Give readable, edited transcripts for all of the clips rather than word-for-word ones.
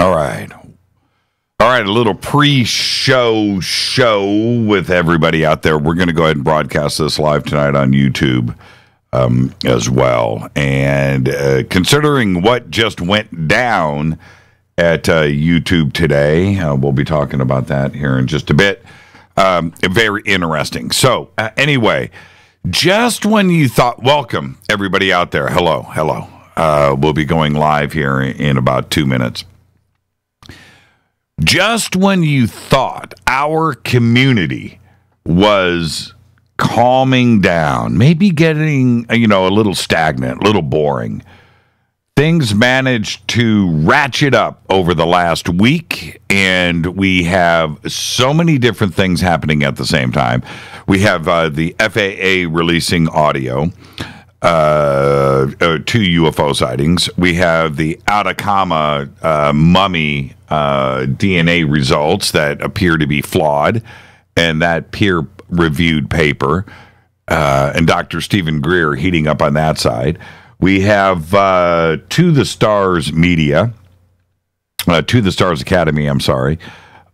All right. All right, a little pre-show with everybody out there. We're going to go ahead and broadcast this live tonight on YouTube as well. And considering what just went down at YouTube today, we'll be talking about that here in just a bit. Very interesting. So anyway, just when you thought, welcome everybody out there. Hello. We'll be going live here in about 2 minutes. Just when you thought our community was calming down, maybe getting, a little stagnant, a little boring, things managed to ratchet up over the last week, and we have so many different things happening at the same time. We have the FAA releasing audio. 2 UFO sightings. We have the Atacama mummy DNA results that appear to be flawed, and that peer-reviewed paper, and Dr. Stephen Greer heating up on that side. We have To the Stars Media, To the Stars Academy, I'm sorry,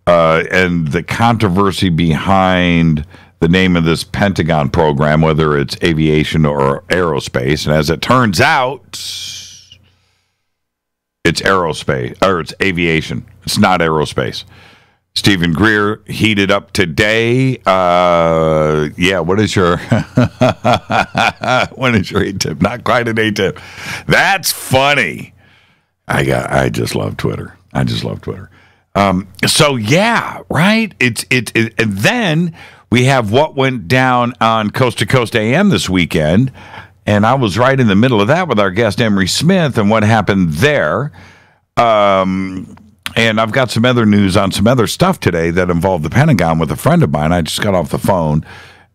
and the controversy behind the name of this Pentagon program, whether it's aviation or aerospace. And as it turns out, it's aerospace, or it's aviation. It's not aerospace. Stephen Greer heated up today. What is your A-tip? Not quite an A-tip. That's funny. I just love Twitter. Right? And then we have what went down on Coast to Coast AM this weekend, and I was right in the middle of that with our guest Emery Smith and what happened there. And I've got some other news on some other stuff today that involved the Pentagon with a friend of mine. I just got off the phone,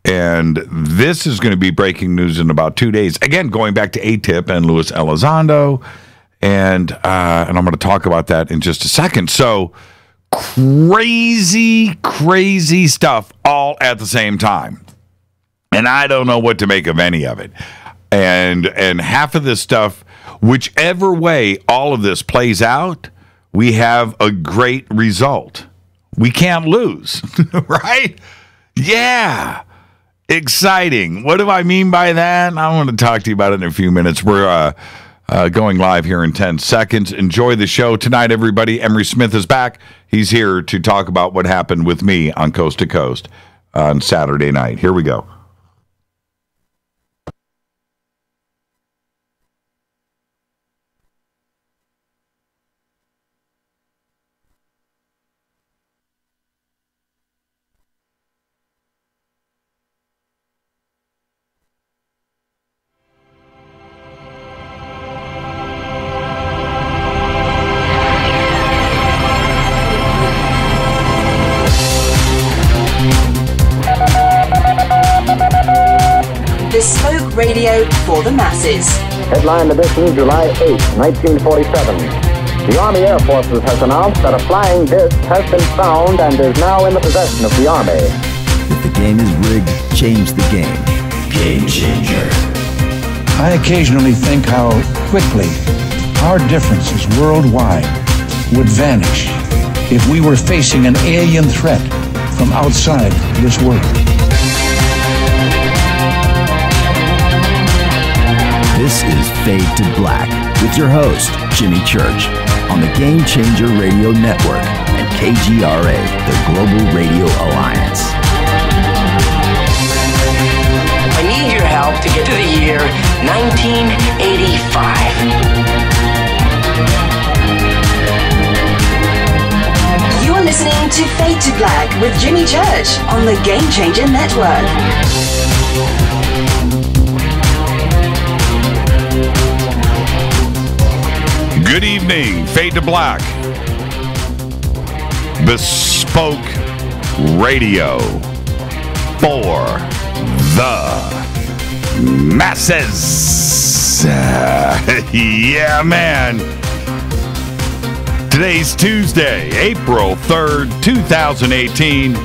and this is going to be breaking news in about 2 days. Again, going back to A-Tip and Luis Elizondo, and I'm going to talk about that in just a second. So crazy stuff all at the same time, and I don't know what to make of any of it. And half of this stuff, whichever way all of this plays out, we have a great result. We can't lose. Right? Yeah, exciting. What do I mean by that? I want to talk to you about it in a few minutes. We're going live here in 10 seconds. Enjoy the show tonight, everybody. Emery Smith is back. He's here to talk about what happened with me on Coast to Coast on Saturday night. Here we go. Radio for the masses. Headline edition, July 8, 1947. The Army Air Forces has announced that a flying disc has been found and is now in the possession of the Army. If the game is rigged, change the game. Game changer. I occasionally think how quickly our differences worldwide would vanish if we were facing an alien threat from outside this world. This is Fade to Black with your host, Jimmy Church, on the Game Changer Radio Network and KGRA, the Global Radio Alliance. I need your help to get to the year 1985. You are listening to Fade to Black with Jimmy Church on the Game Changer Network. Good evening, Fade to Black. Bespoke radio for the masses. Yeah, man. Today's Tuesday, April 3rd, 2018.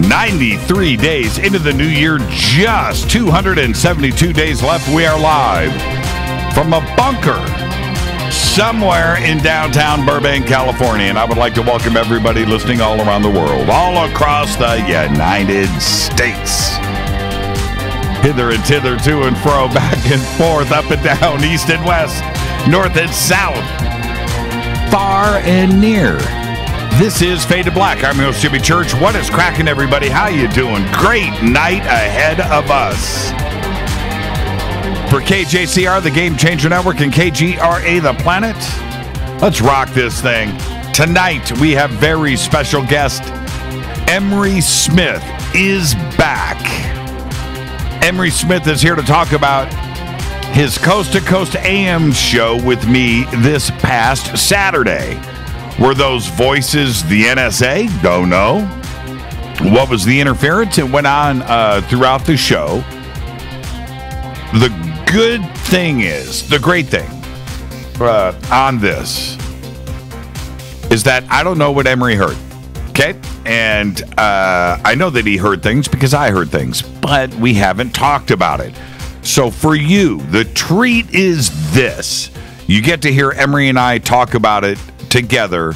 93 days into the new year, just 272 days left. We are live from a bunker somewhere in downtown Burbank, California. And I would like to welcome everybody listening all around the world, all across the United States. Hither and thither, to and fro, back and forth, up and down, east and west, north and south, far and near. This is Fade to Black. I'm your host, Jimmy Church. What is cracking, everybody? How you doing? Great night ahead of us. For KJCR, the Game Changer Network, and KGRA, the Planet, let's rock this thing. Tonight, we have very special guest, Emery Smith is back. Emery Smith is here to talk about his Coast to Coast AM show with me this past Saturday. Were those voices the NSA? Don't know. What was the interference? It went on throughout the show. The good thing is, the great thing on this is that I don't know what Emery heard. Okay? And I know that he heard things because I heard things, but we haven't talked about it. So for you, the treat is this. You get to hear Emery and I talk about it together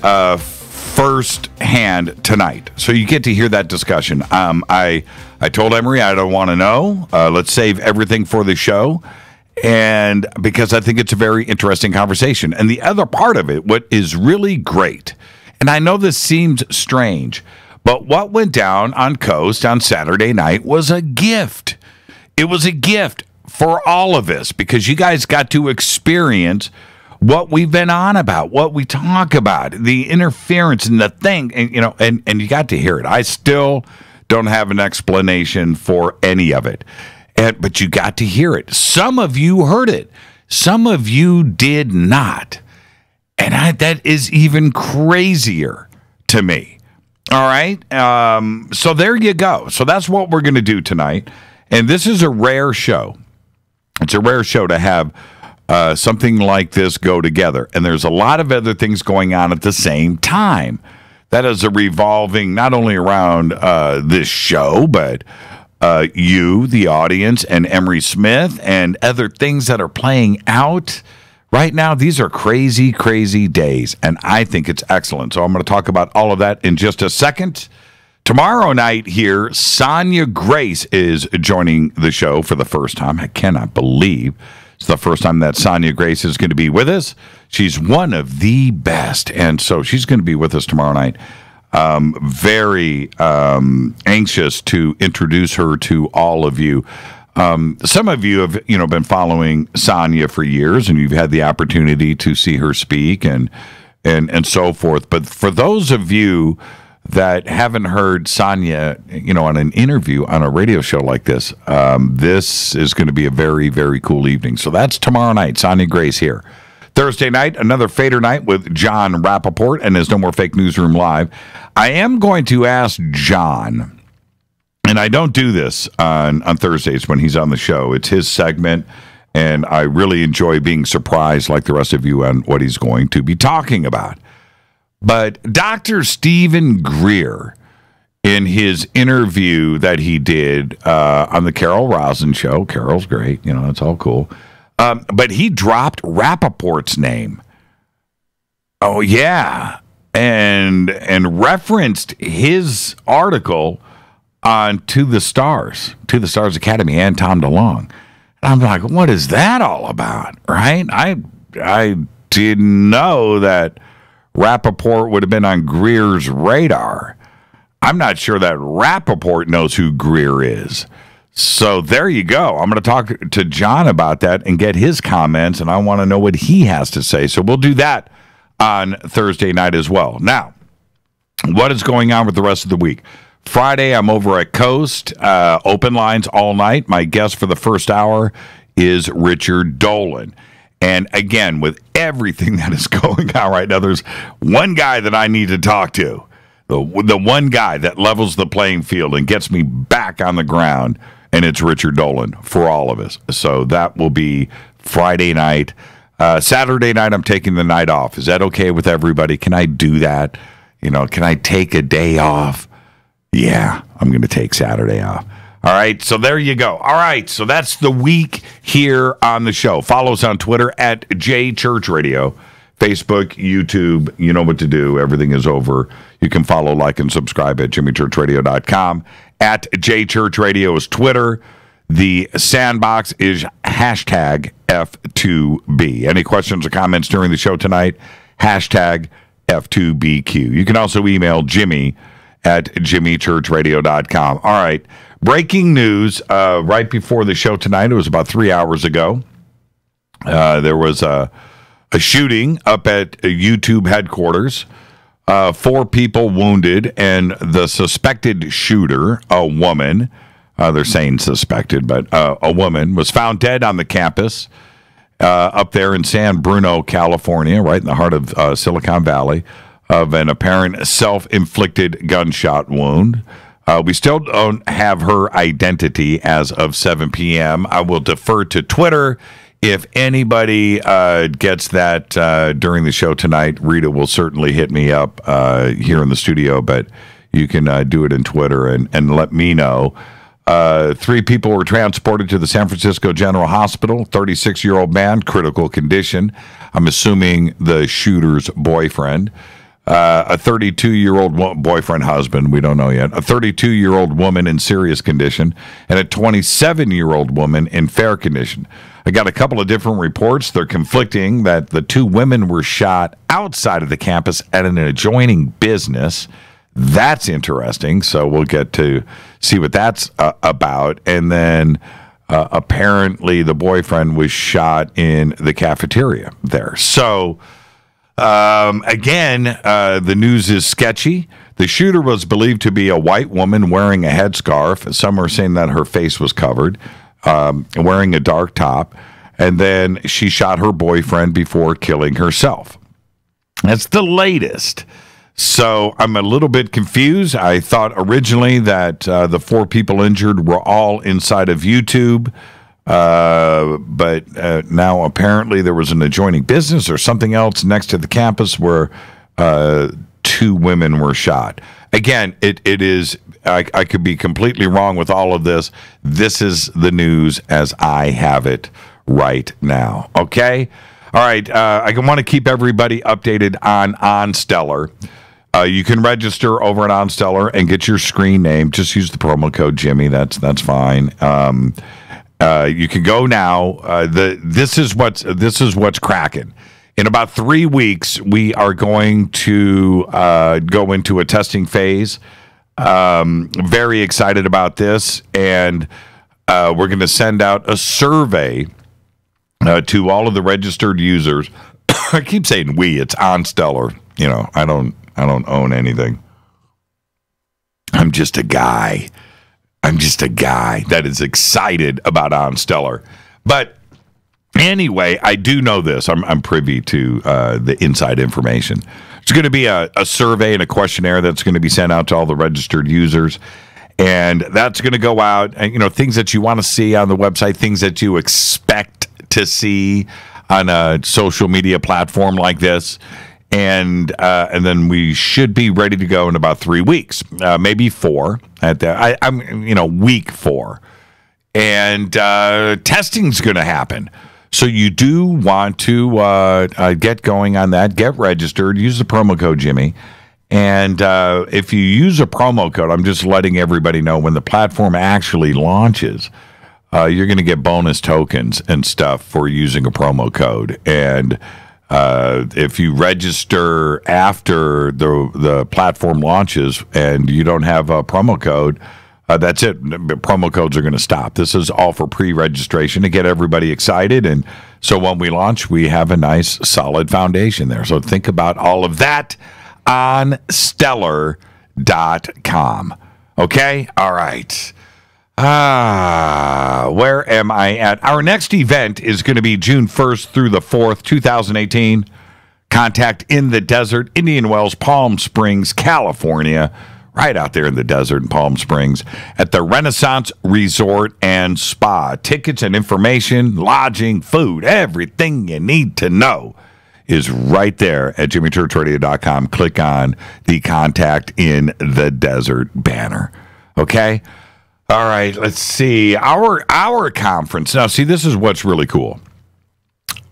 first hand tonight. So you get to hear that discussion. I told Emery I don't want to know. Let's save everything for the show. And because I think it's a very interesting conversation. And the other part of it, what is really great, and I know this seems strange, but what went down on Coast on Saturday night was a gift. It was a gift for all of us because you guys got to experience what we've been on about, what we talk about, the interference and the thing, and and you got to hear it. I still don't have an explanation for any of it, but you got to hear it. Some of you heard it, some of you did not, and that is even crazier to me. All right, so there you go. So that's what we're going to do tonight, and this is a rare show. It's a rare show to have something like this go together. And there's a lot of other things going on at the same time. That is a revolving not only around this show, but you, the audience, and Emery Smith, and other things that are playing out right now. These are crazy, crazy days, and I think it's excellent. So I'm going to talk about all of that in just a second. Tomorrow night here, Sonia Grace is joining the show for the first time. I cannot believe it's the first time that Sonia Grace is going to be with us. She's one of the best, and so she's going to be with us tomorrow night. Very anxious to introduce her to all of you. Some of you have been following Sonia for years, and you've had the opportunity to see her speak and so forth. But for those of you that haven't heard Sonia, on an interview on a radio show like this, this is going to be a very, very cool evening. So that's tomorrow night, Sonia Grace here. Thursday night, another Fader night with John Rappaport and his No More Fake Newsroom Live. I am going to ask John, and I don't do this on Thursdays when he's on the show. It's his segment, and I really enjoy being surprised like the rest of you on what he's going to be talking about. But Dr. Stephen Greer, in his interview that he did on the Carol Rosin show, Carol's great, that's all cool, but he dropped Rappaport's name. Oh, yeah, and referenced his article on To the Stars Academy and Tom DeLonge. And I'm like, what is that all about, right? I didn't know that Rappaport would have been on Greer's radar. I'm not sure that Rappaport knows who Greer is. So there you go. I'm going to talk to John about that and get his comments, and I want to know what he has to say. So we'll do that on Thursday night as well. Now, what is going on with the rest of the week? Friday, I'm over at Coast, open lines all night. My guest for the first hour is Richard Dolan. And again, with everything that is going on right now, there's one guy that I need to talk to. The one guy that levels the playing field and gets me back on the ground, and it's Richard Dolan for all of us. So that will be Friday night. Saturday night, I'm taking the night off. Is that okay with everybody? Can I do that? Can I take a day off? Yeah, I'm going to take Saturday off. All right, so there you go. All right, so that's the week here on the show. Follow us on Twitter at JChurchRadio, Facebook, YouTube. You know what to do. Everything is over. You can follow, like, and subscribe at jimmychurchradio.com. At JChurchRadio is Twitter. The sandbox is hashtag F2B. Any questions or comments during the show tonight? Hashtag F2BQ. You can also email Jimmy at jimmychurchradio.com. All right. Breaking news right before the show tonight. It was about 3 hours ago. There was a shooting up at YouTube headquarters. 4 people wounded, and the suspected shooter, a woman, they're saying suspected, but a woman, was found dead on the campus up there in San Bruno, California, right in the heart of Silicon Valley, of an apparent self-inflicted gunshot wound. We still don't have her identity as of 7 p.m. I will defer to Twitter. If anybody gets that during the show tonight, Rita will certainly hit me up here in the studio, but you can do it in Twitter and let me know. 3 people were transported to the San Francisco General Hospital. 36-year-old man, critical condition. I'm assuming the shooter's boyfriend. A 32-year-old boyfriend, husband, we don't know yet. A 32-year-old woman in serious condition, and a 27-year-old woman in fair condition. I got a couple of different reports. They're conflicting that the 2 women were shot outside of the campus at an adjoining business. That's interesting. So we'll get to see what that's about. And then apparently the boyfriend was shot in the cafeteria there. So again, the news is sketchy. The shooter was believed to be a white woman wearing a headscarf. Some are saying that her face was covered, wearing a dark top. And then she shot her boyfriend before killing herself. That's the latest. So I'm a little bit confused. I thought originally that the 4 people injured were all inside of YouTube. But now apparently there was an adjoining business or something else next to the campus where 2 women were shot. Again, it is, I could be completely wrong with all of this. This is the news as I have it right now. Okay? All right. I want to keep everybody updated on OnStellar. You can register over at OnStellar and get your screen name. Just use the promo code Jimmy. That's fine. You can go now. This is what's cracking. In about 3 weeks, we are going to go into a testing phase. Very excited about this, and we're going to send out a survey to all of the registered users. I keep saying we. It's OnStellar. You know, I don't own anything. I'm just a guy. That is excited about OnStellar. But anyway, I do know this. I'm privy to the inside information. It's going to be a survey and a questionnaire that's going to be sent out to all the registered users. And that's going to go out, and, you know, things that you want to see on the website, things that you expect to see on a social media platform like this. And then we should be ready to go in about 3 weeks, maybe 4 at that. I'm week 4, and testing's going to happen. So you do want to get going on that, get registered, use the promo code Jimmy, and if you use a promo code, I'm just letting everybody know when the platform actually launches, you're going to get bonus tokens and stuff for using a promo code. And if you register after the platform launches and you don't have a promo code, that's it. Promo codes are going to stop. This is all for pre-registration to get everybody excited. And so when we launch, we have a nice, solid foundation there. So think about all of that on stellar.com. Okay? All right. Where am I at? Our next event is going to be June 1st through the 4th, 2018. Contact in the Desert, Indian Wells, Palm Springs, California. Right out there in the desert in Palm Springs at the Renaissance Resort and Spa. Tickets and information, lodging, food, everything you need to know is right there at jimmychurchradio.com. Click on the Contact in the Desert banner. Okay? All right, let's see. Our conference. Now, see, this is what's really cool.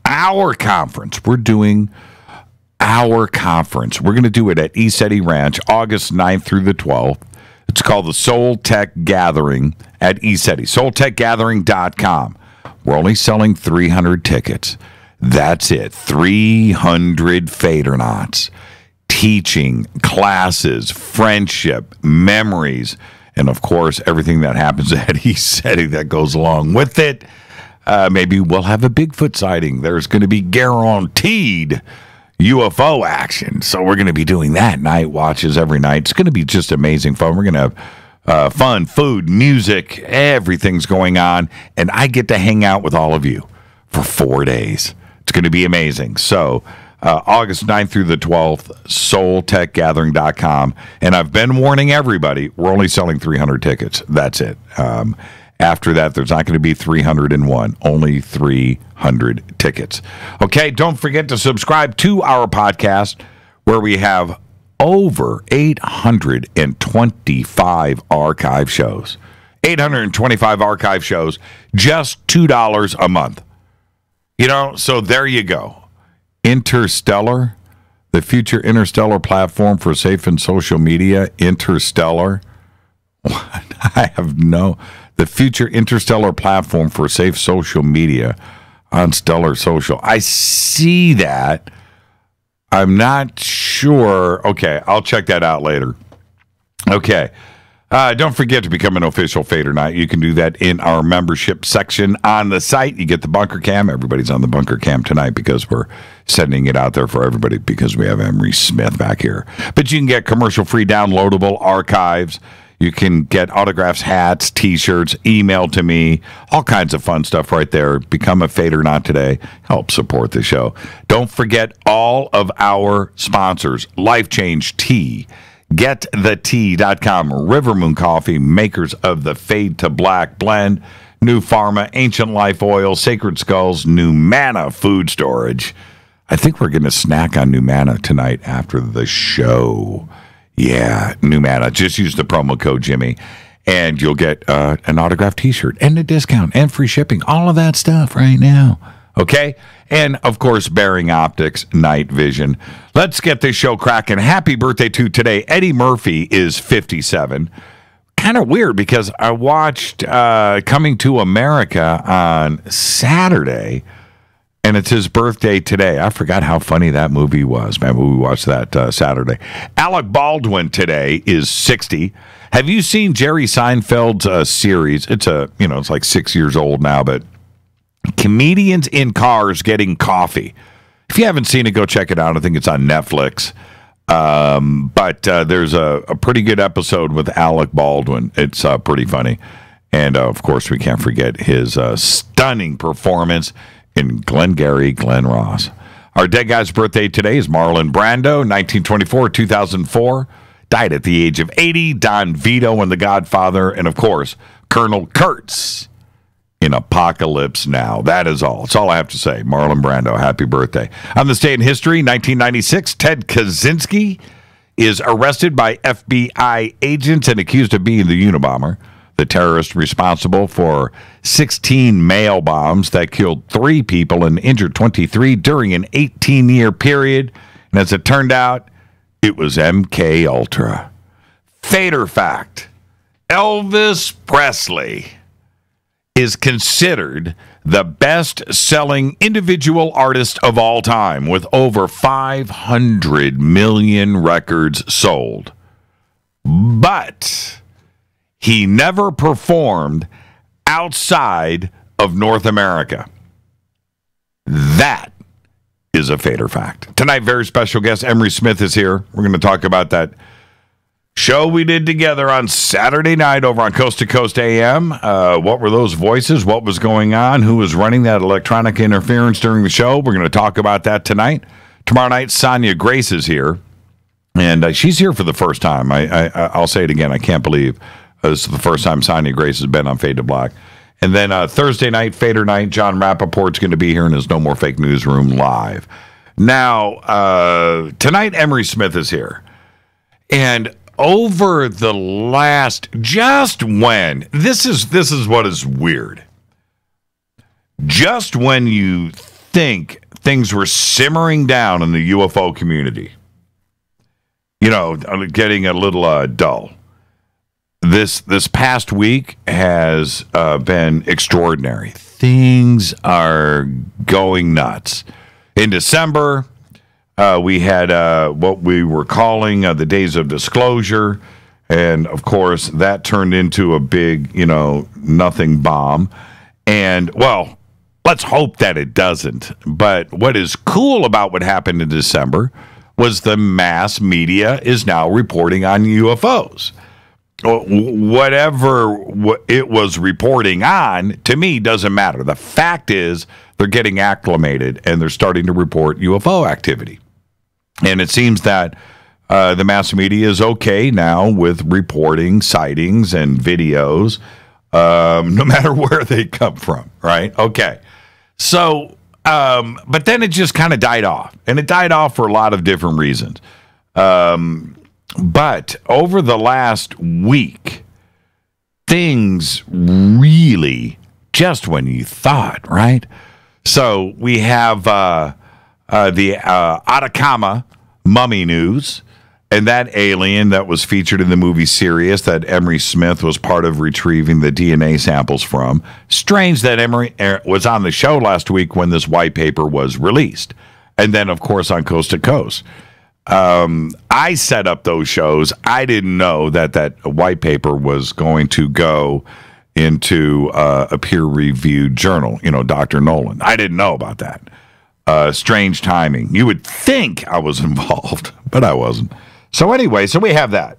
Our conference. We're doing our conference. We're going to do it at ECETI Ranch, August 9th through the 12th. It's called the Soul Tech Gathering at ECETI. SoulTechGathering.com. We're only selling 300 tickets. That's it. 300 Fadernauts. Teaching, classes, friendship, memories, and of course, everything that happens at ECETI that goes along with it. Maybe we'll have a Bigfoot sighting. There's going to be guaranteed UFO action. So we're going to be doing that night watches every night. It's going to be just amazing fun. We're going to have fun, food, music, everything's going on. And I get to hang out with all of you for 4 days. It's going to be amazing. So August 9th through the 12th, SoulTechGathering.com. And I've been warning everybody, we're only selling 300 tickets. That's it. After that, there's not going to be 301, only 300 tickets. Okay, don't forget to subscribe to our podcast where we have over 825 archive shows. 825 archive shows, just $2 a month. You know, so there you go. Interstellar, the future interstellar platform for safe and social media. Interstellar. What? The future interstellar platform for safe social media on Stellar Social. I see that. I'm not sure. Okay, I'll check that out later. Okay. Don't forget to become an official Fadernaut. You can do that in our membership section on the site. You get the bunker cam. Everybody's on the bunker cam tonight because we're sending it out there for everybody because we have Emery Smith back here. But you can get commercial-free downloadable archives. You can get autographs, hats, T-shirts, email to me, all kinds of fun stuff right there. Become a Fadernaut today. Help support the show. Don't forget all of our sponsors. Life Change Tea. GetTheTea.com, River Moon Coffee, makers of the Fade to Black blend, New Pharma, Ancient Life Oil, Sacred Skulls, New Manna Food Storage. I think we're going to snack on New Manna tonight after the show. Yeah, New Manna. Just use the promo code Jimmy, and you'll get an autographed T-shirt and a discount and free shipping. All of that stuff right now. Okay? And, of course, Bearing Optics, Night Vision. Let's get this show cracking. Happy birthday to today. Eddie Murphy is 57. Kind of weird because I watched Coming to America on Saturday, and it's his birthday today. I forgot how funny that movie was, man, when we watched that Saturday. Alec Baldwin today is 60. Have you seen Jerry Seinfeld's series? It's it's like 6 years old now, but Comedians in Cars Getting Coffee. If you haven't seen it, go check it out. I think it's on Netflix. But there's a pretty good episode with Alec Baldwin. It's pretty funny. And, of course, we can't forget his stunning performance in Glengarry Glen Ross. Our dead guy's birthday today is Marlon Brando, 1924-2004. Died at the age of 80. Don Vito in The Godfather. And, of course, Colonel Kurtz in Apocalypse Now. That is all. That's all I have to say. Marlon Brando, happy birthday. On this day in history, 1996, Ted Kaczynski is arrested by FBI agents and accused of being the Unabomber, the terrorist responsible for 16 mail bombs that killed 3 people and injured 23 during an 18-year period. And as it turned out, it was MK Ultra. Fader fact: Elvis Presley is considered the best-selling individual artist of all time with over 500 million records sold. But he never performed outside of North America. That is a Fader fact. Tonight, very special guest, Emery Smith is here. We're going to talk about that show we did together on Saturday night over on Coast to Coast AM. What were those voices? What was going on? Who was running that electronic interference during the show? We're going to talk about that tonight. Tomorrow night, Sonia Grace is here, and she's here for the first time. I'll say it again. I can't believe this is the first time Sonia Grace has been on Fade to Black. And then Thursday night, Fader night, John Rappaport's going to be here in his No More Fake Newsroom live. Now, tonight, Emery Smith is here. And over the last, just when, this is what is weird. Just when you think things were simmering down in the UFO community, getting a little dull. This past week has been extraordinary. Things are going nuts. In December, we had what we were calling the Days of Disclosure, and of course that turned into a big, nothing bomb. And well, let's hope that it doesn't. But what is cool about what happened in December was the mass media is now reporting on UFOs. Whatever it was reporting on, to me, doesn't matter. The fact is they're getting acclimated and they're starting to report UFO activity. And it seems that the mass media is okay now with reporting sightings and videos, no matter where they come from, right? Okay. So, but then it just kind of died off. And it died off for a lot of different reasons. But over the last week, things really, just when you thought, right? So we have the Atacama mummy news, and that alien that was featured in the movie Sirius that Emery Smith was part of retrieving the DNA samples from. Strange that Emery was on the show last week when this white paper was released. And then, of course, on Coast to Coast. I set up those shows. I didn't know that white paper was going to go into a peer-reviewed journal, Dr. Nolan. I didn't know about that. Strange timing. You would think I was involved, but I wasn't. So anyway, so we have that.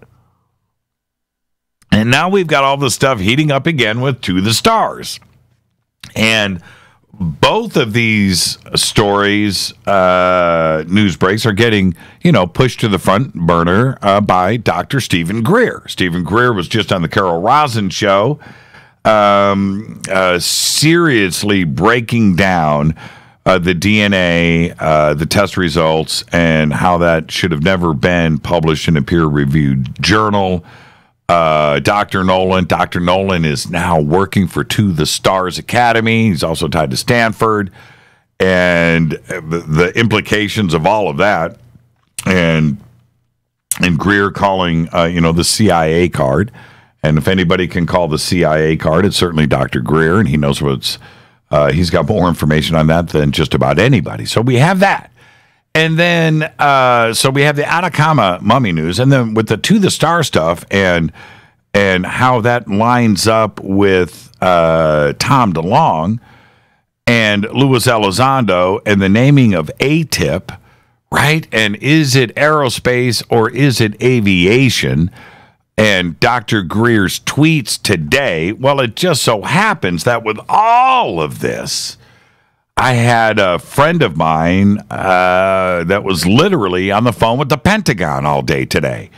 And now we've got all the stuff heating up again with To the Stars. And both of these stories, news breaks, are getting, pushed to the front burner by Dr. Stephen Greer. Stephen Greer was just on the Carol Rosin show, seriously breaking down the DNA, the test results, and how that should have never been published in a peer-reviewed journal. Dr. Nolan is now working for To the Stars Academy. He's also tied to Stanford, and the implications of all of that, and Greer calling, the CIA card. And if anybody can call the CIA card, it's certainly Dr. Greer, and he knows he's got more information on that than just about anybody. So we have that. And then, so we have the Atacama mummy news, and then with the To the Star stuff and how that lines up with Tom DeLonge and Luis Elizondo and the naming of ATIP, right? And is it aerospace or is it aviation? And Dr. Greer's tweets today, well, it just so happens that with all of this, I had a friend of mine that was literally on the phone with the Pentagon all day today.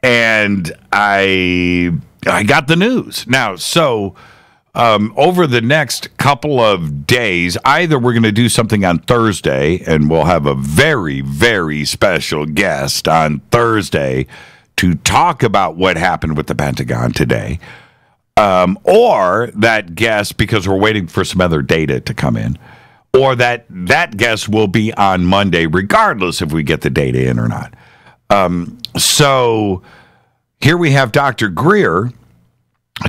And I got the news. Now, so over the next couple of days, either we're going to do something on Thursday, and we'll have a very, very special guest on Thursday to talk about what happened with the Pentagon today. Or that guest, because we're waiting for some other data to come in, or that guest will be on Monday, regardless if we get the data in or not. So here we have Dr. Greer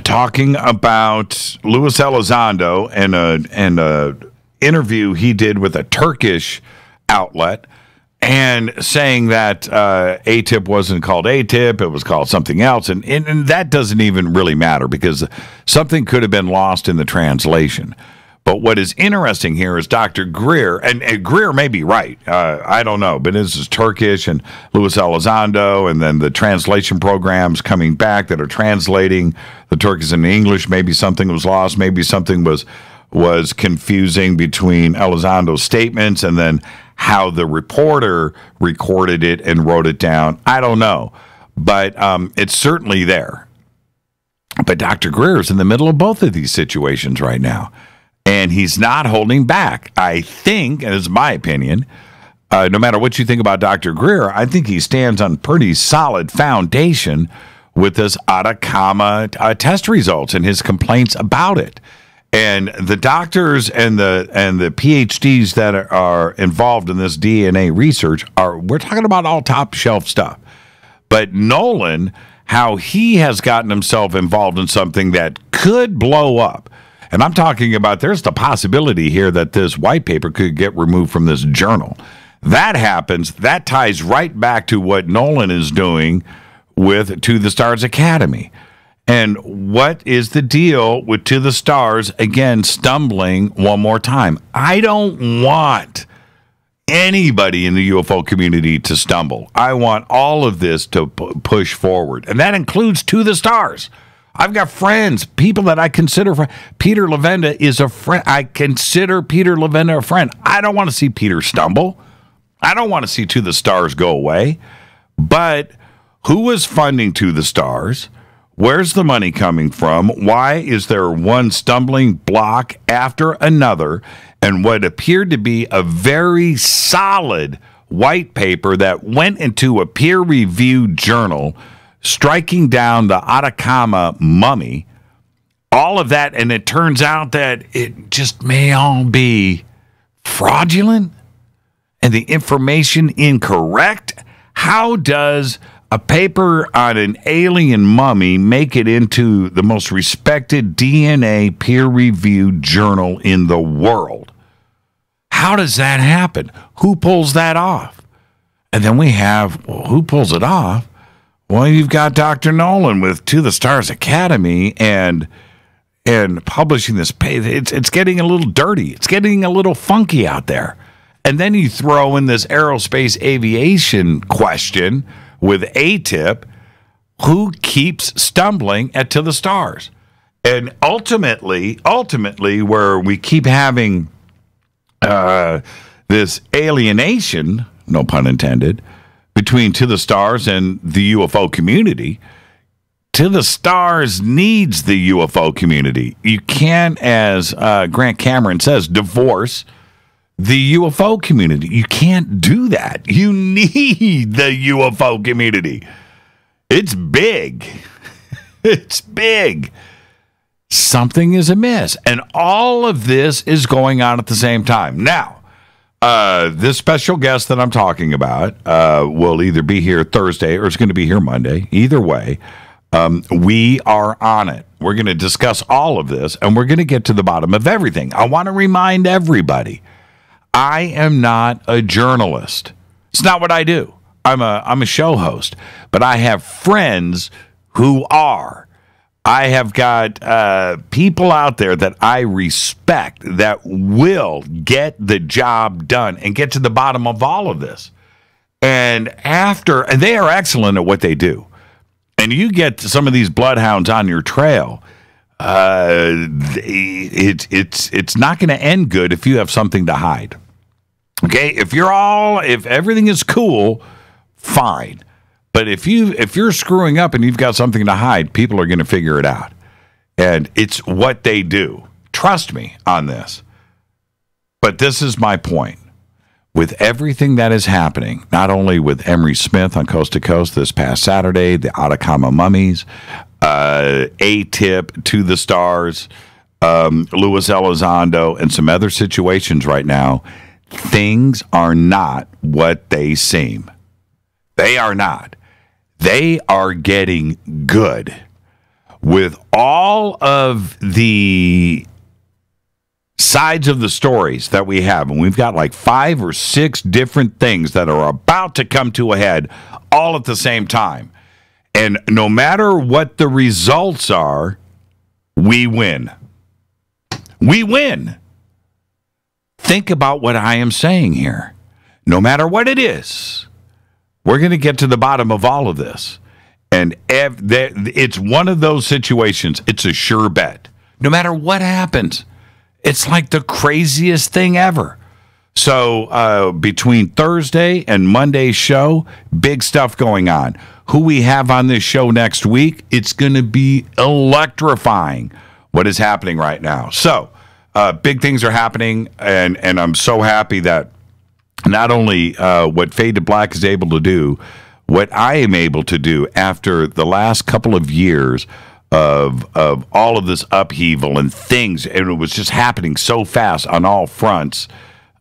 talking about Luis Elizondo and a interview he did with a Turkish outlet, and saying that ATIP wasn't called ATIP, it was called something else. And that doesn't even really matter, because something could have been lost in the translation. But what is interesting here is Dr. Greer, and Greer may be right, I don't know, but this is Turkish and Luis Elizondo, and then the translation programs coming back that are translating the Turkish into English. Maybe something was lost, maybe something was confusing between Elizondo's statements and then how the reporter recorded it and wrote it down. I don't know, but it's certainly there. But Dr. Greer is in the middle of both of these situations right now. And he's not holding back. I think, and it's my opinion, no matter what you think about Dr. Greer, I think he stands on pretty solid foundation with this Atacama test results and his complaints about it. And the doctors and the PhDs that are involved in this DNA research we're talking about all top shelf stuff. But Nolan, how he has gotten himself involved in something that could blow up. And I'm talking about there's the possibility here that this white paper could get removed from this journal. That happens, that ties right back to what Nolan is doing with To the Stars Academy. And what is the deal with To the Stars, again, stumbling one more time? I don't want anybody in the UFO community to stumble. I want all of this to push forward. And that includes To the Stars. I've got friends, people that I consider friends. Peter Levenda is a friend. I consider Peter Levenda a friend. I don't want to see Peter stumble. I don't want to see To the Stars go away. But who is funding To the Stars? Where's the money coming from? Why is there one stumbling block after another? And what appeared to be a very solid white paper that went into a peer-reviewed journal, striking down the Atacama mummy, all of that, and it turns out that it just may all be fraudulent and the information incorrect. How does a paper on an alien mummy make it into the most respected DNA peer-reviewed journal in the world? How does that happen? Who pulls that off? And then we have, well, who pulls it off? Well, you've got Dr. Nolan with To the Stars Academy and publishing this paper. It's getting a little dirty. It's getting a little funky out there. And then you throw in this aerospace aviation question with ATIP. Who keeps stumbling at To the Stars? And ultimately, where we keep having this alienation, no pun intended, between To the Stars and the UFO community, To the Stars needs the UFO community. You can't, as Grant Cameron says, divorce the UFO community. You can't do that. You need the UFO community. It's big. It's big. Something is amiss. And all of this is going on at the same time. Now, this special guest that I'm talking about will either be here Thursday or it's going to be here Monday. Either way, we are on it. We're going to discuss all of this, and we're going to get to the bottom of everything. I want to remind everybody, I am not a journalist. It's not what I do. I'm a show host, but I have friends who are. I have got people out there that I respect that will get the job done and get to the bottom of all of this. And they are excellent at what they do. And you get some of these bloodhounds on your trail, it's not going to end good if you have something to hide. Okay, if everything is cool, fine. But if you're screwing up and you've got something to hide, people are going to figure it out. And it's what they do. Trust me on this. But this is my point. With everything that is happening, not only with Emery Smith on Coast to Coast this past Saturday, the Atacama mummies, ATIP, To the Stars, Luis Elizondo, and some other situations right now, things are not what they seem. They are not. They are getting good. With all of the sides of the stories that we have, and we've got like 5 or 6 different things that are about to come to a head all at the same time. And no matter what the results are, we win. We win. Think about what I am saying here. No matter what it is, we're going to get to the bottom of all of this. And it's one of those situations. It's a sure bet. No matter what happens, it's like the craziest thing ever. So between Thursday and Monday's show, big stuff going on. Who we have on this show next week, it's going to be electrifying what is happening right now. So big things are happening, and I'm so happy that not only what Fade to Black is able to do, what I am able to do after the last couple of years of all of this upheaval and things, and it was just happening so fast on all fronts,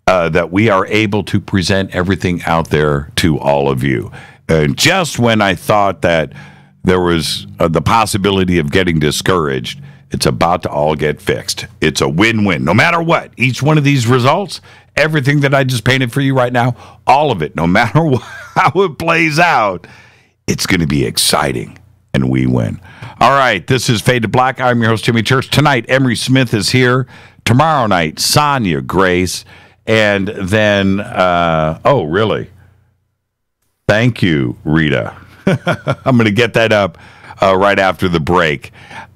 that we are able to present everything out there to all of you. And just when I thought that there was the possibility of getting discouraged, it's about to all get fixed. It's a win-win. No matter what, each one of these results, everything that I just painted for you right now, all of it, no matter how it plays out, it's going to be exciting, and we win. All right, this is Fade to Black. I'm your host, Jimmy Church. Tonight, Emery Smith is here. Tomorrow night, Sonia Grace. And then, oh, really? Thank you, Rita. I'm going to get that up right after the break.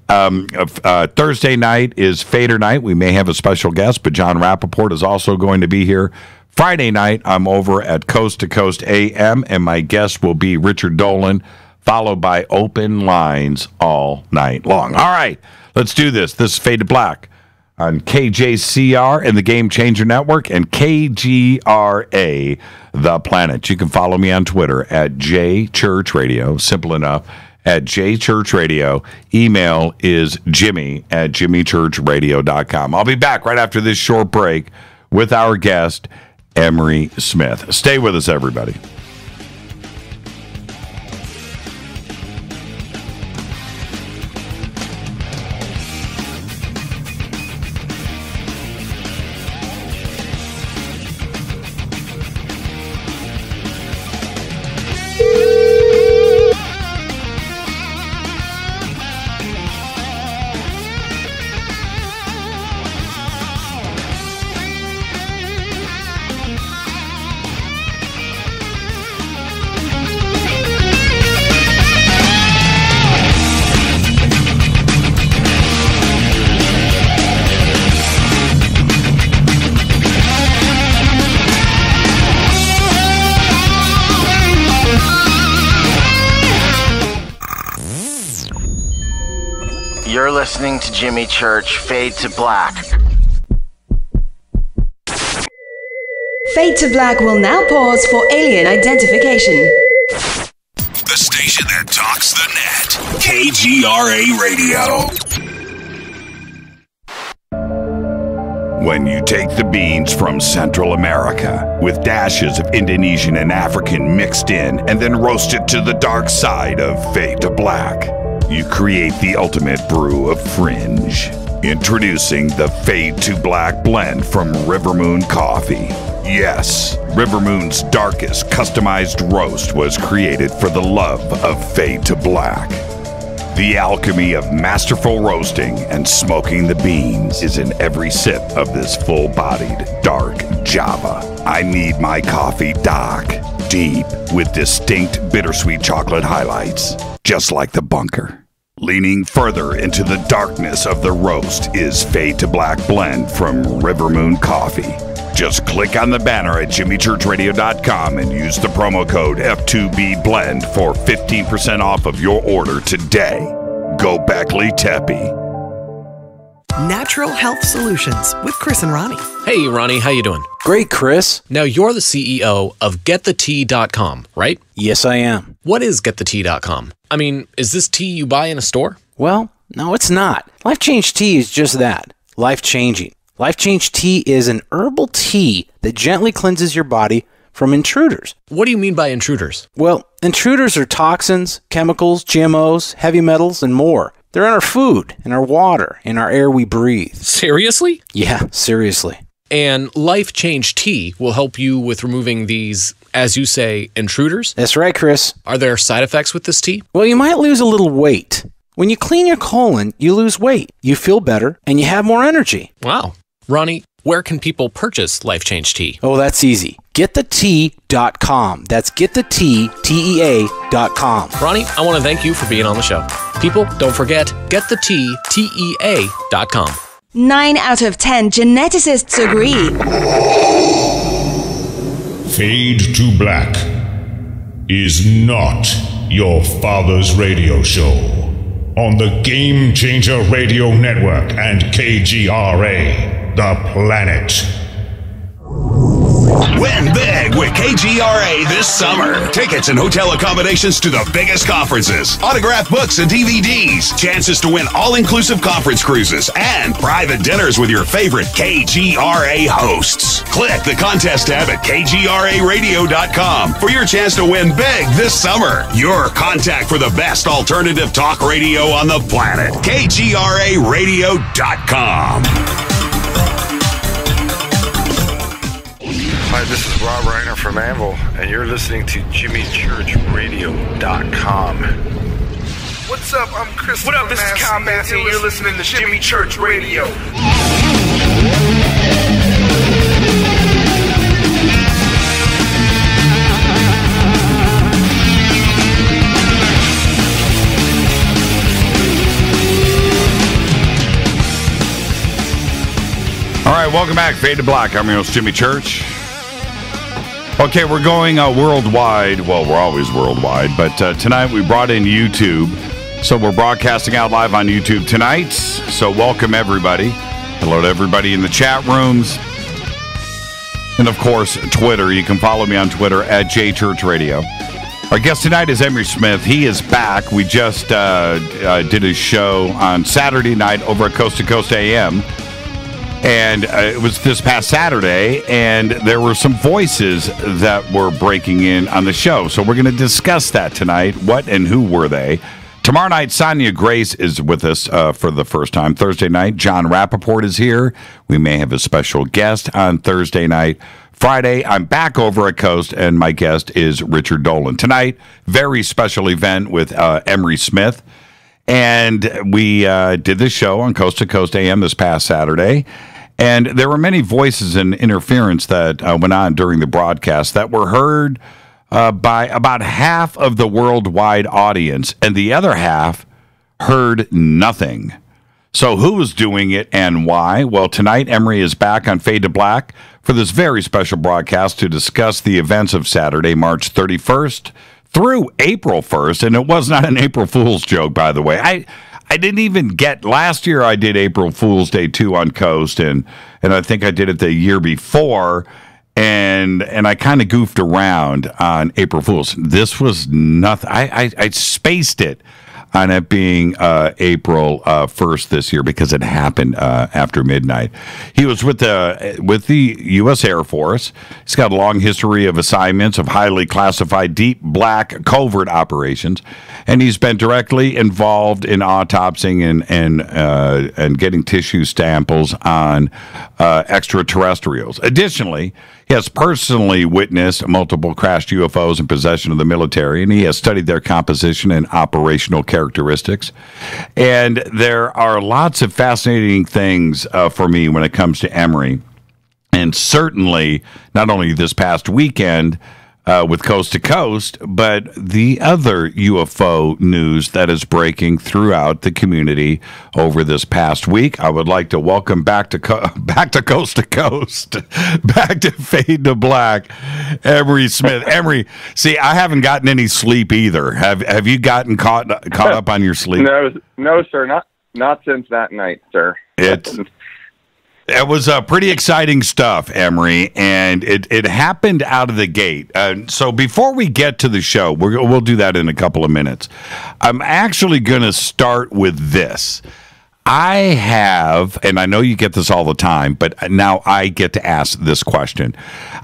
Thursday night is Fader night. We may have a special guest, but John Rappaport is also going to be here. Friday night, I'm over at Coast to Coast AM, and my guest will be Richard Dolan, followed by open lines all night long. All right, let's do this. This is Fade to Black on KJCR and the Game Changer Network and KGRA, The Planet. You can follow me on Twitter at JChurchRadio, simple enough, at JChurchRadio. Email is jimmy@jimmychurchradio.com. I'll be back right after this short break with our guest, Emery Smith. Stay with us, everybody. You're listening to Jimmy Church, Fade to Black. Fade to Black will now pause for alien identification. The station that talks the net. KGRA Radio. When you take the beans from Central America with dashes of Indonesian and African mixed in and then roast it to the dark side of Fade to Black, you create the ultimate brew of fringe. Introducing the Fade to Black blend from Rivermoon Coffee. Yes, Rivermoon's darkest customized roast was created for the love of Fade to Black. The alchemy of masterful roasting and smoking the beans is in every sip of this full-bodied dark Java. I need my coffee dark, deep, with distinct bittersweet chocolate highlights, just like the bunker. Leaning further into the darkness of the roast is Fade to Black blend from Rivermoon Coffee. Just click on the banner at jimmychurchradio.com and use the promo code F2BBLEND for 15% off of your order today. Go Beckley Teppy. Natural Health Solutions with Chris and Ronnie. Hey, Ronnie, how you doing? Great, Chris. Now, you're the CEO of GetTheTea.com, right? Yes, I am. What is GetTheTea.com? I mean, is this tea you buy in a store? Well, no, it's not. Life Change Tea is just that. Life-changing. Life Change Tea is an herbal tea that gently cleanses your body from intruders. What do you mean by intruders? Well, intruders are toxins, chemicals, GMOs, heavy metals, and more. They're in our food, in our water, in our air we breathe. Seriously? Yeah, seriously. And Life Change Tea will help you with removing these, as you say, intruders? That's right, Chris. Are there side effects with this tea? Well, you might lose a little weight. When you clean your colon, you lose weight, you feel better, and you have more energy. Wow. Ronnie, where can people purchase Life Change Tea? Oh, that's easy. GetTheTea.com. That's GetTheTea.com. Ronnie, I want to thank you for being on the show. People, don't forget, GetTheTea.com. 9 out of 10 geneticists agree. Fade to Black is not your father's radio show on the Game Changer Radio Network and KGRA, The Planet. Win big with KGRA this summer. Tickets and hotel accommodations to the biggest conferences, autographed books and DVDs, chances to win all-inclusive conference cruises, and private dinners with your favorite KGRA hosts. Click the contest tab at kgraradio.com for your chance to win big this summer. Your contact for the best alternative talk radio on the planet. kgraradio.com. Hi, this is Rob Reiner from Anvil, and you're listening to JimmyChurchRadio.com. What's up? I'm Chris. What up? This is Kyle Massey, and you're listening to Jimmy Church Radio. All right, welcome back. Fade to Black. I'm your host, Jimmy Church. Okay, we're going worldwide. Well, we're always worldwide, but tonight we brought in YouTube. So we're broadcasting out live on YouTube tonight. So welcome, everybody. Hello to everybody in the chat rooms. And, of course, Twitter. You can follow me on Twitter at JChurchRadio. Our guest tonight is Emery Smith. He is back. We just did a show on Saturday night over at Coast to Coast AM. And it was this past Saturday, and there were some voices that were breaking in on the show. So we're going to discuss that tonight. What and who were they? Tomorrow night, Sonia Grace is with us for the first time. Thursday night, John Rappaport is here. We may have a special guest on Thursday night. Friday, I'm back over at Coast, and my guest is Richard Dolan. Tonight, very special event with Emery Smith. And we did this show on Coast to Coast AM this past Saturday. And there were many voices and interference that went on during the broadcast that were heard by about half of the worldwide audience. And the other half heard nothing. So who was doing it and why? Well, tonight, Emery is back on Fade to Black for this very special broadcast to discuss the events of Saturday, March 31st. Through April 1st, and it was not an April Fool's joke, by the way. I didn't even get, last year I did April Fool's Day 2 on Coast, and I think I did it the year before, and I kind of goofed around on April Fool's. This was nothing. I spaced it on it being April 1st this year because it happened after midnight. He was with the U.S. Air Force. He's got a long history of assignments of highly classified, deep black covert operations, and he's been directly involved in autopsying and getting tissue samples on extraterrestrials. Additionally, he has personally witnessed multiple crashed UFOs in possession of the military, and he has studied their composition and operational characteristics. And there are lots of fascinating things for me when it comes to Emory. And certainly, not only this past weekend with Coast to Coast, but the other UFO news that is breaking throughout the community over this past week. I would like to welcome back to Coast to Coast, back to Fade to Black, Emery Smith. Emery, see, I haven't gotten any sleep either. Have you gotten caught up on your sleep? No, sir, not since that night, sir. It was pretty exciting stuff, Emery, and it happened out of the gate. So before we get to the show, we'll do that in a couple of minutes. I'm actually going to start with this. I have, and I know you get this all the time, but now I get to ask this question.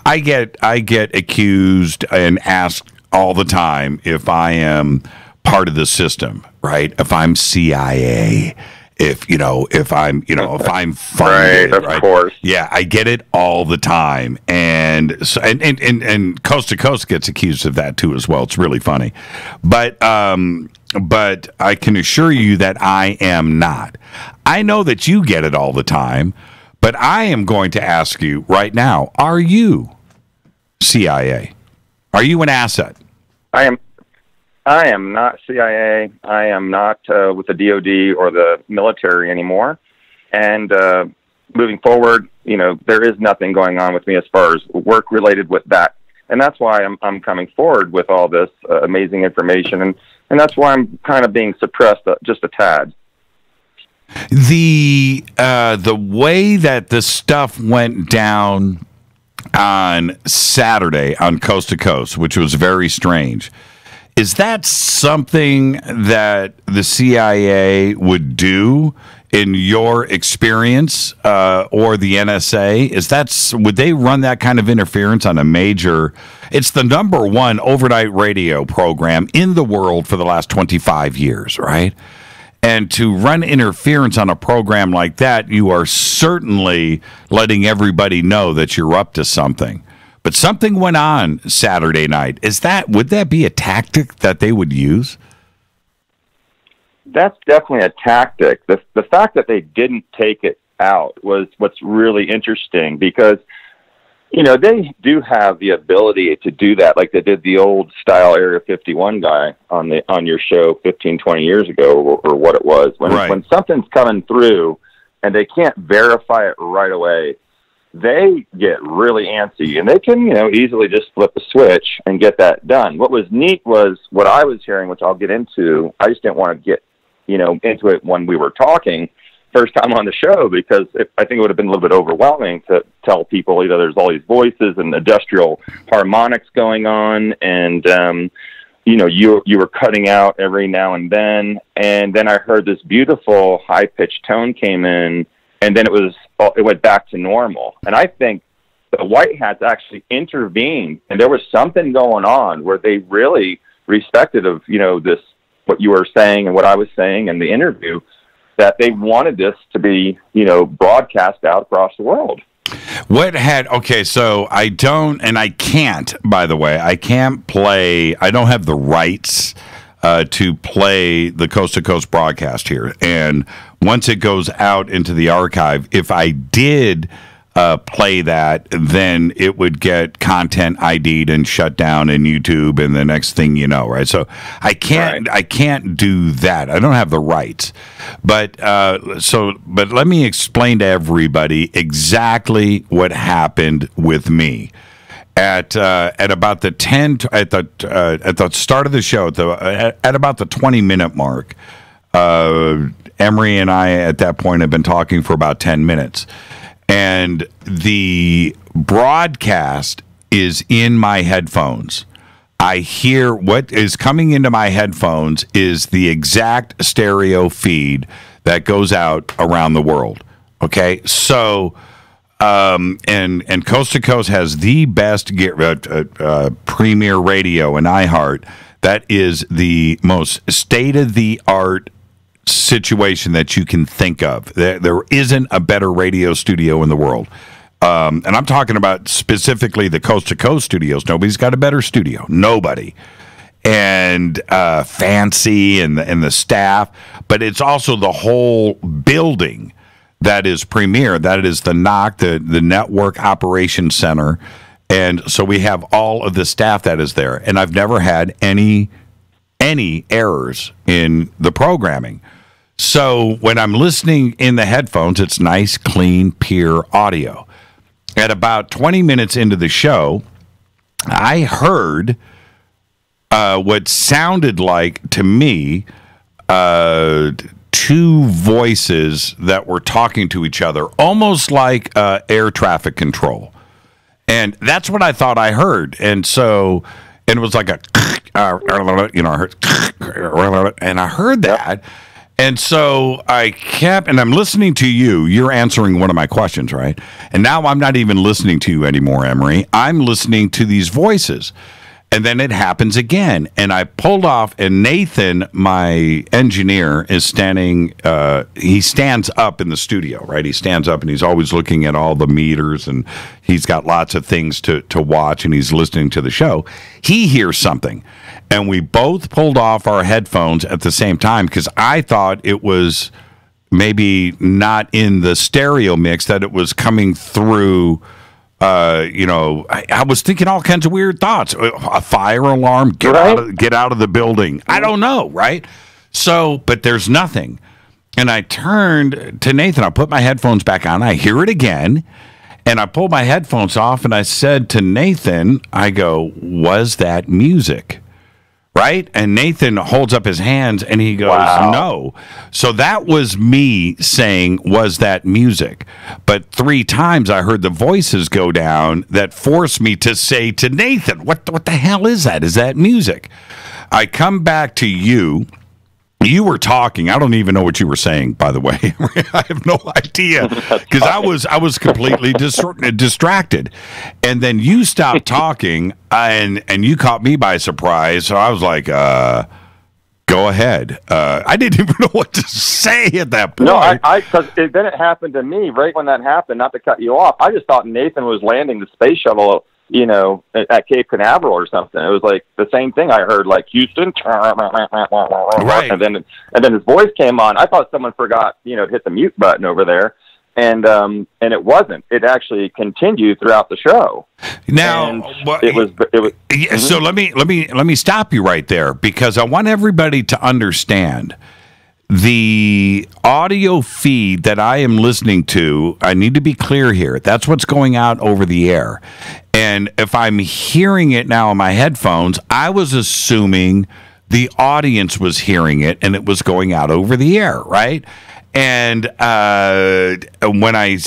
I get accused and asked all the time if I am part of the system, right? If I'm CIA. If I'm funded, right, of course. Yeah, I get it all the time, and so and Coast to Coast gets accused of that too as well. It's really funny, but I can assure you that I am not. I know that you get it all the time, but I am going to ask you right now: are you CIA? Are you an asset? I am not CIA. I am not with the DOD or the military anymore. And moving forward, there is nothing going on with me as far as work related with that. And that's why I'm coming forward with all this amazing information. And that's why I'm kind of being suppressed just a tad. The way that the stuff went down on Saturday on Coast to Coast, which was very strange. Is that something that the CIA would do in your experience, or the NSA? Would they run that kind of interference on a major? It's the number one overnight radio program in the world for the last 25 years, right? And to run interference on a program like that, you are certainly letting everybody know that you're up to something. But something went on Saturday night. Would that be a tactic that they would use? That's definitely a tactic. The fact that they didn't take it out was what's really interesting, because, you know, they do have the ability to do that, like they did the old style Area 51 guy on your show 15, 20 years ago, or what it was. When something's coming through and they can't verify it right away, they get really antsy, and they can, you know, easily just flip a switch and get that done. What was neat was what I was hearing, which I'll get into. I just didn't want to get, you know, into it when we were talking first time on the show, because I think it would have been a little bit overwhelming to tell people, you know, there's all these voices and industrial harmonics going on, and you know, you were cutting out every now and then I heard this beautiful high pitched tone came in, and then it went back to normal. And I think the White Hats actually intervened, and there was something going on where they really respected of, you know, this, what you were saying and what I was saying in the interview, that they wanted this to be, you know, broadcast out across the world. So I don't, and I can't, by the way, I don't have the rights to play the Coast to Coast broadcast here. And once it goes out into the archive, if I did play that, then it would get content ID'd and shut down in YouTube, and the next thing you know, right? So I can't do that. I don't have the rights. But let me explain to everybody exactly what happened with me. At about the at the start of the show, at about the 20-minute mark, Emery and I at that point had been talking for about 10 minutes, and the broadcast is in my headphones. I hear what is coming into my headphones is the exact stereo feed that goes out around the world. Okay, so. And Coast to Coast has the best premier radio in iHeart. That is the most state-of-the-art situation that you can think of. There isn't a better radio studio in the world. And I'm talking about specifically the Coast to Coast studios. Nobody's got a better studio. Nobody. And fancy and the staff. But it's also the whole building that is premier. That is the NOC, the Network Operations Center. And so we have all of the staff that is there. And I've never had any errors in the programming. So when I'm listening in the headphones, it's nice, clean, pure audio. At about 20 minutes into the show, I heard what sounded like, to me, two voices that were talking to each other, almost like air traffic control. And that's what I thought I heard. And so, and it was like I heard, and I heard that. And so and I'm listening to you. You're answering one of my questions, right? And now I'm not even listening to you anymore, Emery. I'm listening to these voices. And then it happens again. And I pulled off, and Nathan, my engineer, is standing, he stands up in the studio, right? He stands up, and he's always looking at all the meters, and he's got lots of things to watch, and he's listening to the show. He hears something, and we both pulled off our headphones at the same time, because I thought it was maybe not in the stereo mix, that it was coming through. I was thinking all kinds of weird thoughts. A fire alarm, get out of the building. I don't know, right? So, but there's nothing. And I turned to Nathan. I put my headphones back on. I hear it again. And I pulled my headphones off, and I said to Nathan, I go, was that music? right? And Nathan holds up his hands and he goes, no. So that was me saying, was that music? But 3 times I heard the voices go down that forced me to say to Nathan, what the hell is that? Is that music? I come back to you. You were talking. I don't even know what you were saying, by the way. I have no idea because I was completely distracted. And then you stopped talking, and you caught me by surprise. So I was like, "Go ahead." I didn't even know what to say at that point. No, because then it happened to me right when that happened. Not to cut you off, I just thought Nathan was landing the space shuttle, at Cape Canaveral or something. It was like the same thing I heard, like Houston, right. And then his voice came on. I thought someone forgot, to hit the mute button over there, and it wasn't. It actually continued throughout the show. Now, it was. So let me stop you right there because I want everybody to understand. The audio feed that I am listening to, I need to be clear here. That's what's going out over the air. And if I'm hearing it now on my headphones, I was assuming the audience was hearing it and it was going out over the air, right? And when I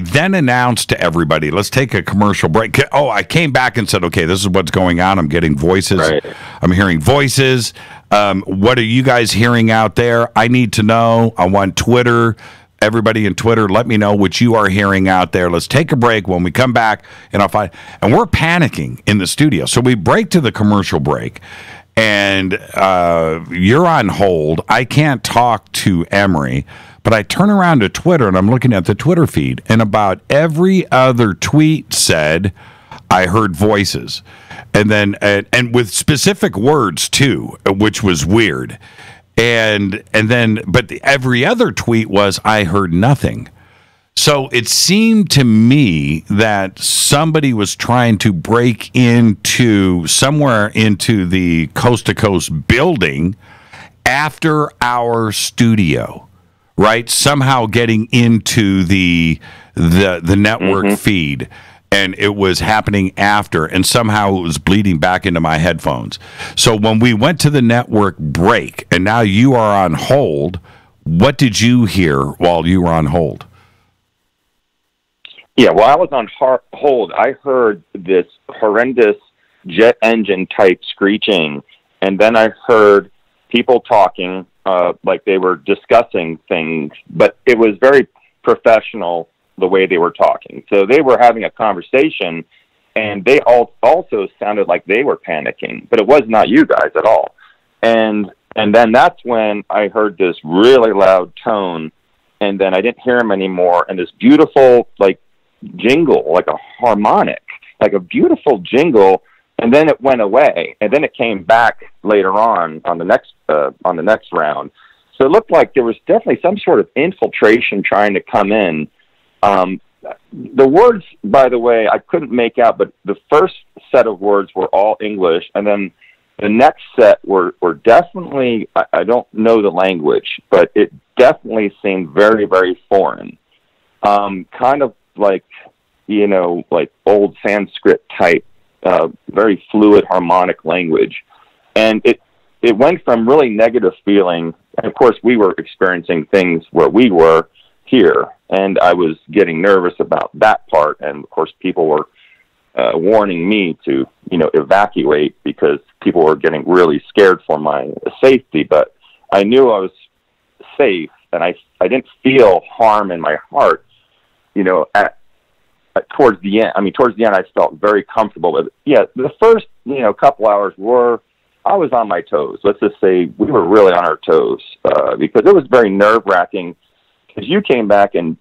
then announced to everybody, let's take a commercial break. Oh, I came back and said, okay, this is what's going on. I'm getting voices. Right. I'm hearing voices. What are you guys hearing out there? I need to know. I want Twitter. Everybody in Twitter, let me know what you are hearing out there. Let's take a break. When we come back, and we're panicking in the studio. So we break to the commercial break, and you're on hold. I can't talk to Emery, but I turn around to Twitter, and I'm looking at the Twitter feed, and about every other tweet said, I heard voices. And then, and with specific words, too, which was weird. And then, but every other tweet was, I heard nothing. So it seemed to me that somebody was trying to break into somewhere into the Coast to Coast building after our studio, right? Somehow getting into the network feed. And it was happening after, and somehow it was bleeding back into my headphones. So when we went to the network break, and now you are on hold, what did you hear while you were on hold? Yeah, while I was on hold, I heard this horrendous jet engine type screeching, and then I heard people talking like they were discussing things, but it was very professional the way they were talking. So they were having a conversation, and they also sounded like they were panicking, but it was not you guys at all. And then that's when I heard this really loud tone, and then I didn't hear him anymore, and this beautiful, like, jingle, like a harmonic, like a beautiful jingle, and then it went away, and then it came back later on the next round. So it looked like there was definitely some sort of infiltration trying to come in. The words, by the way, I couldn't make out, but the first set of words were all English, and then the next set were definitely, I don't know the language, but it definitely seemed very, very foreign. Kind of like, like old Sanskrit type, very fluid harmonic language. And it went from really negative feeling, and of course we were experiencing things where we were here, and I was getting nervous about that part, and of course people were warning me to evacuate because people were getting really scared for my safety, but I knew I was safe, and I didn't feel harm in my heart towards the end. I mean, towards the end I felt very comfortable with it. Yeah, the first couple hours I was on my toes. Let's just say we were really on our toes because it was very nerve-wracking. Because you came back and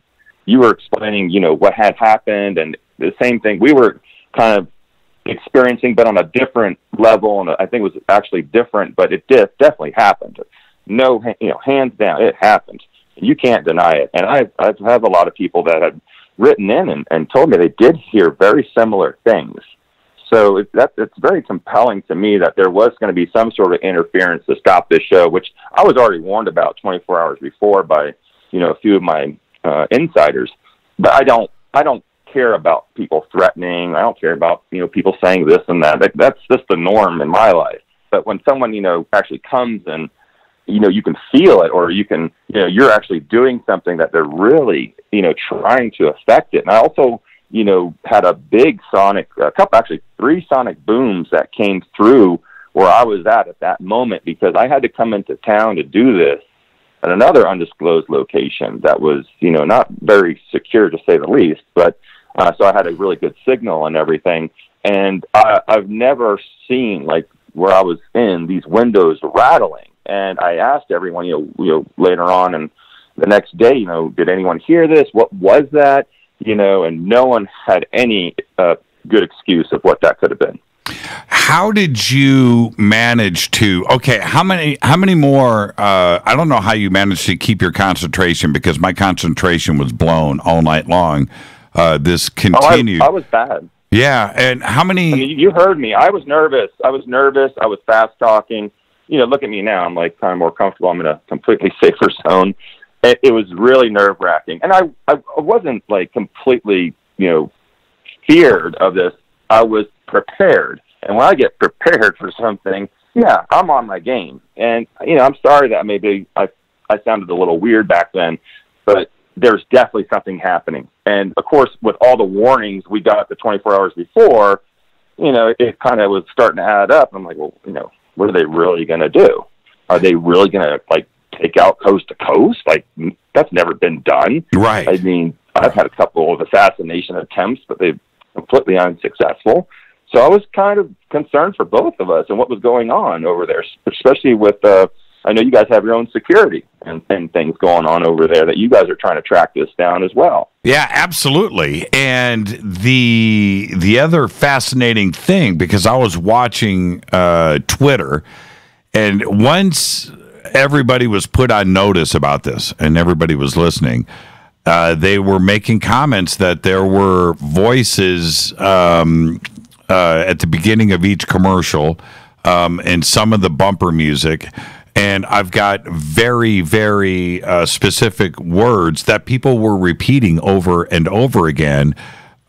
you were explaining, what had happened, and the same thing we were kind of experiencing, but on a different level, and I think it was actually different, but it definitely happened. No, hands down, it happened. You can't deny it. And I have a lot of people that had written in and told me they did hear very similar things. So it's very compelling to me that there was going to be some sort of interference to stop this show, which I was already warned about 24 hours before by a few of my insiders. But I don't care about people threatening. I don't care about people saying this and that. That's just the norm in my life. But when someone, actually comes and, you can feel it, or you can, you're actually doing something that they're really, trying to affect it. And I also, had a big three sonic booms that came through where I was at that moment, because I had to come into town to do this at another undisclosed location that was, not very secure, to say the least. But so I had a really good signal and everything. And I've never seen, like, where I was in, these windows rattling. And I asked everyone, later on and the next day, did anyone hear this? What was that? And no one had any good excuse of what that could have been. How did you manage to, how many more, I don't know how you managed to keep your concentration, because my concentration was blown all night long. This continued. I was bad. Yeah, and how many? I mean, you heard me. I was nervous. I was fast talking. Look at me now. I'm like kind of more comfortable. I'm in a completely safer zone. It was really nerve-wracking. And I wasn't like completely, feared of this. I was prepared. And when I get prepared for something, yeah, I'm on my game. And, I'm sorry that maybe I sounded a little weird back then, but there's definitely something happening. And, of course, with all the warnings we got the 24 hours before, it kind of was starting to add up. I'm like, well, what are they really going to do? Are they really going to, like, take out coast to coast? Like, that's never been done. Right. I mean, I've had a couple of assassination attempts, but they've completely unsuccessful. So I was kind of concerned for both of us and what was going on over there, especially with, I know you guys have your own security and things going on over there that you guys are trying to track this down as well. Yeah, absolutely. And the other fascinating thing, because I was watching Twitter, and once everybody was put on notice about this and everybody was listening, they were making comments that there were voices at the beginning of each commercial and some of the bumper music. And I've got very, very specific words that people were repeating over and over again.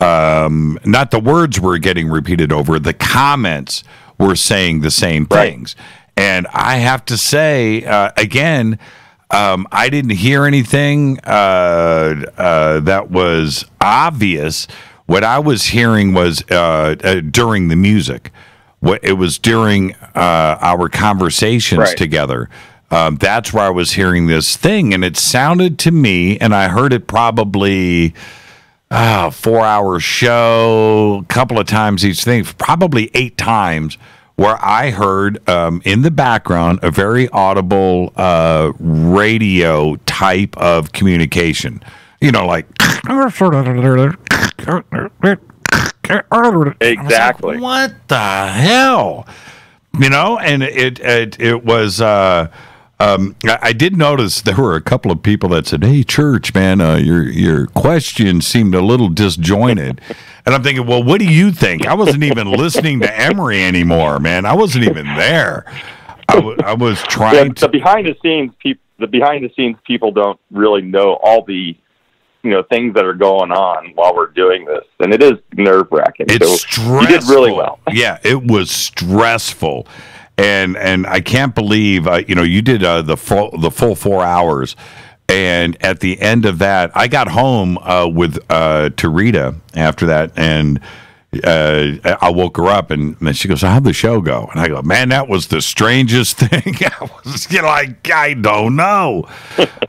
Not the words were getting repeated over, the comments were saying the same things. Right. And I have to say, again, I didn't hear anything that was obvious. What I was hearing was during the music. It was during our conversations together. That's where I was hearing this thing, and it sounded to me, and I heard it probably 4-hour show, a couple of times each thing, probably 8 times, where I heard in the background a very audible radio type of communication. Like exactly. Like, what the hell? And it was. I did notice there were a couple of people that said, "Hey, church, man, your question seemed a little disjointed." And I'm thinking, well, what do you think? I wasn't even listening to Emery anymore, man. I wasn't even there. I was trying to. The behind the scenes people don't really know all the things that are going on while we're doing this, and it is nerve-wracking. It's stressful. You did really well. Yeah, it was stressful, and I can't believe you did the full 4 hours, and at the end of that, I got home with Tarita after that, and I woke her up, and she goes, "How'd the show go?" And I go, "Man, that was the strangest thing." I was like, I don't know.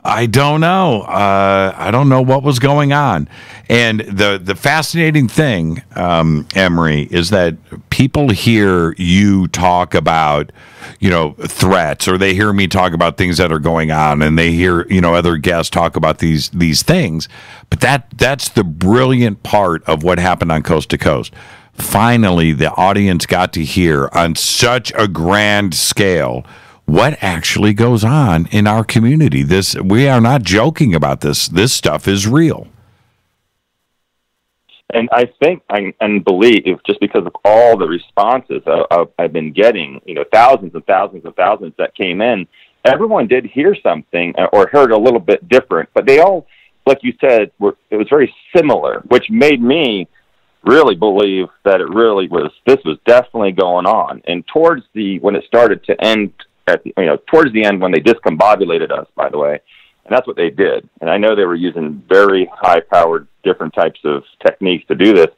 I don't know. I don't know what was going on. And the fascinating thing, Emery, is that people hear you talk about, threats, or they hear me talk about things that are going on, and they hear, other guests talk about these things. But that's the brilliant part of what happened on Coast to Coast. Finally, the audience got to hear on such a grand scale what actually goes on in our community. We are not joking about this. This stuff is real. And I think and believe, just because of all the responses I've been getting, thousands and thousands and thousands that came in, everyone did hear something or heard a little bit different, but they all, like you said, it was very similar, which made me really believe that this was definitely going on. And when it started to end towards the end, when they discombobulated us, by the way, and that's what they did. And I know they were using very high-powered, different types of techniques to do this.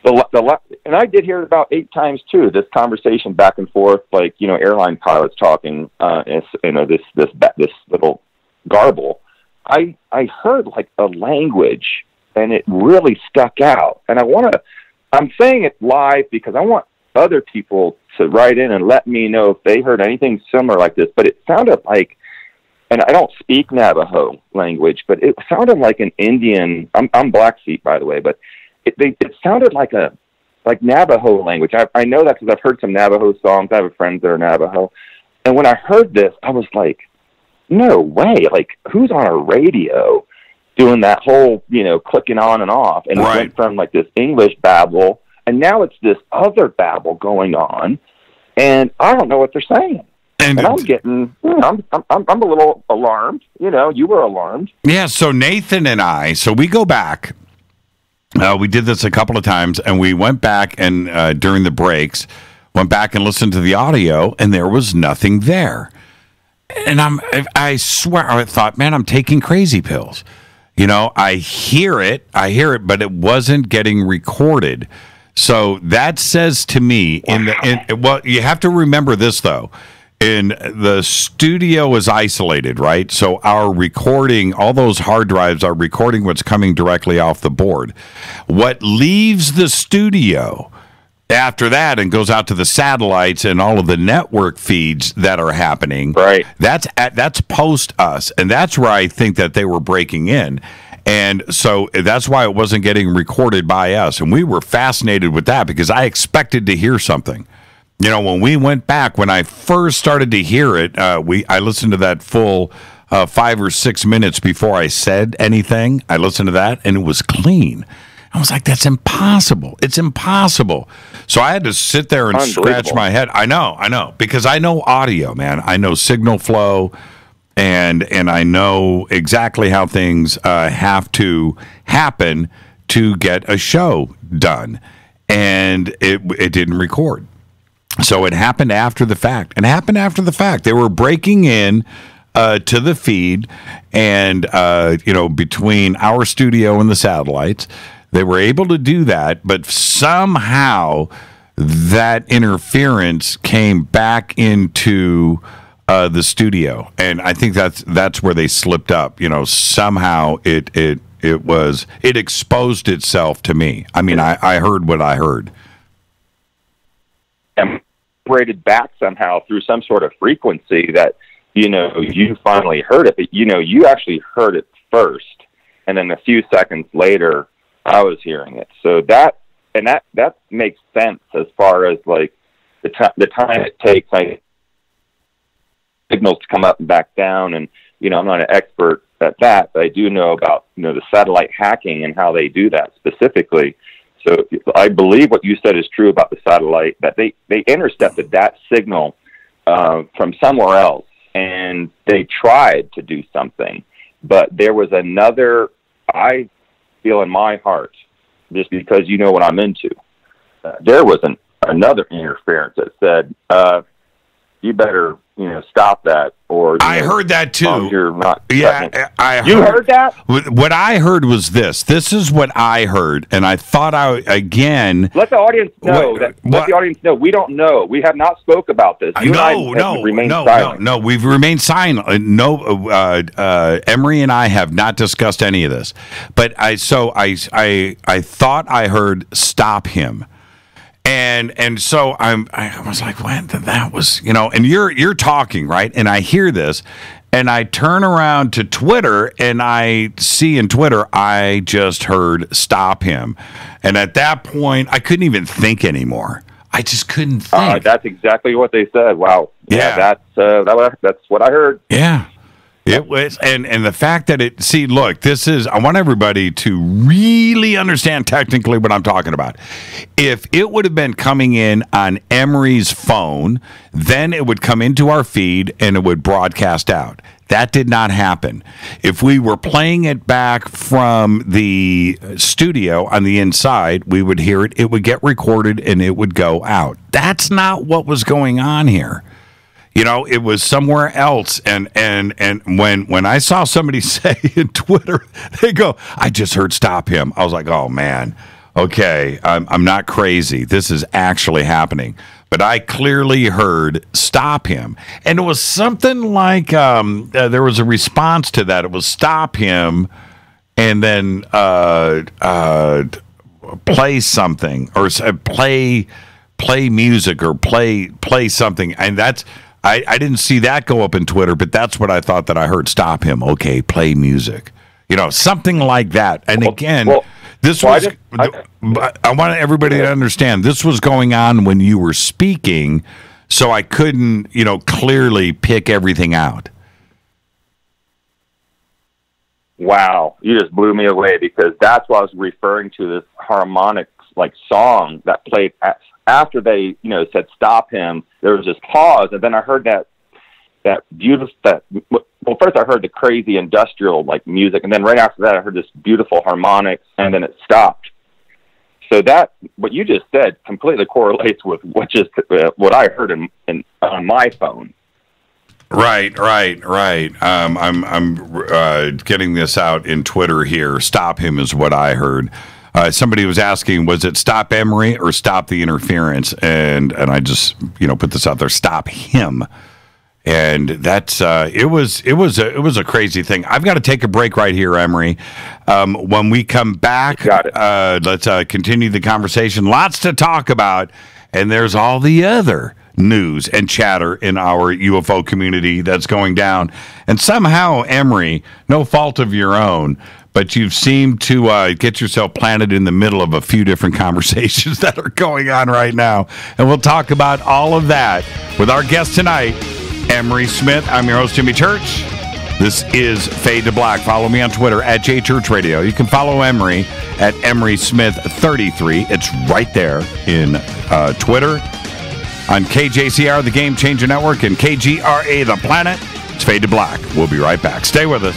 And I did hear it about 8 times too. This conversation back and forth, like airline pilots talking, this little garble. I heard like a language, and it really stuck out. And I'm saying it live because I want other people to write in and let me know if they heard anything similar like this. But it sounded like, and I don't speak Navajo language, but it sounded like an Indian. I'm Blackfeet, by the way, but it sounded like Navajo language. I know that because I've heard some Navajo songs. I have friends that are Navajo. And when I heard this, I was like, no way. Like, who's on a radio doing that whole, clicking on and off? And It went from like this English babble, and now it's this other babble going on, and I don't know what they're saying. And I'm getting, I'm a little alarmed. You were alarmed. Yeah, so Nathan and I, we go back. We did this a couple of times, and we went back and during the breaks, went back and listened to the audio, and there was nothing there. And I swear, I thought, man, I'm taking crazy pills. I hear it, but it wasn't getting recorded. So that says to me, well, you have to remember this though. The studio is isolated, right? So our recording, all those hard drives are recording what's coming directly off the board. What leaves the studio after that and goes out to the satellites and all of the network feeds that are happening, right? That's post us, and that's where I think that they were breaking in. And so that's why it wasn't getting recorded by us. And we were fascinated with that because I expected to hear something. When we went back, when I first started to hear it, I listened to that full 5 or 6 minutes before I said anything. I listened to that, and it was clean. I was like, that's impossible. It's impossible. So I had to sit there and scratch my head. I know, because I know audio, man. I know signal flow, and I know exactly how things have to happen to get a show done. And it didn't record. So it happened after the fact. They were breaking in to the feed, and between our studio and the satellites, they were able to do that. But somehow that interference came back into the studio, and I think that's where they slipped up. Somehow it exposed itself to me. I mean, I heard what I heard. Braided back somehow through some sort of frequency that you finally heard it, but you actually heard it first, and then a few seconds later I was hearing it. So that makes sense as far as like the time it takes signals to come up and back down. And I'm not an expert at that, but I do know about the satellite hacking and how they do that specifically. So I believe what you said is true about the satellite, that they intercepted that signal from somewhere else, and they tried to do something. But there was another, I feel in my heart, just because you know what I'm into, there was another interference that said, you better stop that, or I heard that too. You're not. Yeah, you heard that. What I heard was this. This is what I heard, and I thought again. Let the audience know let the audience know. We don't know. We have not spoke about this. No. We've remained silent. Emery and I have not discussed any of this. But I thought I heard stop him. And so I was like, what? That was, and you're talking, right? And I hear this, and I turn around to Twitter, and I see in Twitter, I just heard stop him. And at that point, I couldn't even think anymore. I just couldn't think. That's exactly what they said. Wow. Yeah, that's what I heard. Yeah. It was, and the fact that I want everybody to really understand technically what I'm talking about. If it would have been coming in on Emery's phone, then it would come into our feed and it would broadcast out. That did not happen. If we were playing it back from the studio on the inside, we would hear it. It would get recorded and it would go out. That's not what was going on here. You know, it was somewhere else. And when I saw somebody say in Twitter, they go, I just heard stop him. I was like, oh, man, okay, I'm not crazy. This is actually happening. But I clearly heard stop him. And it was something like there was a response to that. It was stop him and then play something or play music or play something. And that's... I didn't see that go up in Twitter, but that's what I thought that I heard. Stop him. Okay, play music. You know, something like that. And again, I want everybody to understand, this was going on when you were speaking, so I couldn't, clearly pick everything out. Wow, you just blew me away, because that's what I was referring to, this harmonics song that played after they said stop him. There was this pause, and then I heard that beautiful well, first I heard the crazy industrial music, and then right after that I heard this beautiful harmonics, and then it stopped. So that what you just said completely correlates with what I heard on my phone. Right. I'm getting this out in Twitter here. Stop him is what I heard. Somebody was asking, was it stop Emery or stop the interference? And I just put this out there, stop him. And that's it was a crazy thing. I've got to take a break right here, Emery. When we come back, let's continue the conversation. Lots to talk about, and there's all the other news and chatter in our UFO community that's going down. And somehow, Emery, no fault of your own, but you've seemed to get yourself planted in the middle of a few different conversations that are going on right now. And we'll talk about all of that with our guest tonight, Emery Smith. I'm your host, Jimmy Church. This is Fade to Black. Follow me on Twitter at JChurchRadio. You can follow Emery at Emery Smith 33. It's right there in Twitter. On KJCR, the Game Changer Network, and KGRA, the Planet. It's Fade to Black. We'll be right back. Stay with us.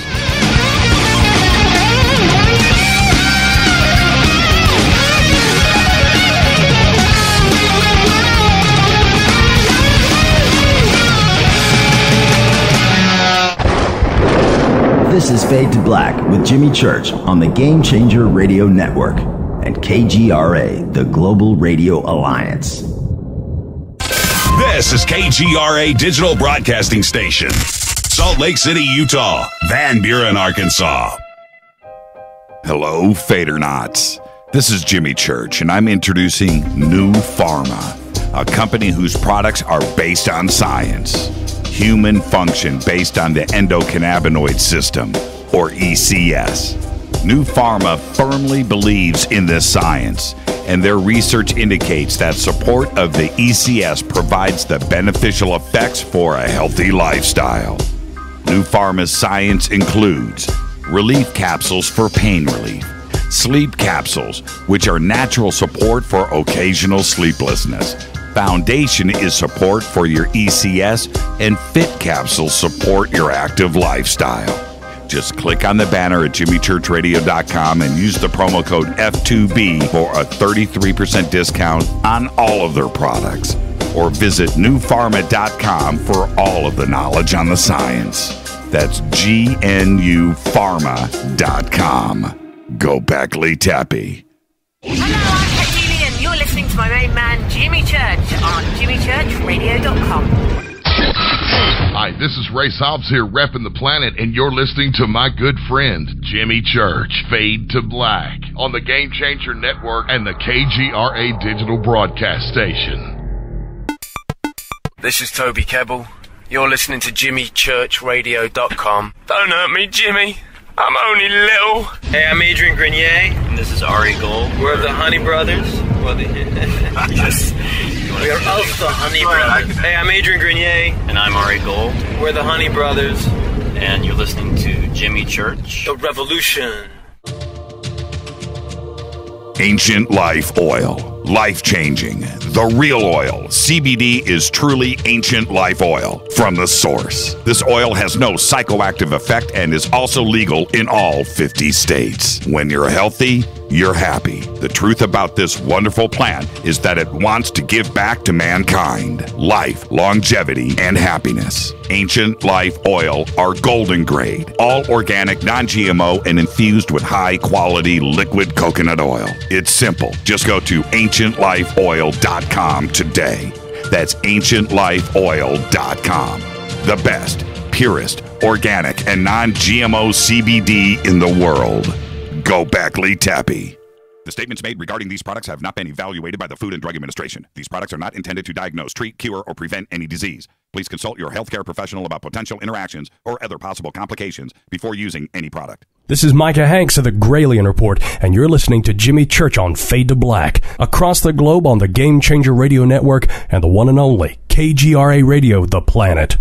This is Fade to Black with Jimmy Church on the Game Changer Radio Network and KGRA, the Global Radio Alliance. This is KGRA Digital Broadcasting Station, Salt Lake City, Utah, Van Buren, Arkansas. Hello, Fadernauts. This is Jimmy Church, and I'm introducing New Pharma, a company whose products are based on science. Human function based on the endocannabinoid system, or ECS. New Pharma firmly believes in this science, and their research indicates that support of the ECS provides the beneficial effects for a healthy lifestyle. New Pharma's science includes relief capsules for pain relief, sleep capsules, which are natural support for occasional sleeplessness. Foundation is support for your ECS, and Fit capsules support your active lifestyle. Just click on the banner at jimmychurchradio.com and use the promo code F2B for a 33% discount on all of their products. Or visit newpharma.com for all of the knowledge on the science. That's GNUpharma.com. Go Beckley Tappy. You're listening to my main man, Jimmy Church, on jimmychurchradio.com. Hi, this is Ray Hobbs here, repping the planet, and you're listening to my good friend, Jimmy Church, Fade to Black, on the Game Changer Network and the KGRA Digital Broadcast Station. This is Toby Kebbell. You're listening to jimmychurchradio.com. Don't hurt me, Jimmy. I'm only little. Hey, I'm Adrian Grenier. And this is Ari Gold. We're the Honey Brothers. Yes. We are of the Honey Brothers. Hey, I'm Adrian Grenier. And I'm Ari Gold. We're the Honey Brothers. and you're listening to Jimmy Church. The Revolution. Ancient Life Oil. Life-changing. The real oil. CBD is truly ancient life oil from the source. This oil has no psychoactive effect and is also legal in all 50 states. When you're healthy, you're happy. The truth about this wonderful plant is that it wants to give back to mankind life, longevity, and happiness. Ancient Life Oil are golden grade, all organic, non-GMO, and infused with high-quality liquid coconut oil. It's simple. Just go to ancientlifeoil.com today. That's ancientlifeoil.com. The best, purest, organic, and non-GMO CBD in the world. Go Backley Tappy. The statements made regarding these products have not been evaluated by the Food and Drug Administration. These products are not intended to diagnose, treat, cure, or prevent any disease. Please consult your healthcare professional about potential interactions or other possible complications before using any product. This is Micah Hanks of the Gralien Report, and you're listening to Jimmy Church on Fade to Black, across the globe on the Game Changer Radio Network and the one and only KGRA Radio, The Planet.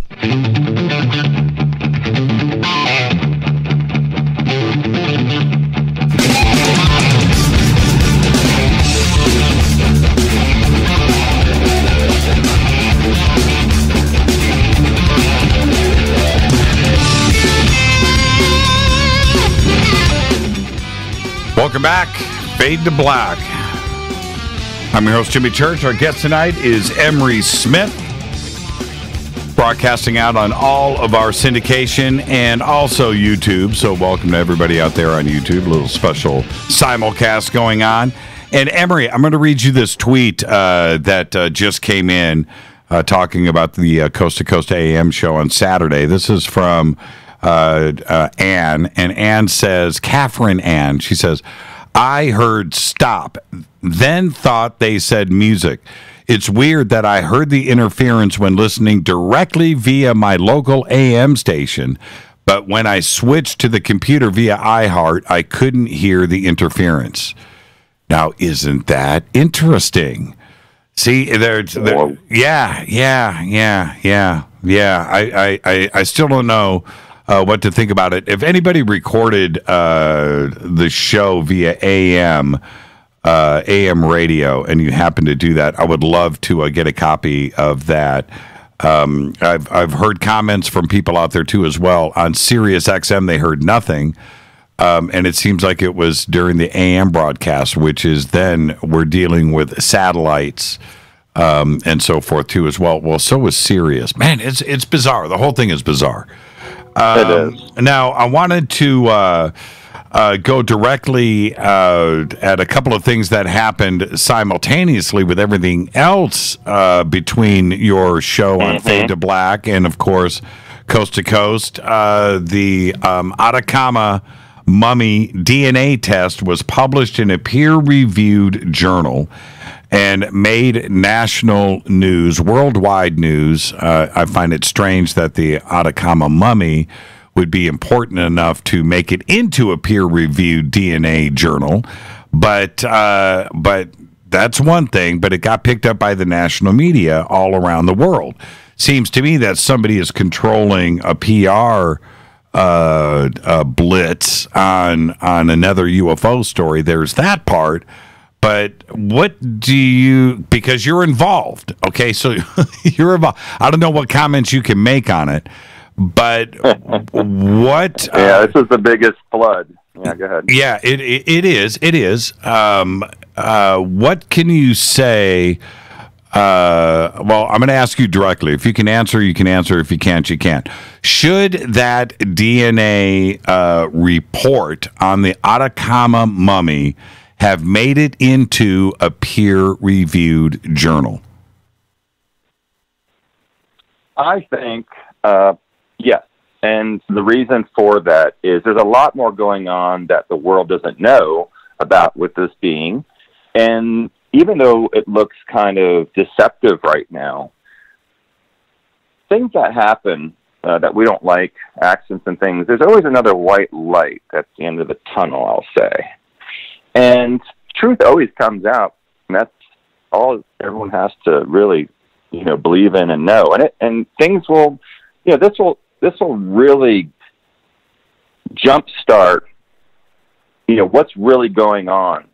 Welcome back. Fade to Black. I'm your host, Jimmy Church. Our guest tonight is Emery Smith, broadcasting out on all of our syndication and also YouTube. So welcome to everybody out there on YouTube. A little special simulcast going on. And Emery, I'm going to read you this tweet that just came in talking about the Coast to Coast AM show on Saturday. This is from Ann, and Ann says, Catherine Ann, she says, I heard stop, then thought they said music. It's weird that I heard the interference when listening directly via my local AM station, but when I switched to the computer via iHeart, I couldn't hear the interference. Now, isn't that interesting? See, there's yeah. I still don't know what to think about it. If anybody recorded the show via AM radio, and you happen to do that, I would love to get a copy of that. I've heard comments from people out there too as well. On Sirius XM, they heard nothing, and it seems like it was during the AM broadcast, which is then we're dealing with satellites and so forth too as well. Well, so was Sirius. Man, it's bizarre. The whole thing is bizarre. Now, I wanted to go directly at a couple of things that happened simultaneously with everything else between your show on Fade to Black and, of course, Coast to Coast. The Atacama mummy DNA test was published in a peer-reviewed journal and made national news, worldwide news. I find it strange that the Atacama mummy would be important enough to make it into a peer-reviewed DNA journal, but that's one thing. But it got picked up by the national media all around the world. Seems to me that somebody is controlling a PR blitz on another UFO story. There's that part. But what do you, because you're involved, okay, so you're involved. I don't know what comments you can make on it, but what... this is the biggest flood. Yeah, go ahead. Yeah, it is. What can you say? Well, I'm going to ask you directly. If you can answer, you can answer. If you can't, you can't. Should that DNA report on the Atacama mummy have made it into a peer-reviewed journal? I think, yes. And the reason for that is there's a lot more going on that the world doesn't know about with this being. And even though it looks kind of deceptive right now, things that happen that we don't like, accidents and things, there's always another white light at the end of the tunnel, I'll say. And truth always comes out, and that's all everyone has to really, believe in and know. And things will, this will really jumpstart, what's really going on,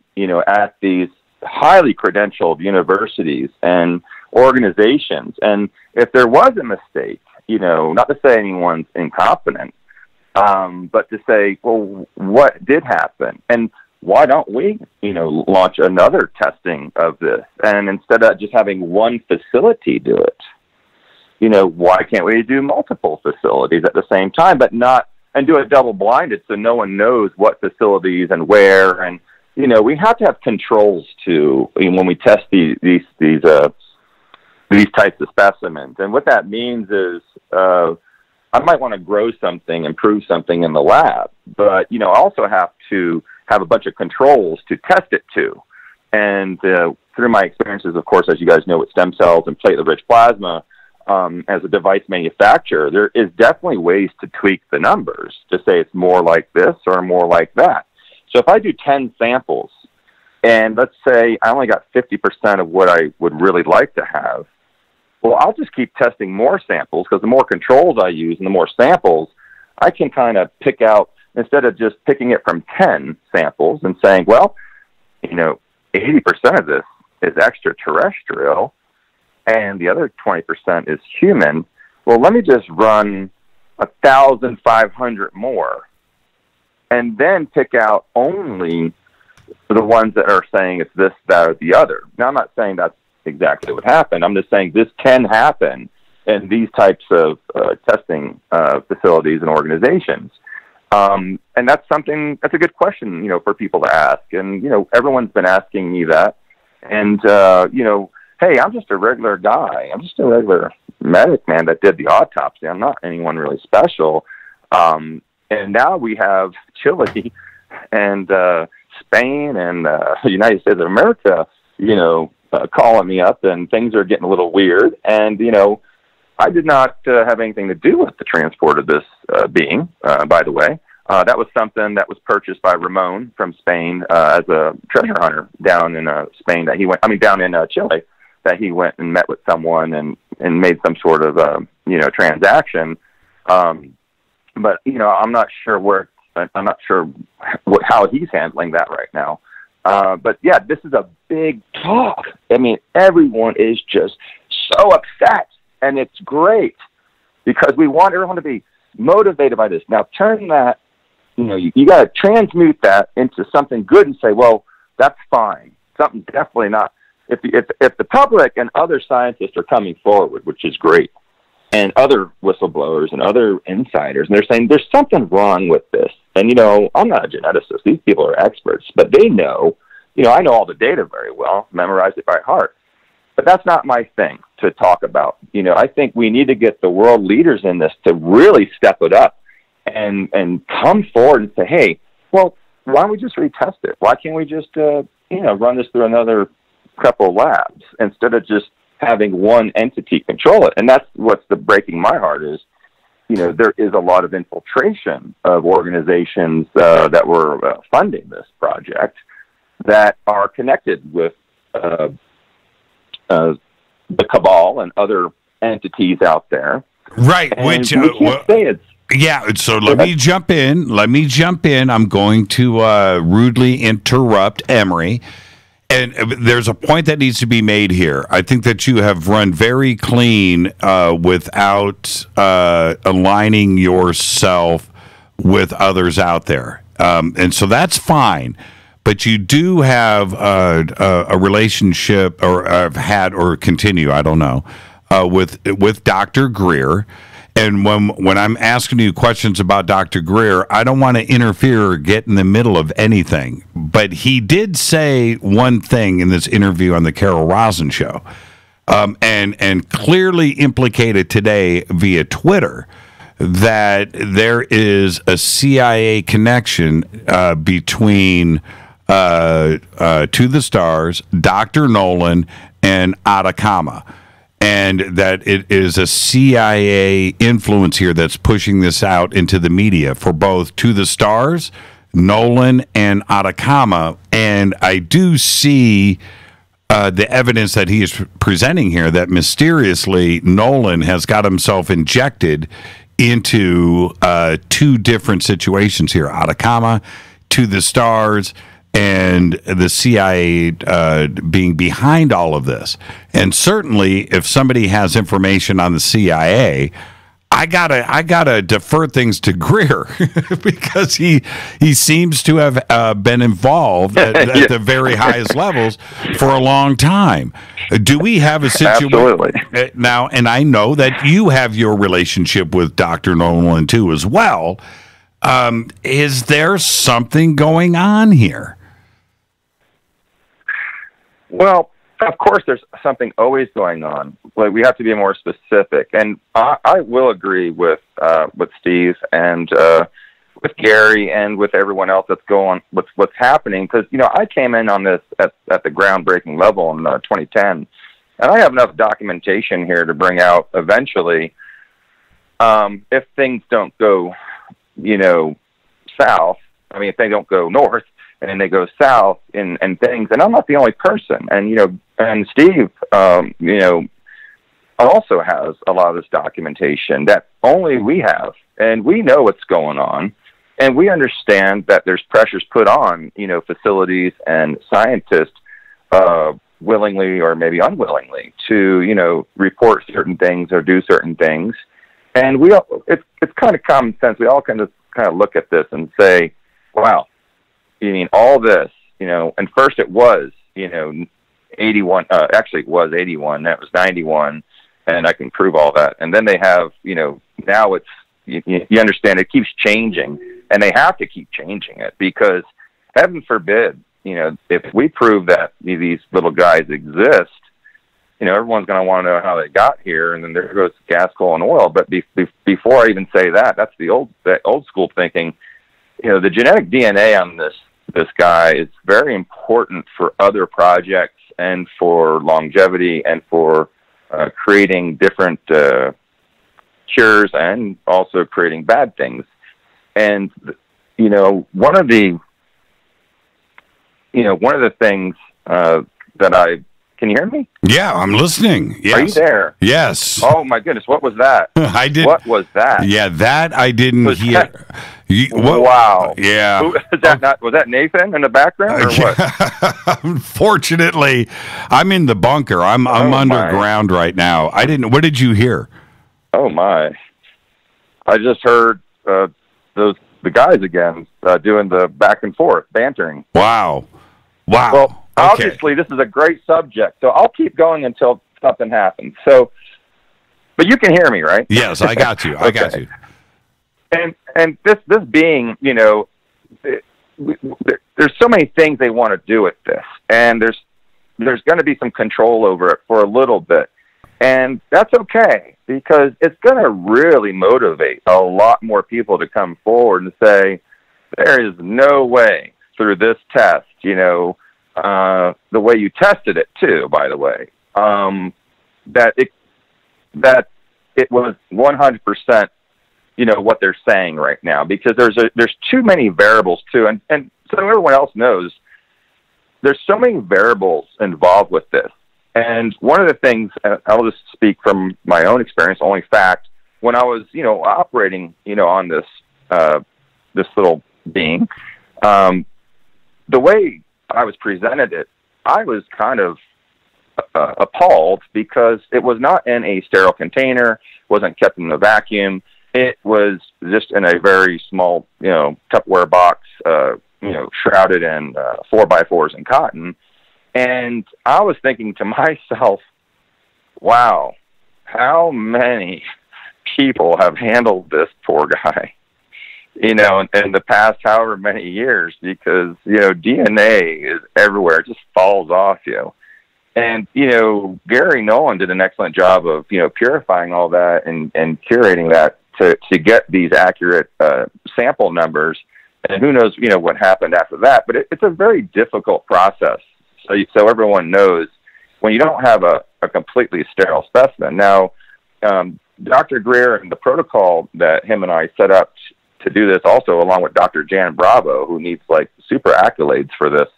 at these highly credentialed universities and organizations. And if there was a mistake, not to say anyone's incompetent, but to say, well, what did happen? And why don't we, launch another testing of this? And instead of just having one facility do it, why can't we do multiple facilities at the same time, but not, and do it double blinded so no one knows what facilities and where? And, we have to have controls too, when we test these types of specimens. And what that means is, I might want to grow something, improve something in the lab, but, I also have to have a bunch of controls to test it to. And through my experiences, of course, as you guys know, with stem cells and platelet-rich plasma, as a device manufacturer, there is definitely ways to tweak the numbers to say it's more like this or more like that. So if I do 10 samples, and let's say I only got 50% of what I would really like to have, well, I'll just keep testing more samples, because the more controls I use and the more samples, I can kind of pick out, instead of just picking it from 10 samples and saying, well, 80% of this is extraterrestrial and the other 20% is human. Well, let me just run 1,500 more and then pick out only the ones that are saying it's this, that, or the other. Now, I'm not saying that's exactly what happened. I'm just saying this can happen in these types of testing facilities and organizations. And that's a good question, for people to ask. And, everyone's been asking me that. And, hey, I'm just a regular guy. I'm just a regular medic, man, that did the autopsy. I'm not anyone really special. And now we have Chile and Spain and the United States of America, calling me up, and things are getting a little weird. And, I did not have anything to do with the transport of this being, by the way. That was something that was purchased by Ramon from Spain as a treasure hunter down in Spain down in Chile, that he went and met with someone and made some sort of, transaction. But, I'm not sure how he's handling that right now. But yeah, this is a big talk. I mean, everyone is just so upset, and it's great because we want everyone to be motivated by this. Now turn that, you got to transmute that into something good and say, well, that's fine. Something definitely not. If the public and other scientists are coming forward, which is great, and other whistleblowers and other insiders, and they're saying there's something wrong with this. And, I'm not a geneticist. These people are experts, but they know, I know all the data very well, memorized it by heart. But that's not my thing to talk about. I think we need to get the world leaders in this to really step it up and come forward and say, hey, well, why don't we just retest it? Why can't we just, run this through another couple of labs instead of just having one entity control it? And that's what's breaking my heart is, there is a lot of infiltration of organizations that were funding this project that are connected with the cabal and other entities out there. Right, and which we can't say it's. Yeah, so let me jump in. I'm going to rudely interrupt Emery. And there's a point that needs to be made here. I think that you have run very clean without aligning yourself with others out there. And so that's fine. But you do have a relationship, or have had, or continue, I don't know, with Dr. Greer. And when I'm asking you questions about Dr. Greer, I don't want to interfere or get in the middle of anything. But he did say one thing in this interview on the Carol Rosin show, and clearly implicated today via Twitter that there is a CIA connection between To the Stars, Dr. Nolan, and Atacama. And that it is a CIA influence here that's pushing this out into the media for both To the Stars, Nolan, and Atacama. And I do see the evidence that he is presenting here that mysteriously Nolan has got himself injected into two different situations here: Atacama to the stars, and the CIA being behind all of this. And certainly, if somebody has information on the CIA, I gotta defer things to Greer because he seems to have been involved at the very highest levels for a long time. Do we have a situation now? And I know that you have your relationship with Dr. Nolan too, as well. Is there something going on here? Well, of course, there's something always going on. Like, we have to be more specific, and I will agree with Steve and with Gary and with everyone else that's going what's happening. Because I came in on this at the groundbreaking level in 2010, and I have enough documentation here to bring out eventually. If things don't go, south. I mean, if they don't go north and then they go south and things, and I'm not the only person. And, and Steve, also has a lot of this documentation that only we have, and we know what's going on, and we understand that there's pressures put on, facilities and scientists, willingly or maybe unwillingly to, report certain things or do certain things. And it's kind of common sense. We all kind of look at this and say, wow, you mean all this, and first it was, 81, actually it was 81, that was 91, and I can prove all that. And then they have, now it's, you understand it keeps changing, and they have to keep changing it because heaven forbid, if we prove that these little guys exist, everyone's going to want to know how they got here, and then there goes gas, coal, and oil. But before I even say that, that's the old school thinking. The genetic DNA on this guy is very important for other projects and for longevity and for creating different cures and also creating bad things. And one of the things that I can you hear me? Yeah, I'm listening. Yes. Are you there? Yes. Oh my goodness, what was that? I did. What was that? Yeah, that I didn't hear. Wow. Yeah. Was that Nathan in the background or what? Unfortunately, I'm in the bunker. I'm underground right now. What did you hear? Oh my. I just heard the guys again doing the back and forth bantering. Wow. Well, obviously this is a great subject, so I'll keep going until something happens. So, but you can hear me, right? Yes, I got you. I got you. And this being, there's so many things they want to do with this, and there's going to be some control over it for a little bit, and that's okay because it's going to really motivate a lot more people to come forward and say there is no way through this test, the way you tested it too, by the way, that it was 100%. What they're saying right now, because there's too many variables too, and so everyone else knows there's so many variables involved with this. And one of the things, I'll just speak from my own experience, only fact, when I was operating on this little being, the way I was presented it, I was kind of appalled because it was not in a sterile container, wasn't kept in a vacuum. It was just in a very small, Tupperware box, shrouded in 4x4s and cotton. And I was thinking to myself, wow, how many people have handled this poor guy, in the past however many years, because, DNA is everywhere. It just falls off you. And, Gary Nolan did an excellent job of, purifying all that and curating that to get these accurate sample numbers, and who knows, what happened after that. But it's a very difficult process. So everyone knows when you don't have a completely sterile specimen. Now, Dr. Greer and the protocol that him and I set up to do this, also along with Dr. Jan Bravo, who needs super accolades for this,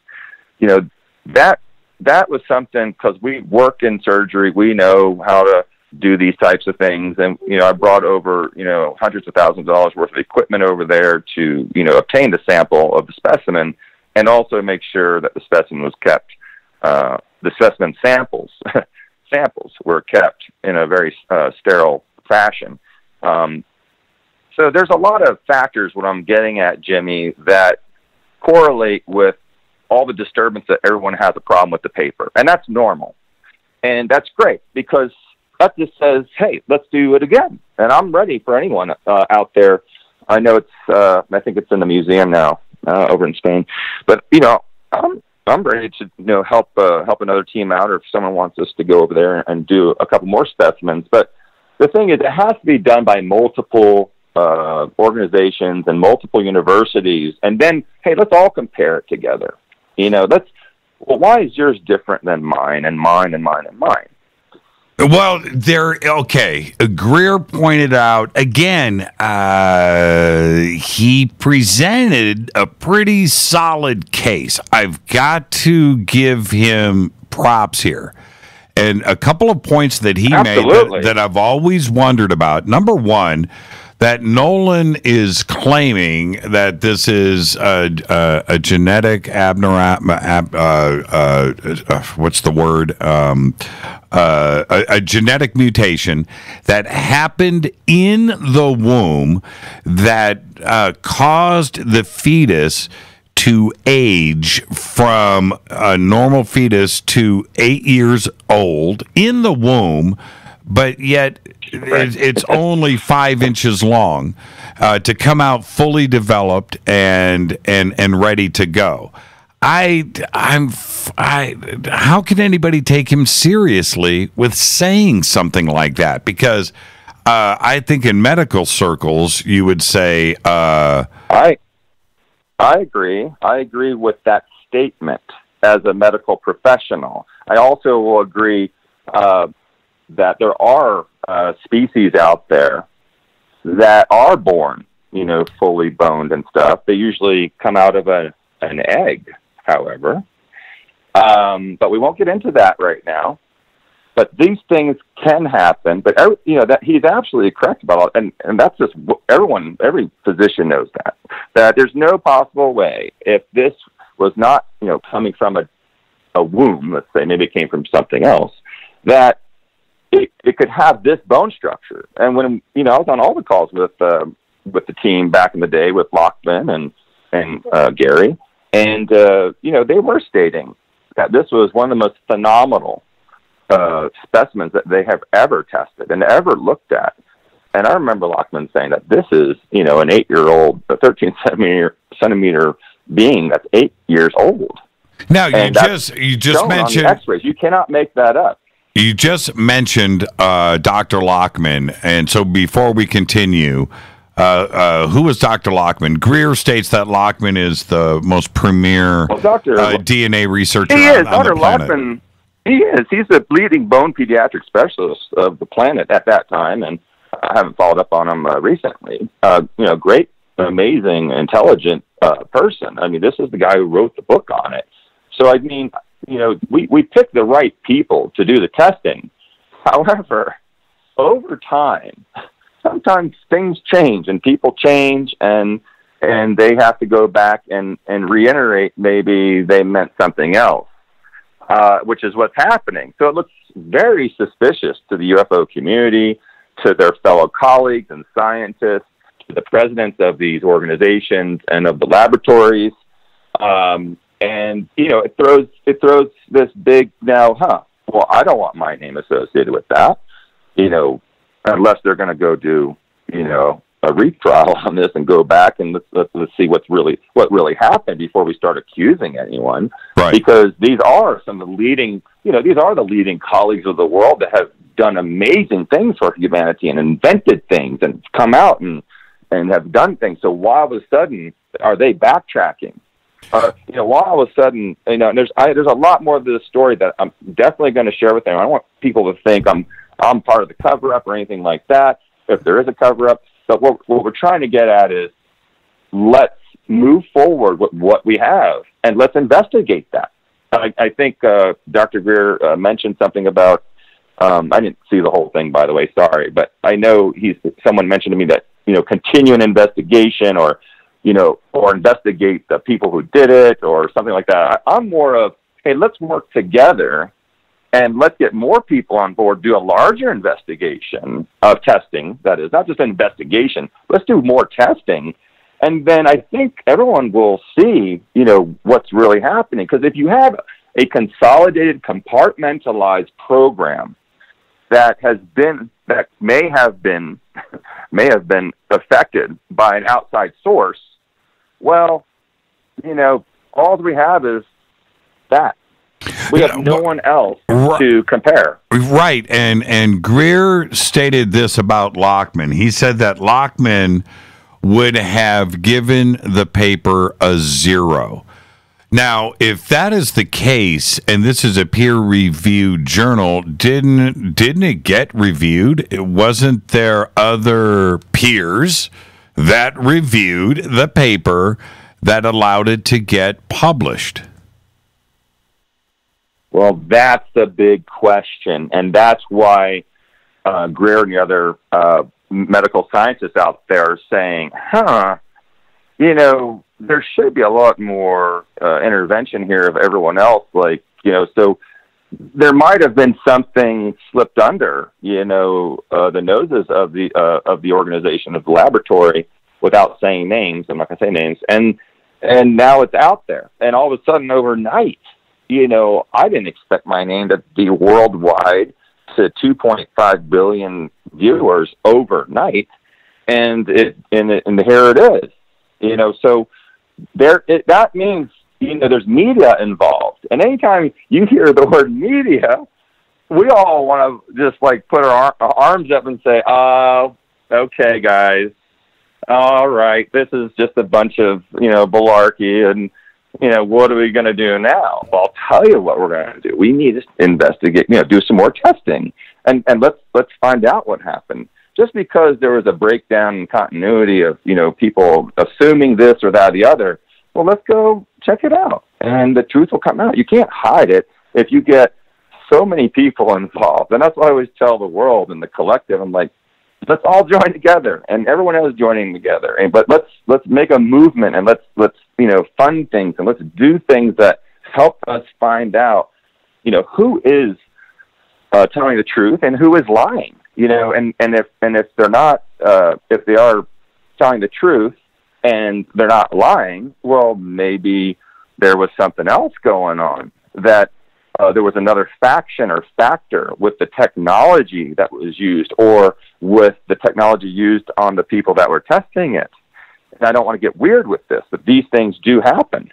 that was something, because we work in surgery. We know how to do these types of things. And, I brought over, hundreds of thousands of dollars worth of equipment over there to, obtain the sample of the specimen and also make sure that the specimen was kept, the specimen samples were kept in a very sterile fashion. So there's a lot of factors, what I'm getting at, Jimmy, that correlate with all the disturbance that everyone has a problem with the paper. And that's normal. And that's great because that just says, hey, let's do it again. And I'm ready for anyone out there. I know it's, I think it's in the museum now over in Spain. But, I'm ready to, help another team out, or if someone wants us to go over there and do a couple more specimens. But the thing is, it has to be done by multiple organizations and multiple universities. And then, hey, let's all compare it together. Why is yours different than mine and mine and mine and mine? Well, Greer pointed out, again, he presented a pretty solid case. I've got to give him props here. And a couple of points that he made that I've always wondered about. Number one, that Nolan is claiming that this is a genetic what's the word? A genetic mutation that happened in the womb that caused the fetus to age from a normal fetus to 8 years old in the womb, but yet it's only 5 inches long, to come out fully developed and ready to go. How can anybody take him seriously with saying something like that? Because I think in medical circles you would say, I agree. I agree with that statement as a medical professional. I also will agree that there are species out there that are born, fully boned and stuff. They usually come out of an egg, however. But we won't get into that right now. But these things can happen. But that he's absolutely correct about it, and that's just every physician knows that there's no possible way, if this was not coming from a womb, let's say, maybe it came from something else, that it could have this bone structure. And when I was on all the calls with the team back in the day with Lockman and Gary, and they were stating that this was one of the most phenomenal specimens that they have ever tested and ever looked at. And I remember Lockman saying that this is, an 8-year-old, a 13 centimeter being that's 8 years old. Now, you just mentioned X-rays. You cannot make that up. You just mentioned Dr. Lockman, and so before we continue, who was Dr. Lockman? Greer states that Lockman is the most premier DNA researcher on the planet. Lockman. He is. He's the leading bone pediatric specialist of the planet at that time, and I haven't followed up on him recently. Great, amazing, intelligent person. I mean, this is the guy who wrote the book on it. So, I mean, we picked the right people to do the testing. However, over time, sometimes things change and people change, and they have to go back and reiterate maybe they meant something else. Which is what's happening. So it looks very suspicious to the UFO community, to their fellow colleagues and scientists, to the presidents of these organizations and of the laboratories. It throws this big well, I don't want my name associated with that, unless they're going to go do, a retrial on this and go back and let's see what really happened before we start accusing anyone. Right. Because these are some of the leading, these are the leading colleagues of the world that have done amazing things for humanity and invented things and come out and have done things. So why all of a sudden are they backtracking? Why all of a sudden, there's a lot more to the story that I'm definitely going to share with them. I don't want people to think I'm part of the cover-up or anything like that, if there is a cover-up. But what we're trying to get at is, let's move forward with what we have, and let's investigate that. I think Dr. Greer mentioned something about, I didn't see the whole thing, by the way, sorry, but I know someone mentioned to me that, continue an investigation or investigate the people who did it or something like that. I'm more of, hey, let's work together and let's get more people on board, do a larger investigation of testing, that is, not just an investigation. Let's do more testing. And then I think everyone will see, what's really happening. Because if you have a consolidated, compartmentalized program that may have been affected by an outside source, well, all we have is that. We have no one else to compare. Right. And Greer stated this about Lockman. He said that Lockman would have given the paper a 0. Now, if that is the case, and this is a peer-reviewed journal, didn't it get reviewed? Wasn't there other peers that reviewed the paper that allowed it to get published? Well, that's the big question, and that's why Greer and the other medical scientists out there are saying, there should be a lot more intervention here of everyone else. So there might have been something slipped under, the noses of the organization, of the laboratory, without saying names. I'm not going to say names. And now it's out there. And all of a sudden, overnight, I didn't expect my name to be worldwide to 2.5 billion viewers overnight. And here it is, so that means, there's media involved. And anytime you hear the word media, we all want to just put our arms up and say, oh, okay, guys. All right. This is just a bunch of, malarkey. And, what are we going to do now? Well, I'll tell you what we're going to do. We need to investigate, do some more testing and let's find out what happened. Just because there was a breakdown in continuity of, people assuming this or that or the other, well, let's go check it out. And the truth will come out. You can't hide it if you get so many people involved. And that's why I always tell the world and the collective, I'm like, let's all join together. And everyone else is joining together. But let's make a movement and let's fund things and let's do things that help us find out, who is telling the truth and who is lying. And if they're not, if they are telling the truth and they're not lying, well, maybe there was something else going on, that there was another faction or factor with the technology that was used or with the technology used on the people that were testing it. And I don't want to get weird with this, but these things do happen.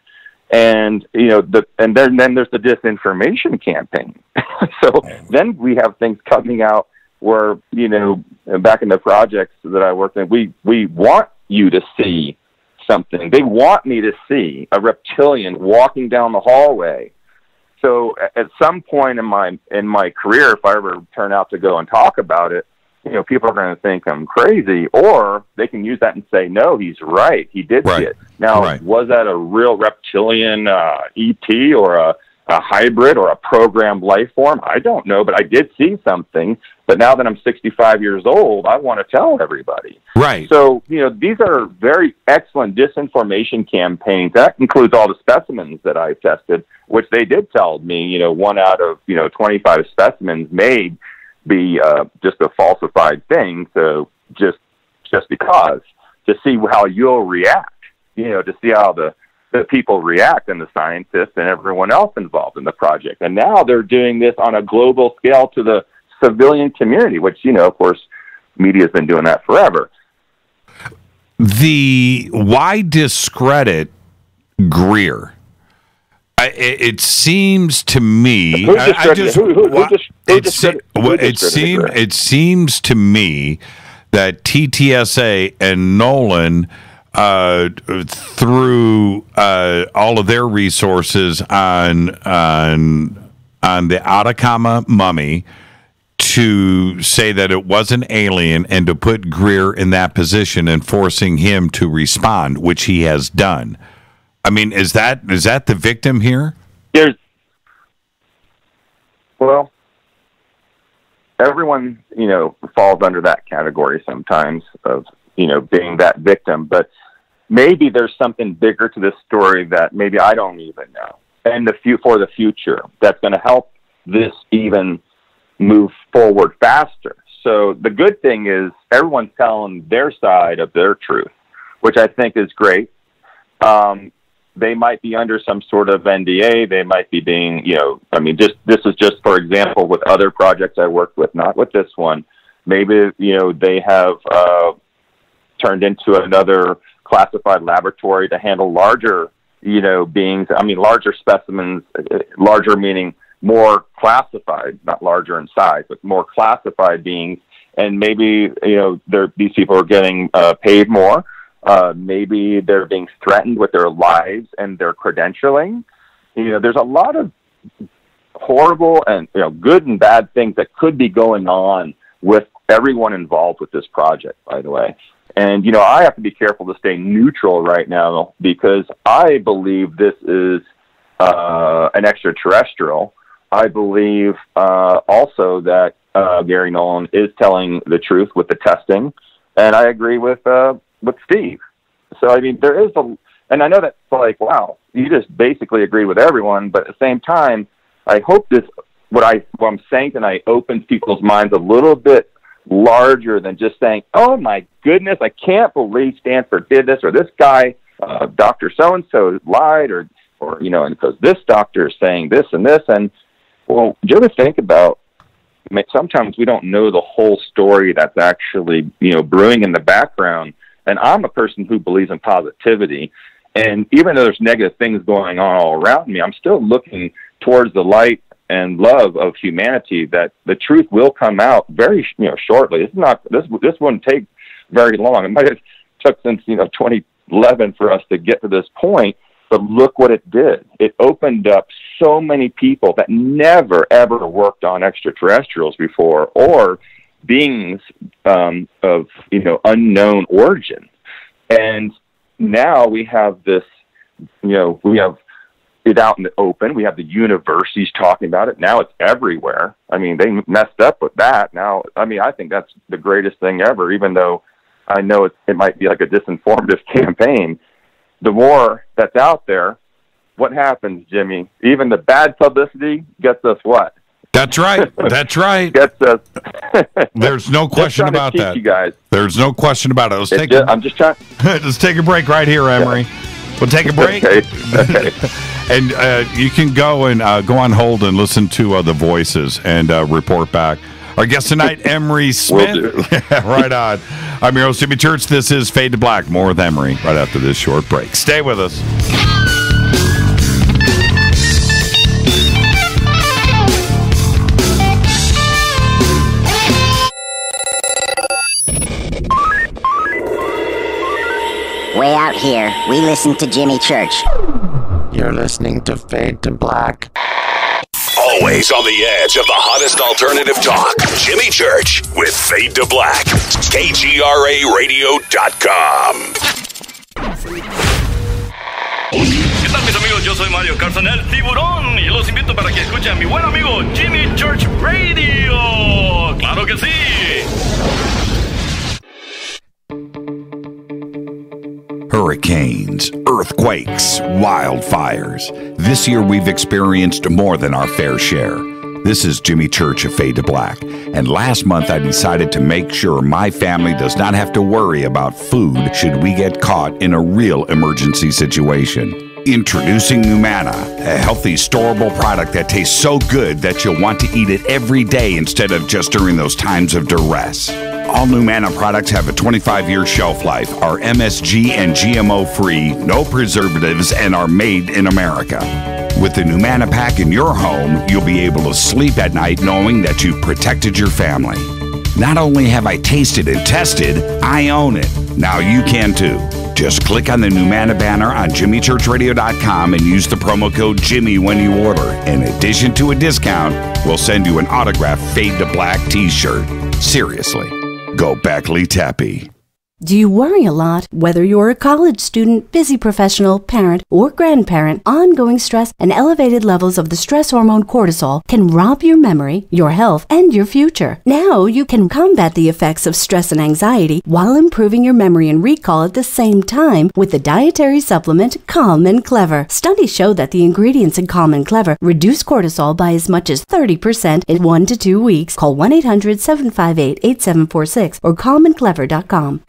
And, and then there's the disinformation campaign. So then we have things coming out where, back in the projects that I worked in, we want you to see something. They want me to see a reptilian walking down the hallway. So at some point in my career, if I ever turn out to go and talk about it, people are going to think I'm crazy, or they can use that and say, no, he's right. He did see it. Now, was that a real reptilian ET or a hybrid or a programmed life form? I don't know, but I did see something. But now that I'm 65 years old, I want to tell everybody. Right. So, these are very excellent disinformation campaigns. That includes all the specimens that I tested, which they did tell me, 1 out of, 25 specimens may be just a falsified thing. So just because, to see how you'll react, to see how the people react, and the scientists and everyone else involved in the project. And now they're doing this on a global scale to the civilian community, which, of course, media's been doing that forever. Why discredit Greer? It seems to me. It seems to me that TTSA and Nolan, through all of their resources on the Atacama mummy, to say that it was an alien and to put Greer in that position and forcing him to respond, which he has done. I mean, is that the victim here? everyone, falls under that category sometimes of, being that victim. But maybe there's something bigger to this story that maybe I don't even know. And for the future, that's going to help this even move forward faster. So the good thing is everyone's telling their side of their truth, which I think is great. They might be under some sort of NDA. They might be being, this is just, for example, with other projects I worked with, not with this one. Maybe, they have turned into another classified laboratory to handle larger, beings. Larger specimens, larger meaning more classified, not larger in size, but more classified beings. And maybe, these people are getting paid more. Maybe they're being threatened with their lives and their credentialing. There's a lot of horrible and, good and bad things that could be going on with everyone involved with this project, by the way. And, I have to be careful to stay neutral right now because I believe this is an extraterrestrial. I believe also that Gary Nolan is telling the truth with the testing, and I agree with Steve. So, there is and I know that's like, wow, you just basically agree with everyone, but at the same time, I hope what I'm saying tonight opens people's minds a little bit larger than just saying, oh my goodness, I can't believe Stanford did this, or this guy, Dr. So-and-so lied, or and because this doctor is saying this and this. And, well, do you ever think about, sometimes we don't know the whole story that's actually, brewing in the background. And I'm a person who believes in positivity. And even though there's negative things going on all around me, I'm still looking towards the light and love of humanity, that the truth will come out very, shortly. It's not, this wouldn't take very long. It might have took since, 2011 for us to get to this point. But look what it did. It opened up so many people that never, ever worked on extraterrestrials before, or beings of, unknown origin. And now we have this, we have it out in the open. We have the universities talking about it. Now it's everywhere. They messed up with that. Now, I think that's the greatest thing ever, even though I know it might be like a disinformative campaign. The more that's out there, what happens, Jimmy? Even the bad publicity gets us what? That's right. That's right. Gets us. There's no question about that. You guys. There's no question about it. I'm just trying. Let's take a break right here, Emery. Yeah. We'll take a break. Okay. And you can go on hold and listen to the voices and report back. Our guest tonight, Emery Smith. Right on. I'm your host, Jimmy Church. This is Fade to Black. More with Emery right after this short break. Stay with us. Way out here, we listen to Jimmy Church. You're listening to Fade to Black. Always on the edge of the hottest alternative talk. Jimmy Church with Fade to Black. KGRARadio.com. ¿Qué tal, mis amigos? Yo soy Mario Carson, el tiburón, y los invito para que escuchen a mi buen amigo Jimmy Church Radio. ¡Claro que sí! Hurricanes, earthquakes, wildfires. This year we've experienced more than our fair share. This is Jimmy Church of Fade to Black. And last month I decided to make sure my family does not have to worry about food should we get caught in a real emergency situation. Introducing Numana, a healthy, storable product that tastes so good that you'll want to eat it every day instead of just during those times of duress. All Numana products have a 25-year shelf life, are MSG and GMO-free, no preservatives, and are made in America. With the Numana pack in your home, you'll be able to sleep at night knowing that you've protected your family. Not only have I tasted and tested, I own it. Now you can too. Just click on the Numana banner on JimmyChurchRadio.com and use the promo code Jimmy when you order. In addition to a discount, we'll send you an autographed Fade to Black t-shirt. Seriously. Go Beckley Tappy. Do you worry a lot? Whether you're a college student, busy professional, parent, or grandparent, ongoing stress and elevated levels of the stress hormone cortisol can rob your memory, your health, and your future. Now you can combat the effects of stress and anxiety while improving your memory and recall at the same time with the dietary supplement Calm and Clever. Studies show that the ingredients in Calm and Clever reduce cortisol by as much as 30% in 1 to 2 weeks. Call 1-800-758-8746 or calmandclever.com.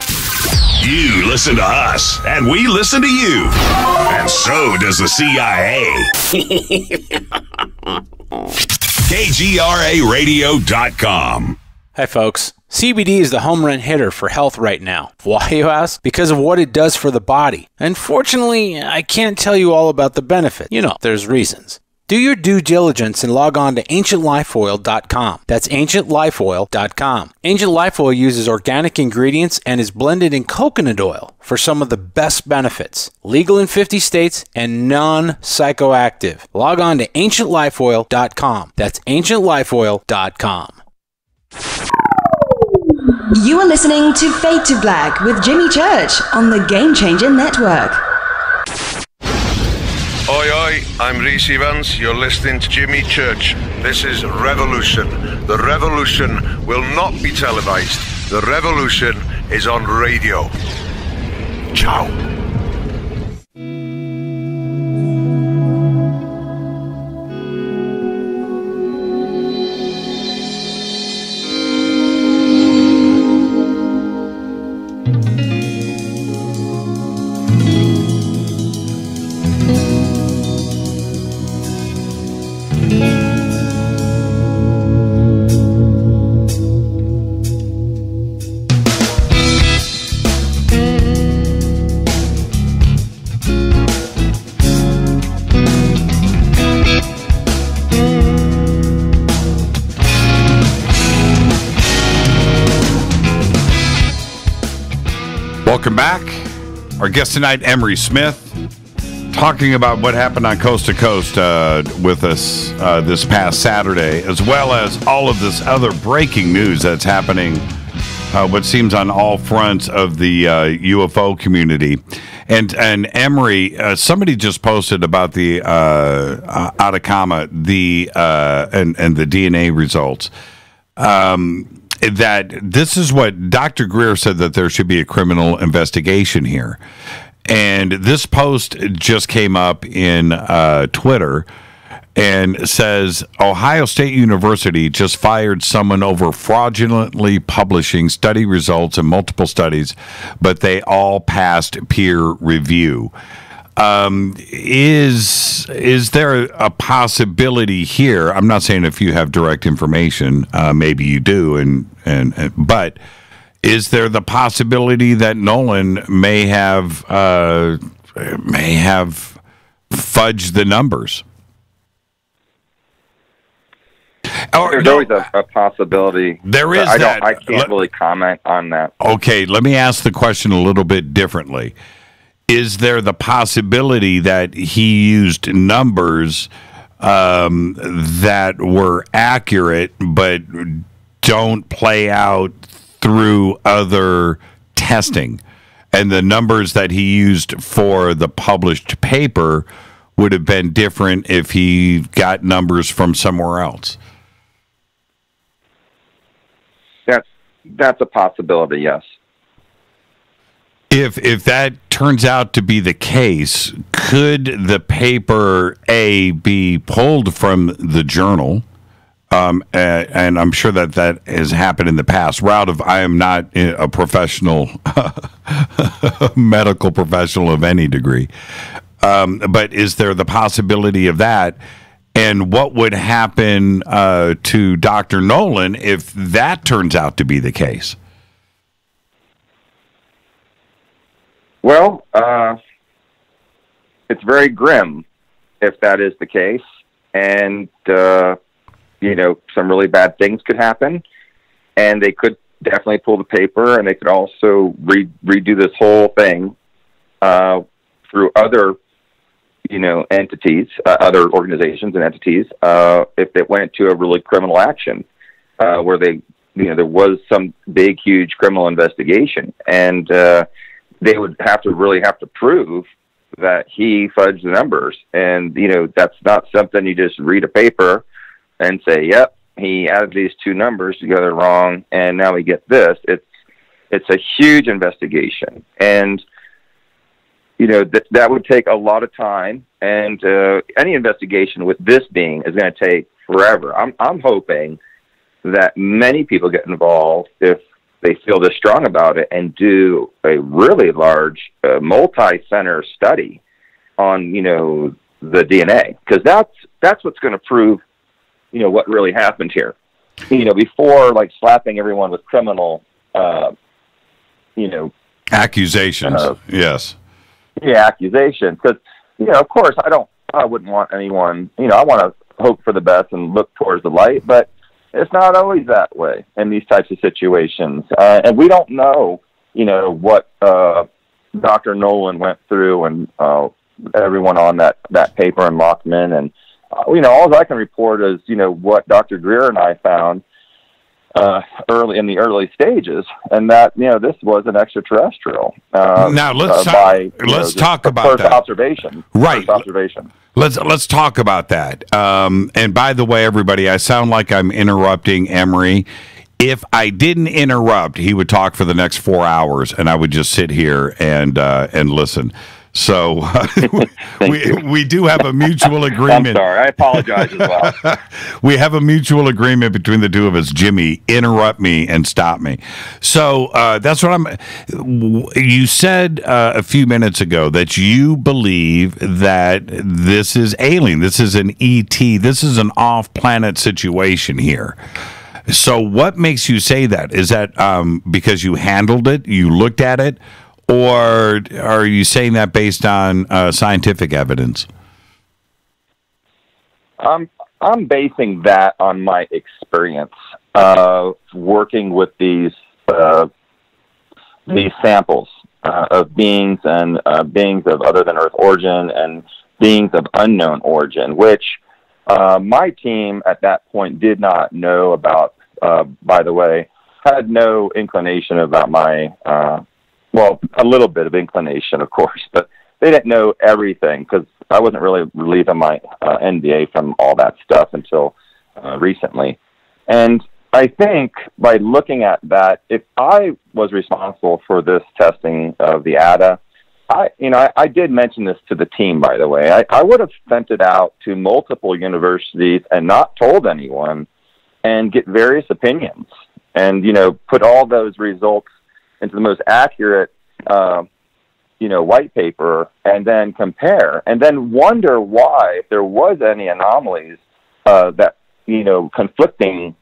You listen to us, and we listen to you. And so does the CIA. KGRARadio.com. Hi, folks. CBD is the home run hitter for health right now. Why, you ask? Because of what it does for the body. Unfortunately, I can't tell you all about the benefit. You know, there's reasons. Do your due diligence and log on to ancientlifeoil.com. That's ancientlifeoil.com. Ancient Life Oil uses organic ingredients and is blended in coconut oil for some of the best benefits. Legal in 50 states and non-psychoactive. Log on to ancientlifeoil.com. That's ancientlifeoil.com. You are listening to Fade to Black with Jimmy Church on the Game Changer Network. Oi, oi, I'm Reese Evans. You're listening to Jimmy Church. This is Revolution. The revolution will not be televised. The revolution is on radio. Ciao. Welcome back. Our guest tonight, Emery Smith, talking about what happened on Coast to Coast with us this past Saturday, as well as all of this other breaking news that's happening, what seems on all fronts of the UFO community. And Emery, somebody just posted about the Atacama, and the DNA results. That this is what Dr. Greer said, that there should be a criminal investigation here. And this post just came up in Twitter and says, Ohio State University just fired someone over fraudulently publishing study results in multiple studies, but they all passed peer review. Is there a possibility here? I'm not saying if you have direct information, maybe you do, but is there the possibility that Nolan may have fudged the numbers? There's always a possibility. There is I can't really comment on that. Okay, let me ask the question a little bit differently. Is there the possibility that he used numbers that were accurate but don't play out through other testing? And the numbers that he used for the published paper would have been different if he got numbers from somewhere else? That's a possibility, yes. If that turns out to be the case, could the paper be pulled from the journal? And I'm sure that has happened in the past. I am not a professional, medical professional of any degree. But is there the possibility of that? And what would happen to Dr. Nolan if that turns out to be the case? Well, it's very grim if that is the case, and some really bad things could happen, and they could definitely pull the paper, and they could also redo this whole thing through other, entities, other organizations and entities, if it went to a really criminal action, where they there was some big, huge criminal investigation, and they would really have to prove that he fudged the numbers. And, that's not something you just read a paper and say, yep, he added these two numbers together wrong, and now we get this. It's a huge investigation. And, that would take a lot of time, and any investigation with this being is going to take forever. I'm hoping that many people get involved if they feel this strong about it and do a really large multi-center study on, the DNA, because that's what's going to prove, what really happened here. Before slapping everyone with criminal, accusations. Yes. Yeah, accusations. Because, of course, I wouldn't want anyone, I want to hope for the best and look towards the light, but it's not always that way in these types of situations. And we don't know, what Dr. Nolan went through and everyone on that paper in Lockman. And, all I can report is, what Dr. Greer and I found early in the early stages, and that this was an extraterrestrial. Now let's talk about first that. Observation. Right. First observation. Let's talk about that. And by the way, everybody, I sound like I'm interrupting Emery. If I didn't interrupt, he would talk for the next 4 hours, and I would just sit here and listen. So we do have a mutual agreement. I'm sorry. I apologize as well. We have a mutual agreement between the two of us. Jimmy, interrupt me and stop me. So that's what you said a few minutes ago, that you believe that this is alien. This is an ET. This is an off-planet situation here. So what makes you say that? Is that because you handled it, you looked at it, or are you saying that based on scientific evidence? I'm basing that on my experience working with these samples of beings and beings of other than Earth origin and beings of unknown origin, which my team at that point did not know about. By the way, had no inclination about my. Well, a little bit of inclination, of course, but they didn't know everything because I wasn't really relieving my NDA from all that stuff until recently. And I think by looking at that, if I was responsible for this testing of the ADA, I did mention this to the team, by the way. I would have sent it out to multiple universities and not told anyone and get various opinions and, put all those results into the most accurate, white paper, and then compare, and then wonder why, if there was any anomalies, that, conflicting,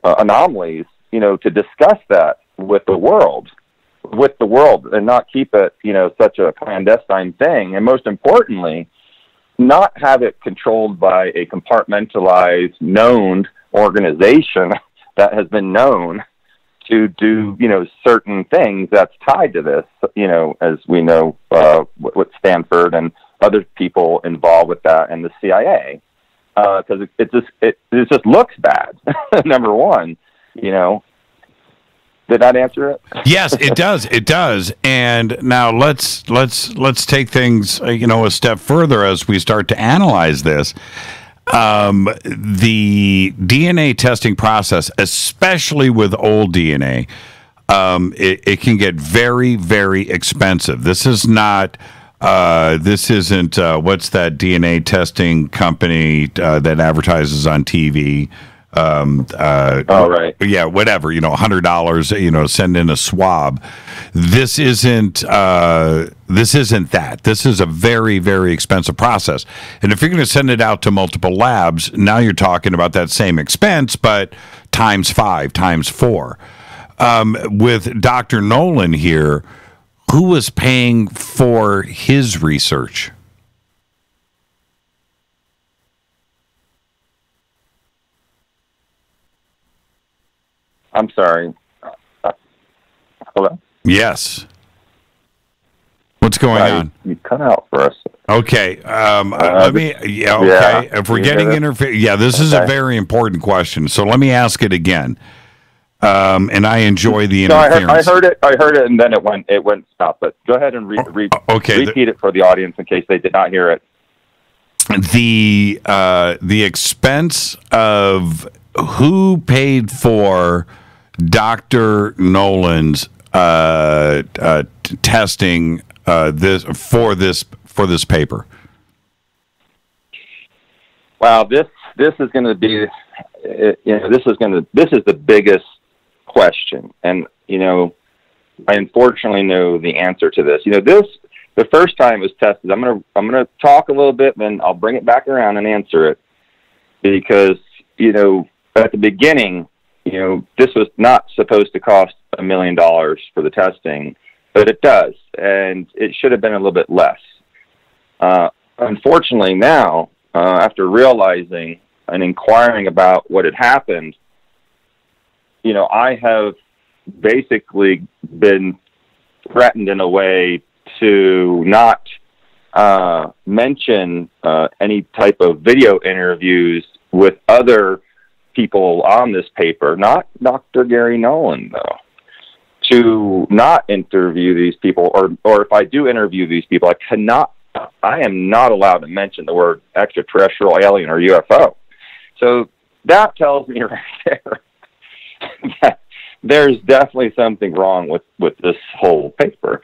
anomalies, to discuss that with the world, and not keep it, such a clandestine thing. And most importantly, not have it controlled by a compartmentalized, known organization that has been known to do, certain things that's tied to this, as we know, with Stanford and other people involved with that, and the CIA, because it just looks bad. Number one, Did that answer it? Yes, it does. It does. And now let's take things, a step further as we start to analyze this. The DNA testing process, especially with old DNA, it can get very, very expensive. This is not. This isn't. What's that DNA testing company that advertises on TV? Right. Yeah, whatever. $100. Send in a swab. This isn't that. This is a very, very expensive process. And if you're going to send it out to multiple labs, now you're talking about that same expense, but times 5, times 4. With Dr. Nolan here, who was paying for his research? I'm sorry. Hello? Yes. What's going on? You cut out for us. Okay. Let me. Yeah. Okay. If we're getting interference, this is a very important question. So let me ask it again. and I enjoy the No, interference. I heard it, and then it went south. But go ahead and repeat it for the audience in case they did not hear it. The expense of who paid for Dr. Nolan's testing this paper. Wow, this is going to be, this is the biggest question, and I unfortunately know the answer to this. The first time it was tested, I'm gonna talk a little bit, then I'll bring it back around and answer it, because at the beginning, this was not supposed to cost $1 million for the testing, but it does, and it should have been a little bit less. Unfortunately, now after realizing and inquiring about what had happened, I have basically been threatened in a way to not mention any type of video interviews with other people on this paper, not Dr. Gary Nolan, though, to not interview these people, or if I do interview these people, I am not allowed to mention the word extraterrestrial, alien, or UFO. So that tells me right there that there's definitely something wrong with this whole paper.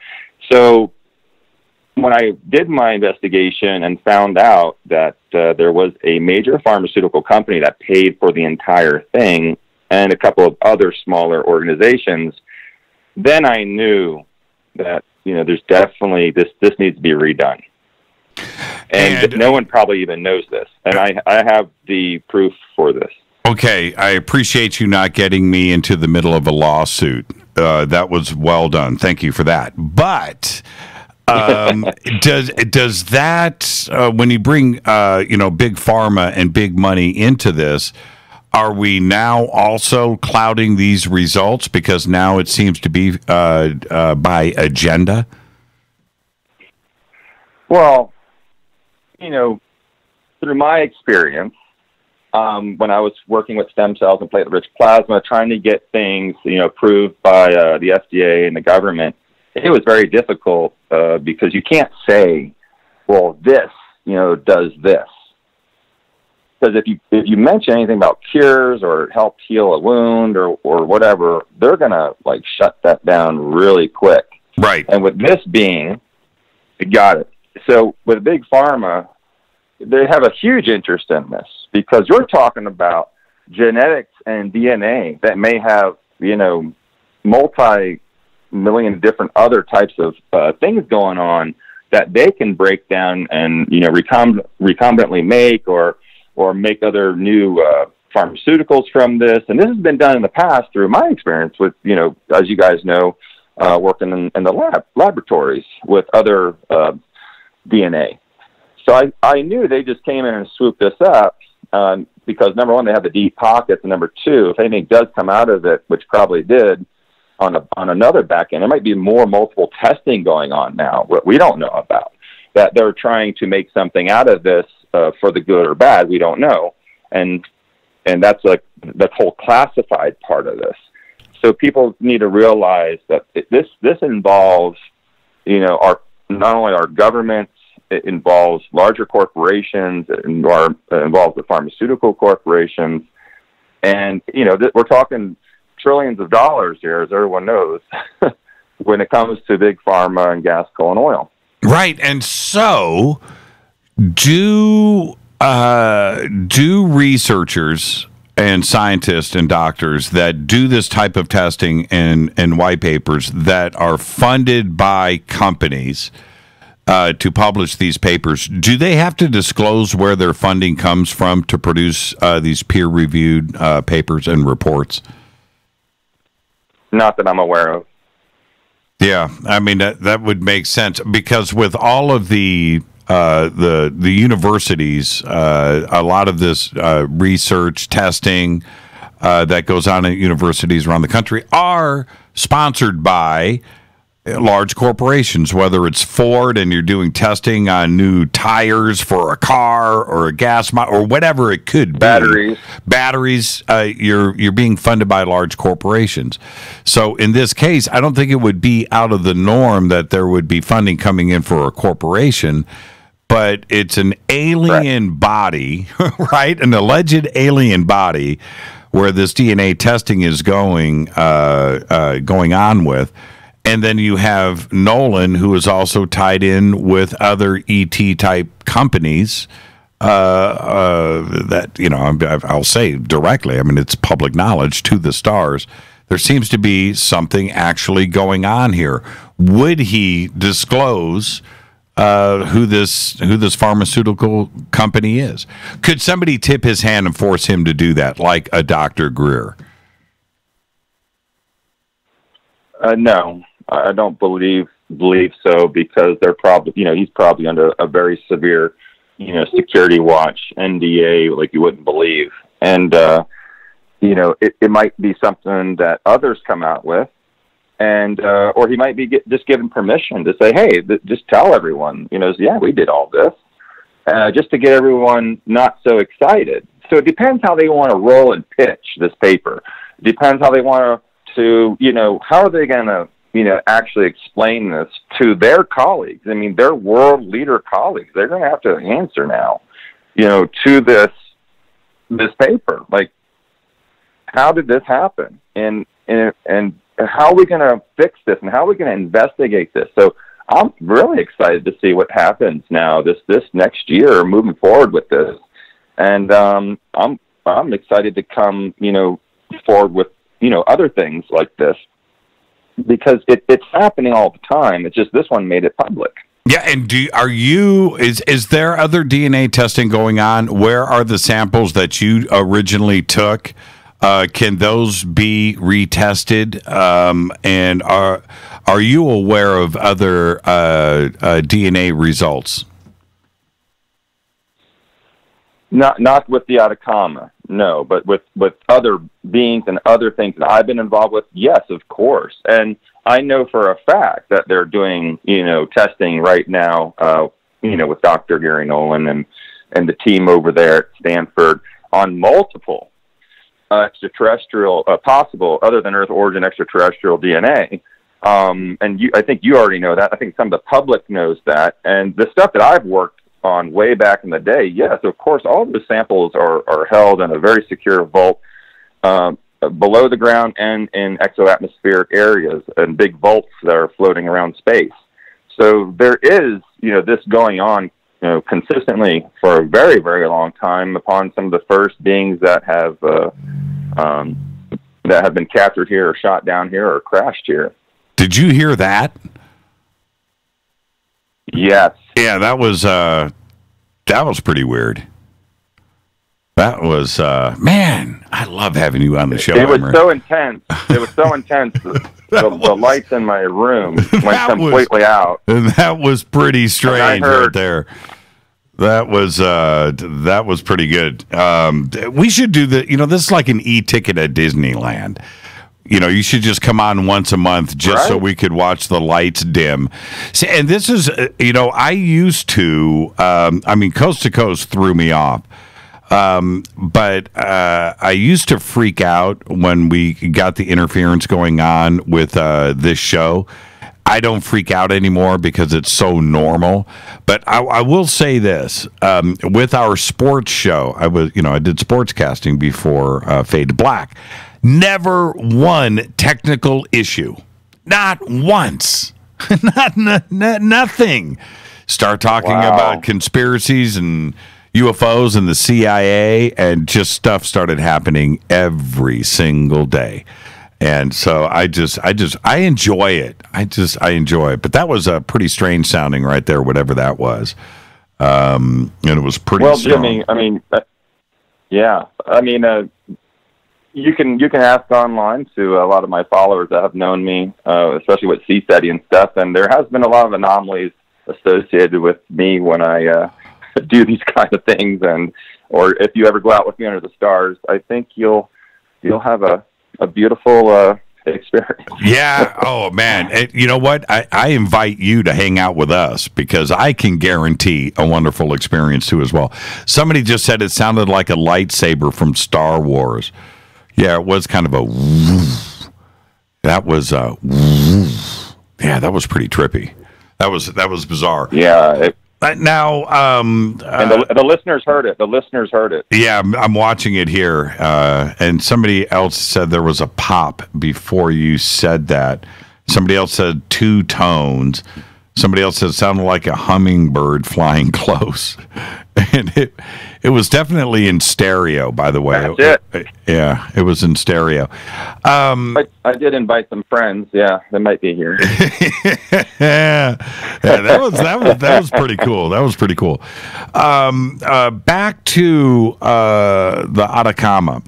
So when I did my investigation and found out that there was a major pharmaceutical company that paid for the entire thing and a couple of other smaller organizations, then I knew that, there's definitely, this needs to be redone. And no one probably even knows this. And I have the proof for this. Okay, I appreciate you not getting me into the middle of a lawsuit. That was well done. Thank you for that. But does that when you bring big pharma and big money into this, are we now also clouding these results because now it seems to be by agenda? Well, through my experience, when I was working with stem cells and platelet-rich plasma, trying to get things, approved by the FDA and the government, it was very difficult because you can't say, well, this, does this. Because if you mention anything about cures or help heal a wound or whatever, they're going to, shut that down really quick. Right. And with this being, you got it. So with Big Pharma, they have a huge interest in this because you're talking about genetics and DNA that may have, multi-million different other types of things going on that they can break down and, recombinantly make or make other new pharmaceuticals from this. And this has been done in the past through my experience with, as you guys know, working in the laboratories with other DNA. So I knew they just came in and swooped this up because, number one, they have the deep pockets, and number two, if anything does come out of it, which probably did on another back end, there might be more multiple testing going on now, what we don't know about, that they're trying to make something out of this for the good or bad, we don't know. And that's the whole classified part of this. So people need to realize that this involves, not only our governments, it involves larger corporations, it involves the pharmaceutical corporations, and we're talking trillions of dollars here, as everyone knows, when it comes to big pharma and gas, coal, and oil. Right, and so do researchers and scientists and doctors that do this type of testing and white papers that are funded by companies to publish these papers, do they have to disclose where their funding comes from to produce these peer-reviewed papers and reports? Not that I'm aware of. Yeah, I mean that would make sense because with all of the universities, a lot of this research testing that goes on at universities around the country are sponsored by large corporations, whether it's Ford and you're doing testing on new tires for a car or a gas or whatever it could be. Batteries. You're being funded by large corporations. So in this case, I don't think it would be out of the norm that there would be funding coming in for a corporation, but it's an alien body, right? An alleged alien body where this DNA testing is going on with. And then you have Nolan, who is also tied in with other ET type companies that, I'll say directly, I mean, it's public knowledge to the stars. There seems to be something actually going on here. Would he disclose who this pharmaceutical company is? Could somebody tip his hand and force him to do that, like a Dr. Greer? No. I don't believe so, because they're probably, he's probably under a very severe, security watch, NDA, like you wouldn't believe. And, it might be something that others come out with, and, or he might be just given permission to say, hey, just tell everyone, yeah, we did all this, just to get everyone not so excited. So it depends how they want to roll and pitch this paper. It depends how they want to, how are they going to, actually explain this to their colleagues. I mean, their world leader colleagues, they're going to have to answer now, to this paper. Like, how did this happen? And how are we going to fix this? And how are we going to investigate this? So I'm really excited to see what happens now this next year moving forward with this. And I'm excited to come, forward with, other things like this, because it's happening all the time. It's just this one made it public. Yeah, and is there other DNA testing going on? Where are the samples that you originally took? Can those be retested? And are you aware of other DNA results? Not with the Atacama, no, but with other beings and other things that I've been involved with, yes, of course. And I know for a fact that they're doing, testing right now, with Dr. Gary Nolan and the team over there at Stanford on multiple extraterrestrial, possible other than Earth origin extraterrestrial DNA. And I think you already know that. I think some of the public knows that. And the stuff that I've worked on way back in the day, yes, of course, all of the samples are held in a very secure vault below the ground and in exoatmospheric areas and big vaults that are floating around space. So there is, this going on, consistently for a very, very long time upon some of the first beings that have been captured here or shot down here or crashed here. Did you hear that? Yes. Yeah, that was pretty weird. That was man, I love having you on the show. It was so intense. It was so intense. The lights in my room went completely out. And that was pretty strange right there. That was pretty good. We should do this is like an e-ticket at Disneyland. You should just come on once a month just so we could watch the lights dim. See, and this is, I used to, Coast to Coast threw me off. But I used to freak out when we got the interference going on with this show. I don't freak out anymore because it's so normal. But I will say this, with our sports show, I did sportscasting before Fade to Black. Never one technical issue. Not once. Nothing. Start talking about conspiracies and UFOs and the CIA, and just stuff started happening every single day. And so I enjoy it. I enjoy it. But that was a pretty strange sounding right there, whatever that was. And it was pretty strong. Jimmy, you can ask online to a lot of my followers that have known me, especially with CSETI and stuff, and there has been a lot of anomalies associated with me when I do these kind of things, or if you ever go out with me under the stars, I think you'll have a beautiful experience. Yeah. Oh, man. And you know what? I invite you to hang out with us because I can guarantee a wonderful experience too as well. Somebody just said it sounded like a lightsaber from Star Wars. Yeah, it was kind of a that was yeah, that was pretty trippy. That was bizarre. Yeah. Now, and the listeners heard it. The listeners heard it. Yeah, I'm watching it here, and somebody else said there was a pop before you said that. Somebody else said 2 tones. Somebody else said it sounded like a hummingbird flying close, and it was definitely in stereo. By the way, that's it. Yeah, it was in stereo. I did invite some friends. Yeah, they might be here. yeah, that was pretty cool. That was pretty cool. Back to the Atacama,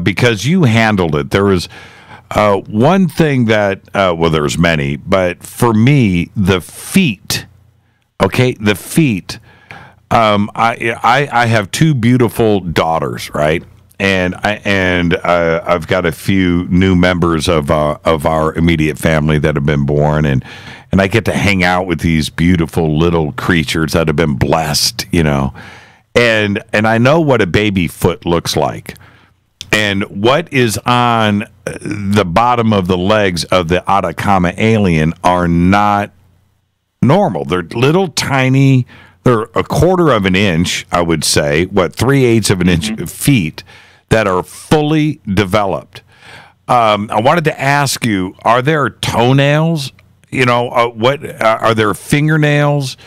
because you handled it. There was one thing that well, there's many, but for me, the feet. Okay, the feet. I have 2 beautiful daughters, right? And I've got a few new members of our immediate family that have been born, and I get to hang out with these beautiful little creatures that have been blessed, you know, and I know what a baby foot looks like, and what is on the bottom of the legs of the Atacama alien are not normal. They're little tiny. They're a quarter of an inch, I would say, 3/8 of an inch feet that are fully developed. I wanted to ask you: are there toenails? You know, what are there fingernails?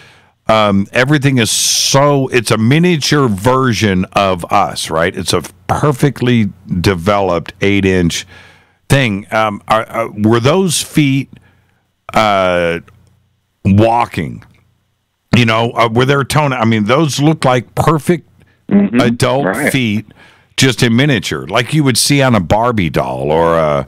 Everything is it's a miniature version of us, right? It's a perfectly developed 8-inch thing. Were those feet walking? You know, were there toenails? I mean, those look like perfect adult feet, just in miniature, like you would see on a Barbie doll or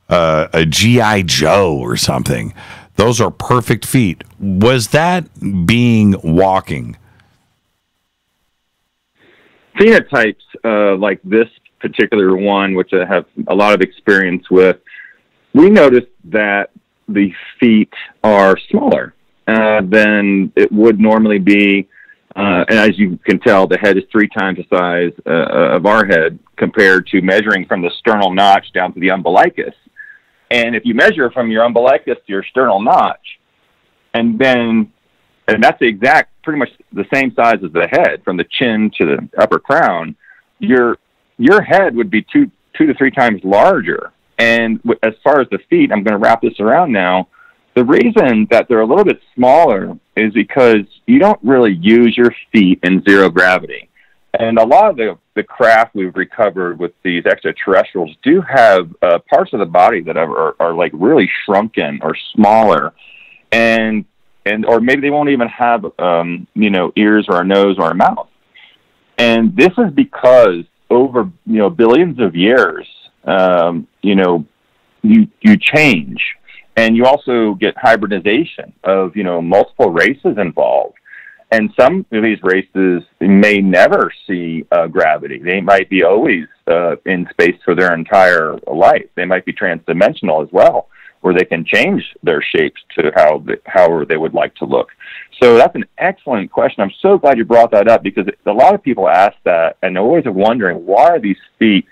a G.I. Joe or something. Those are perfect feet. Was that being walking? Phenotypes like this particular one, which I have a lot of experience with, we noticed that the feet are smaller than it would normally be. And as you can tell, the head is 3 times the size of our head compared to measuring from the sternal notch down to the umbilicus. And if you measure from your umbilicus to your sternal notch, and that's the pretty much the same size as the head, from the chin to the upper crown, your head would be 2 to 3 times larger. And as far as the feet, I'm going to wrap this around now. The reason that they're a little bit smaller is because you don't really use your feet in zero gravity. And a lot of the craft we've recovered with these extraterrestrials do have parts of the body that are like really shrunken or smaller, and or maybe they won't even have ears or a nose or a mouth. And this is because over billions of years, you change. And you also get hybridization of, multiple races involved. And some of these races may never see gravity. They might be always in space for their entire life. They might be transdimensional as well, where they can change their shapes to however they would like to look. So that's an excellent question. I'm so glad you brought that up, because a lot of people ask that, and they're always wondering, why are these feet,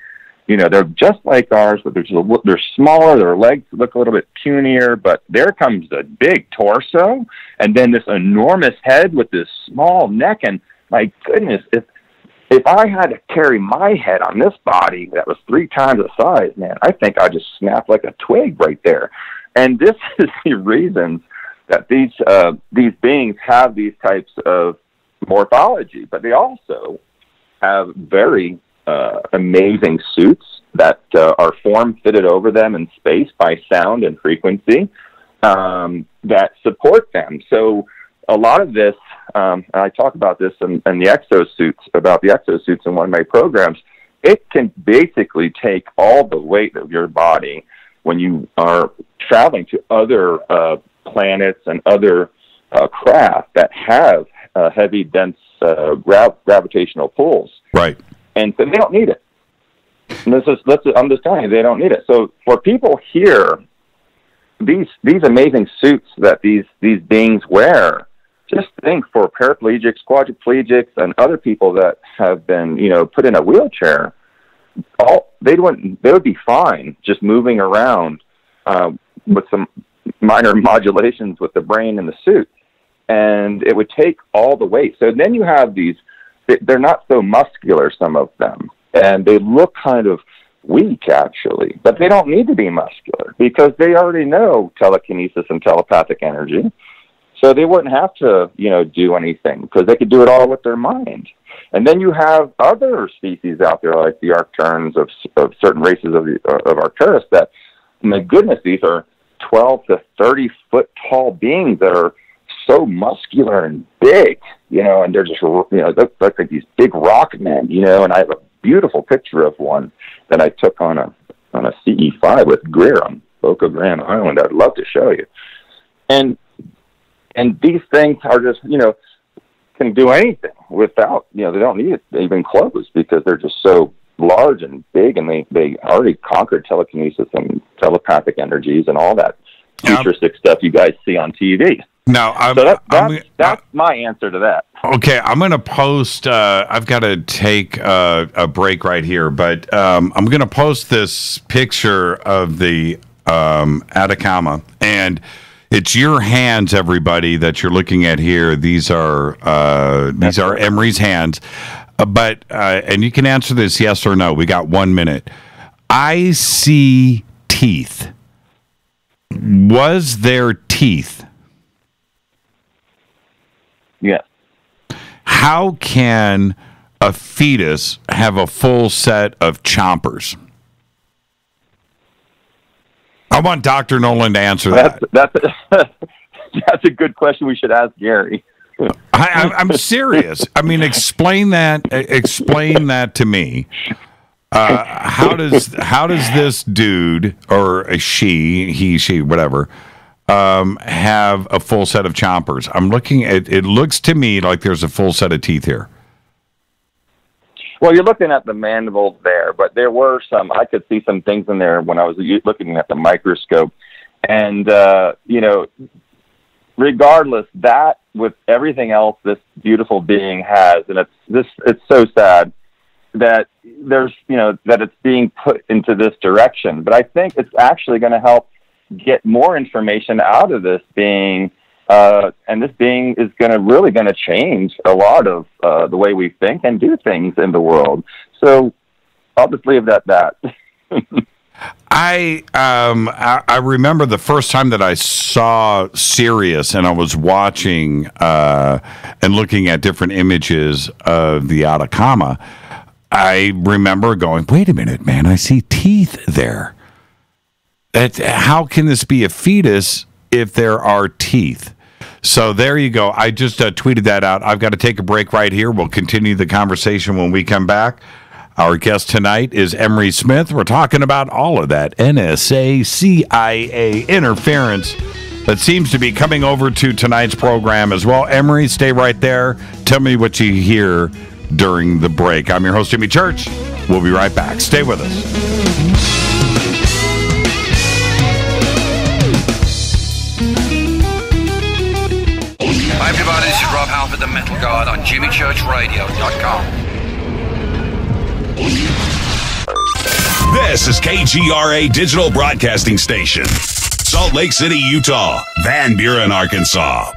they're just like ours, but they're smaller, their legs look a little bit punier, but there comes a big torso, and then this enormous head with this small neck, and my goodness, if I had to carry my head on this body that was 3 times the size, man, I think I'd just snap like a twig right there. And this is the reasons that these beings have these types of morphology, but they also have very amazing suits that are form-fitted over them in space by sound and frequency that support them. So a lot of this, I talk about this in the exosuits in one of my programs. It can basically take all the weight of your body when you are traveling to other planets and other craft that have heavy, dense gravitational pulls. Right. And so they don't need it. I'm just telling you, they don't need it. So for people here, these amazing suits that these beings wear, just think for paraplegics, quadriplegics, and other people that have been, put in a wheelchair, they would be fine just moving around with some minor modulations with the brain in the suit, and it would take all the weight. So then you have these, they're not so muscular, some of them, and they look kind of weak, actually, but they don't need to be muscular because they already know telekinesis and telepathic energy. So they wouldn't have to, do anything because they could do it all with their mind. And then you have other species out there like the Arcturans of certain races of Arcturus that, my goodness, these are 12 to 30 foot tall beings that are so muscular and big, and they're just, look like these big rock men, and I have a beautiful picture of one that I took on a CE5 with Greer on Boca Grande Island. I'd love to show you. And these things are just, can do anything without, they don't need it even clothes because they're just so large and big, and they already conquered telekinesis and telepathic energies and all that futuristic stuff you guys see on TV. Now, that's my answer to that. Okay, I'm going to post, I've got to take a break right here, but I'm going to post this picture of the Atacama, and it's your hands, everybody, that you're looking at here. These are Emery's hands. And you can answer this yes or no. We got 1 minute. I see teeth. Was there teeth? Yes. How can a fetus have a full set of chompers? I want Dr. Nolan to answer that. That's a good question. We should ask Gary. I'm serious. I mean, explain that to me. How does this dude or a she, whatever, have a full set of chompers? I'm looking at it. Looks to me like there's a full set of teeth here. Well, you're looking at the mandibles there, but there were some. I could see some things in there when I was looking at the microscope, and regardless, that with everything else this beautiful being has, and it's so sad that there's that it's being put into this direction. But I think it's actually going to help get more information out of this being. And this being is really going to change a lot of the way we think and do things in the world. So I'll just leave it at that. I remember the first time that I saw Sirius, and I was watching and looking at different images of the Atacama. I remember going, "Wait a minute, man! I see teeth there. How can this be a fetus if there are teeth?" So there you go. I just tweeted that out. I've got to take a break right here. We'll continue the conversation when we come back. Our guest tonight is Emery Smith. We're talking about all of that NSA, CIA interference that seems to be coming over to tonight's program as well. Emery, stay right there. Tell me what you hear during the break. I'm your host, Jimmy Church. We'll be right back. Stay with us. Hi everybody, this is Rob Halford, the Metal Guard on JimmyChurchRadio.com. This is KGRA Digital Broadcasting Station, Salt Lake City, Utah, Van Buren, Arkansas.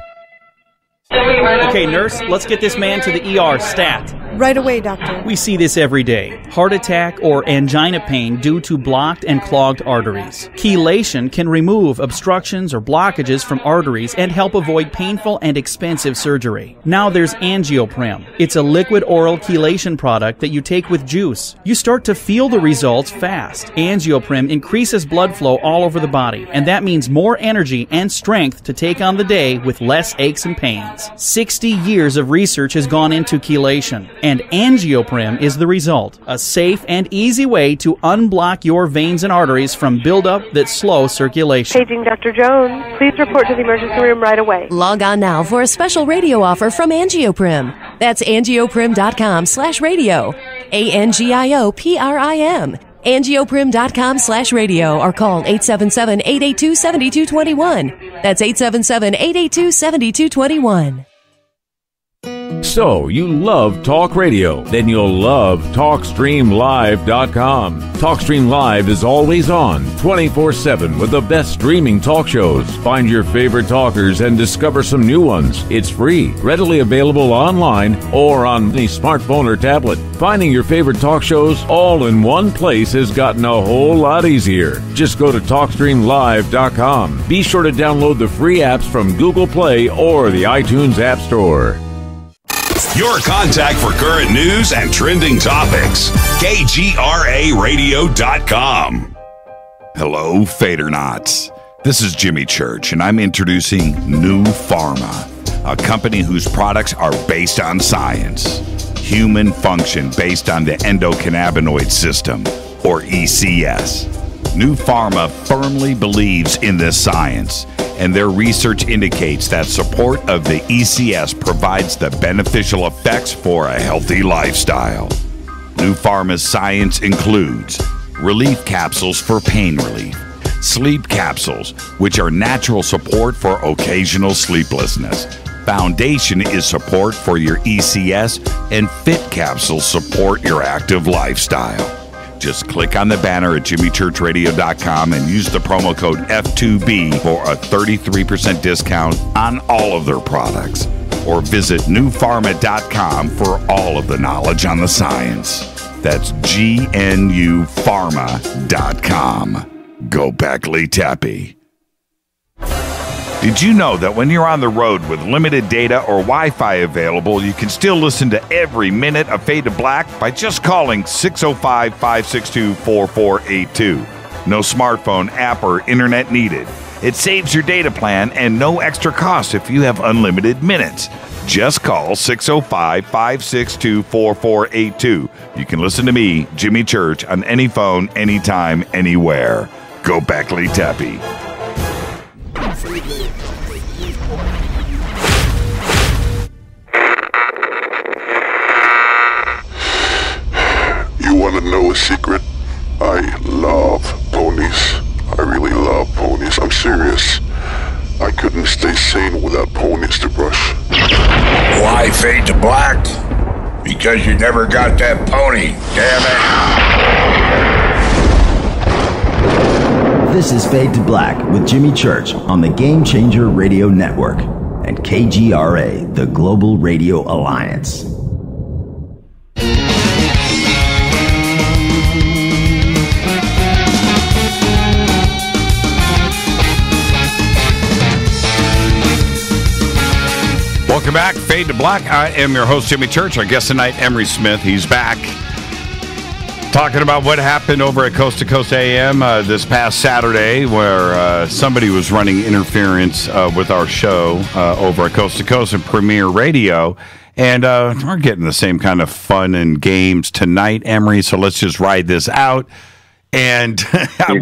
Okay, nurse, let's get this man to the ER stat. Right away, doctor. We see this every day. Heart attack or angina pain due to blocked and clogged arteries. Chelation can remove obstructions or blockages from arteries and help avoid painful and expensive surgery. Now there's Angioprim. It's a liquid oral chelation product that you take with juice. You start to feel the results fast. Angioprim increases blood flow all over the body, and that means more energy and strength to take on the day with less aches and pains. 60 years of research has gone into chelation, and Angioprim is the result. A safe and easy way to unblock your veins and arteries from buildup that slow circulation. Paging Dr. Jones. Please report to the emergency room right away. Log on now for a special radio offer from Angioprim. That's angioprim.com/radio. ANGIOPRIM. angioprim.com/radio or call 877-882-7221. That's 877-882-7221. So, you love talk radio? Then you'll love TalkStreamLive.com. TalkStream Live is always on, 24/7, with the best streaming talk shows. Find your favorite talkers and discover some new ones. It's free, readily available online or on any smartphone or tablet. Finding your favorite talk shows all in one place has gotten a whole lot easier. Just go to TalkStreamLive.com. Be sure to download the free apps from Google Play or the iTunes App Store. Your contact for current news and trending topics. KGRARadio.com. Hello, Fadernauts. This is Jimmy Church, and I'm introducing New Pharma, a company whose products are based on science. Human function based on the endocannabinoid system, or ECS. New Pharma firmly believes in this science, and their research indicates that support of the ECS provides the beneficial effects for a healthy lifestyle. New Pharma's science includes relief capsules for pain relief, sleep capsules, which are natural support for occasional sleeplessness. Foundation is support for your ECS, and Fit capsules support your active lifestyle. Just click on the banner at jimmychurchradio.com and use the promo code F2B for a 33% discount on all of their products. Or visit newpharma.com for all of the knowledge on the science. That's GNUpharma.com. Go Beckley Tappy. Did you know that when you're on the road with limited data or Wi-Fi available, you can still listen to every minute of Fade to Black by just calling 605-562-4482. No smartphone, app, or internet needed. It saves your data plan and no extra cost if you have unlimited minutes. Just call 605-562-4482. You can listen to me, Jimmy Church, on any phone, anytime, anywhere. Go Beckley Tappy. You want to know a secret? I love ponies. I really love ponies. I'm serious. I couldn't stay sane without ponies to brush. Why Fade to Black? Because you never got that pony, damn it. This is Fade to Black with Jimmy Church on the Game Changer Radio Network and KGRA, the Global Radio Alliance. Welcome back, Fade to Black. I am your host, Jimmy Church. Our guest tonight, Emery Smith. He's back talking about what happened over at Coast to Coast AM this past Saturday, where somebody was running interference with our show over at Coast to Coast and Premier Radio. And we're getting the same kind of fun and games tonight, Emery, so let's just ride this out. And I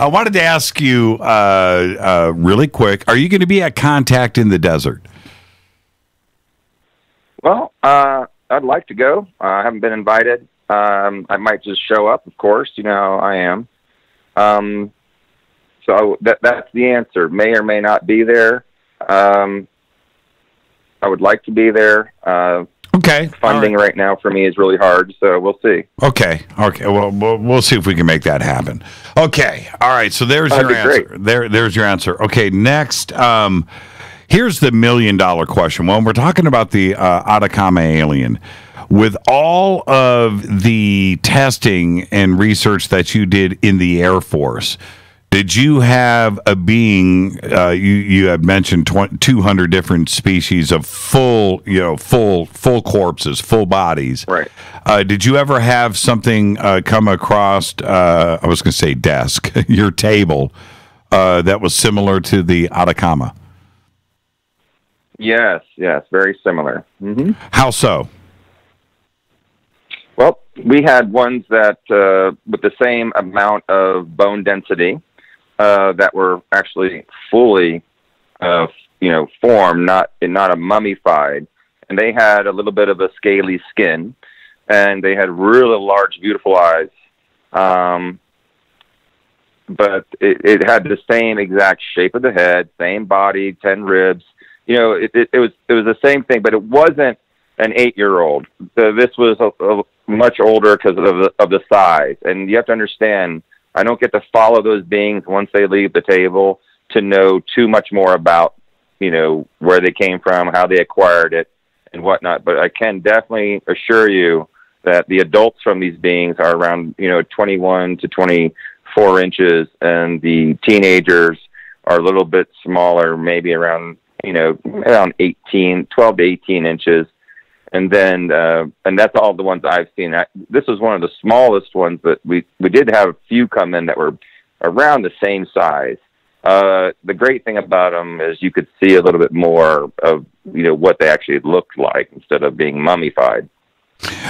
wanted to ask you really quick, are you going to be at Contact in the Desert? Well, I'd like to go. I haven't been invited. I might just show up, of course. You know how I am. So that's the answer. May or may not be there. I would like to be there. Okay. Funding right now for me is really hard, so we'll see. Okay. Well, we'll see if we can make that happen. Okay. All right. So there's your answer. There's your answer. Okay. Next. Here's the $1 million question. When we're talking about the Atacama alien, with all of the testing and research that you did in the Air Force, did you have a being? You had mentioned 200 different species of full corpses, full bodies. Right. Did you ever have something come across? I was going to say desk, your table, that was similar to the Atacama. Yes, very similar. Mm-hmm. How so? Well, we had ones that with the same amount of bone density that were actually fully, formed, not a mummified, and they had a little bit of a scaly skin, and they had really large, beautiful eyes, But it had the same exact shape of the head, same body, 10 ribs. You know, it was the same thing, but it wasn't an 8-year-old. This was a much older because of the size. And you have to understand, I don't get to follow those beings once they leave the table to know too much more about, you know, where they came from, how they acquired it, and whatnot. But I can definitely assure you that the adults from these beings are around, 21 to 24 inches, and the teenagers are a little bit smaller, maybe around 12 to 18 inches. And then, and that's all the ones I've seen. This was one of the smallest ones, but we did have a few come in that were around the same size. The great thing about them is you could see a little bit more of, what they actually looked like instead of being mummified.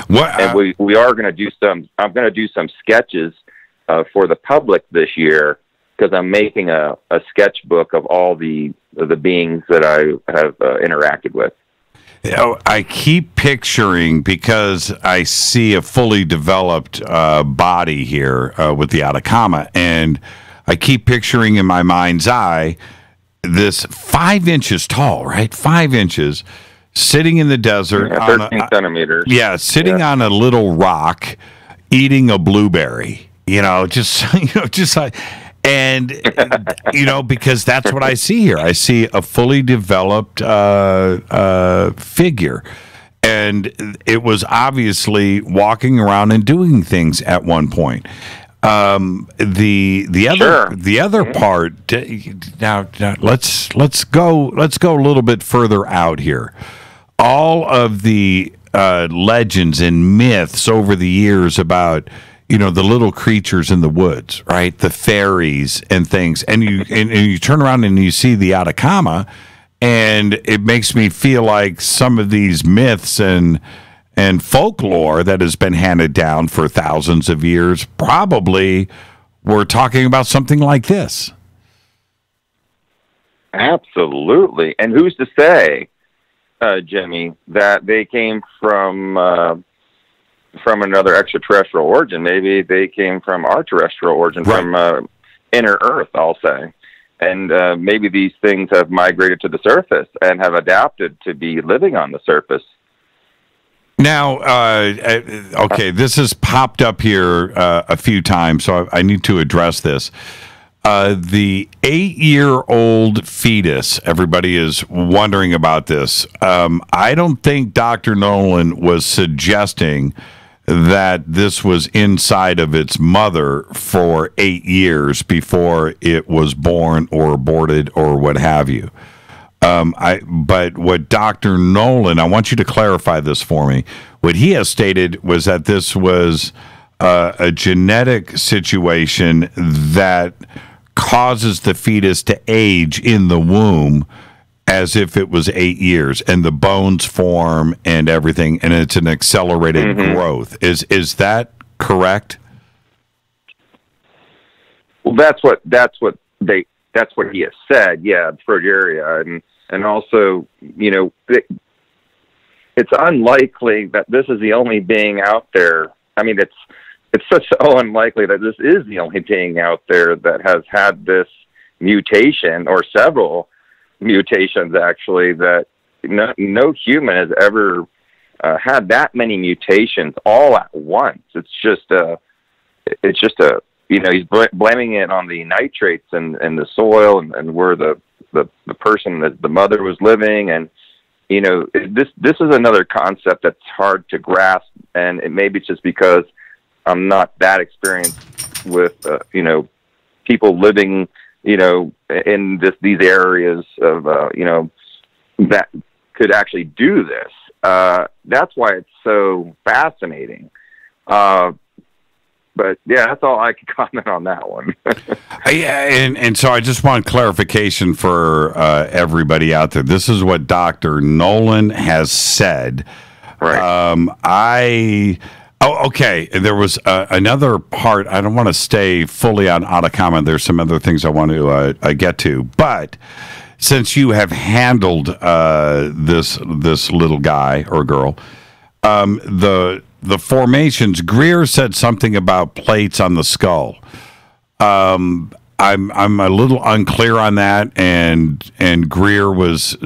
And we are going to do I'm going to do some sketches for the public this year, because I'm making a sketchbook of all the beings that I have interacted with. I keep picturing, because I see a fully developed body here with the Atacama, and I keep picturing in my mind's eye this 5 inches tall, right? 5 inches, sitting in the desert. 13 centimeters. Yeah, sitting on a little rock, eating a blueberry. Just like... And, because that's what I see here. I see a fully developed figure. And it was obviously walking around and doing things at one point. The other part, now let's go a little bit further out here. All of the legends and myths over the years about the little creatures in the woods, right? The fairies and things. And you turn around and you see the Atacama, and it makes me feel like some of these myths and folklore that has been handed down for thousands of years probably were talking about something like this. Absolutely. And who's to say, Jimmy, that they came from another extraterrestrial origin? Maybe they came from our terrestrial origin, right, from inner Earth, I'll say. And maybe these things have migrated to the surface and have adapted to be living on the surface. Now, okay, this has popped up here a few times, so I need to address this. The 8-year-old fetus, everybody is wondering about this. I don't think Dr. Nolan was suggesting that this was inside of its mother for 8 years before it was born or aborted or what have you. But what Dr. Nolan, I want you to clarify this for me. What he has stated was that this was a genetic situation that causes the fetus to age in the womb as if it was 8 years, and the bones form and everything, and it's an accelerated growth. Is that correct? Well, that's what he has said. Yeah, Progeria, and also, it's unlikely that this is the only being out there. I mean, it's so unlikely that this is the only being out there that has had this mutation, or several mutations actually, that no human has ever had that many mutations all at once. It's just a he's blaming it on the nitrates and the soil and where the person, the mother, was living. And this is another concept that's hard to grasp, and it may be just because I'm not that experienced with people living in these areas of that could actually do this. That's why it's so fascinating. But yeah, that's all I can comment on that one. Yeah, and so I just want clarification for everybody out there. This is what Dr. Nolan has said. Right. Okay. There was another part. I don't want to stay fully on Atacama. There's some other things I want to get to. But since you have handled this little guy or girl, the the formations, Greer said something about plates on the skull. I'm a little unclear on that, and Greer was,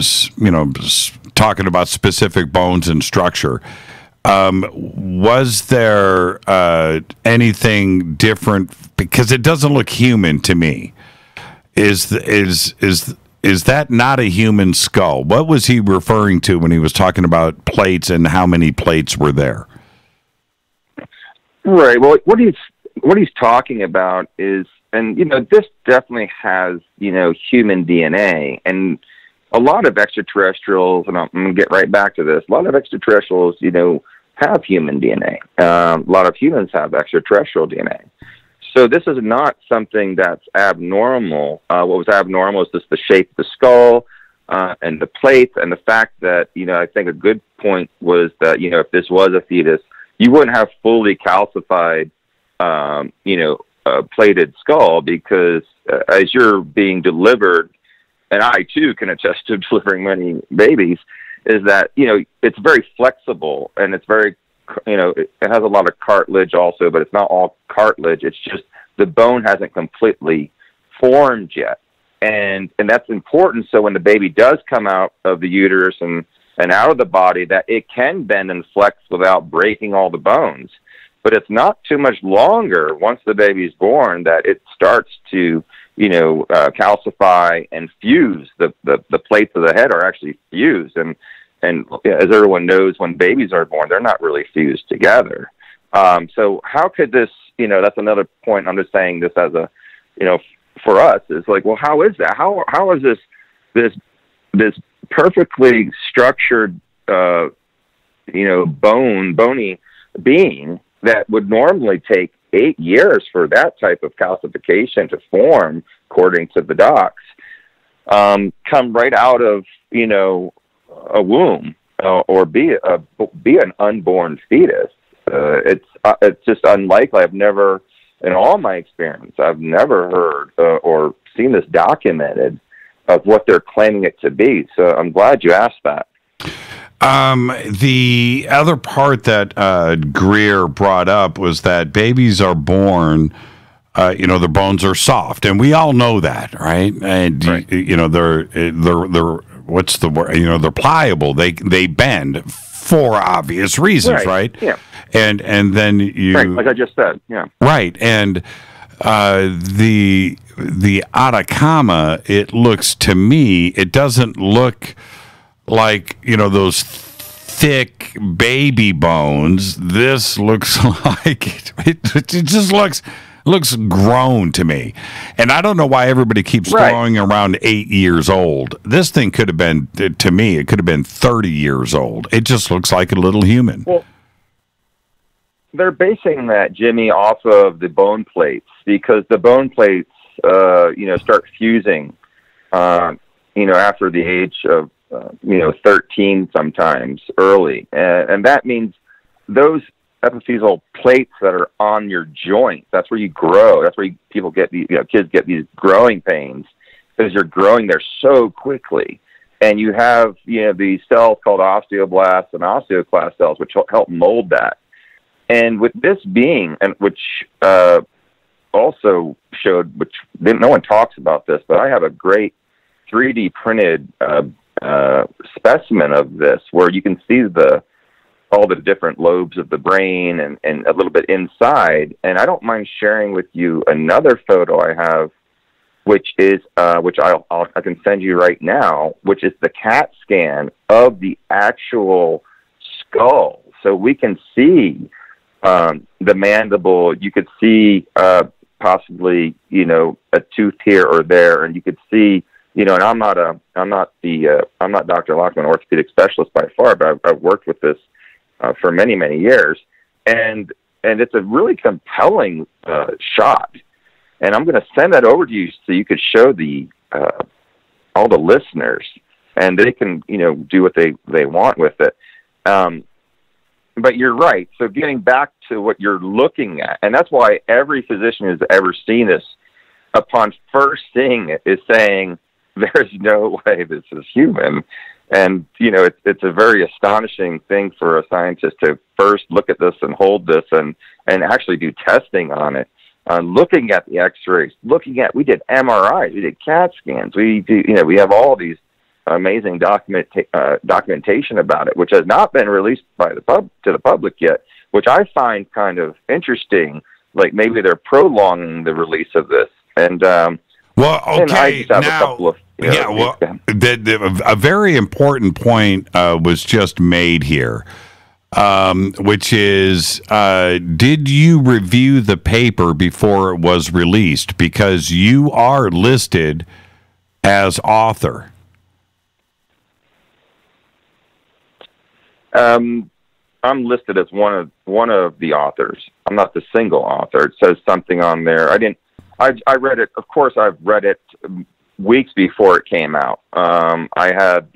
talking about specific bones and structure. Was there anything different? Because it doesn't look human to me. Is that not a human skull? What was he referring to when he was talking about plates and how many plates were there? Right. Well, what he's talking about is, and this definitely has human DNA, and a lot of extraterrestrials, and I'm going to get right back to this. A lot of extraterrestrials, have human DNA. A lot of humans have extraterrestrial DNA. So this is not something that's abnormal. What was abnormal is just the shape of the skull and the plates, and the fact that, I think a good point was that, if this was a fetus, you wouldn't have fully calcified, plated skull, because as you're being delivered, and I too can attest to delivering many babies, is that, it's very flexible, and it's very, it has a lot of cartilage also, but it's not all cartilage. It's just the bone hasn't completely formed yet. And that's important. So when the baby does come out of the uterus and out of the body, that it can bend and flex without breaking all the bones. But it's not too much longer once the baby's born that it starts to, calcify and fuse. The plates of the head are actually fused. And as everyone knows, when babies are born, they're not really fused together. So how could this, that's another point. I'm just saying this as a, for us, it's like, well, how is that? How is this perfectly structured, bony being that would normally take 8 years for that type of calcification to form, according to the docs, come right out of, a womb or be an unborn fetus? It's just unlikely. In all my experience, I've never heard or seen this documented of what they're claiming it to be. So I'm glad you asked that. The other part that Greer brought up was that babies are born, their bones are soft, and we all know that, right? And right. They're what's the word? They're pliable. They bend for obvious reasons, right? Yeah. And then you, right, like I just said, yeah. Right, and the Atacama, it looks to me, it doesn't look like those thick baby bones. This looks like it just looks grown to me, and I don't know why everybody keeps throwing around 8 years old. This thing could have been, to me, it could have been 30 years old. It just looks like a little human. Well, they're basing that, Jimmy, off of the bone plates, because the bone plates, start fusing, after the age of 13 sometimes early. And that means those epiphyseal plates that are on your joint, that's where you grow. That's where people get these, kids get these growing pains, because you're growing there so quickly. And you have, these cells called osteoblasts and osteoclast cells, which help mold that. And with this being, and which also showed, which no one talks about this, but I have a great 3D printed specimen of this, where you can see all the different lobes of the brain and a little bit inside. And I don't mind sharing with you another photo I have, which is which I can send you right now, which is the CAT scan of the actual skull. So we can see the mandible. You could see possibly a tooth here or there, and you could see and I'm not Dr. Lockman, orthopedic specialist by far, but I've worked with this for many, many years, and it's a really compelling shot. And I'm going to send that over to you so you could show all the listeners, and they can do what they want with it. But you're right. So getting back to what you're looking at, and that's why every physician who's ever seen this, upon first seeing it, is saying, there's no way this is human. And, it's a very astonishing thing for a scientist to first look at this and hold this and actually do testing on it. Looking at the x-rays, we did MRIs, we did CAT scans, we have all these amazing documentation about it, which has not been released to the public yet, which I find kind of interesting. Like maybe they're prolonging the release of this. And well, okay, and I just have now, a couple of a very important point was just made here, which is, did you review the paper before it was released? Because you are listed as author. I'm listed as one of the authors. I'm not the single author. It says something on there. I read it. Of course, I've read it weeks before it came out. I had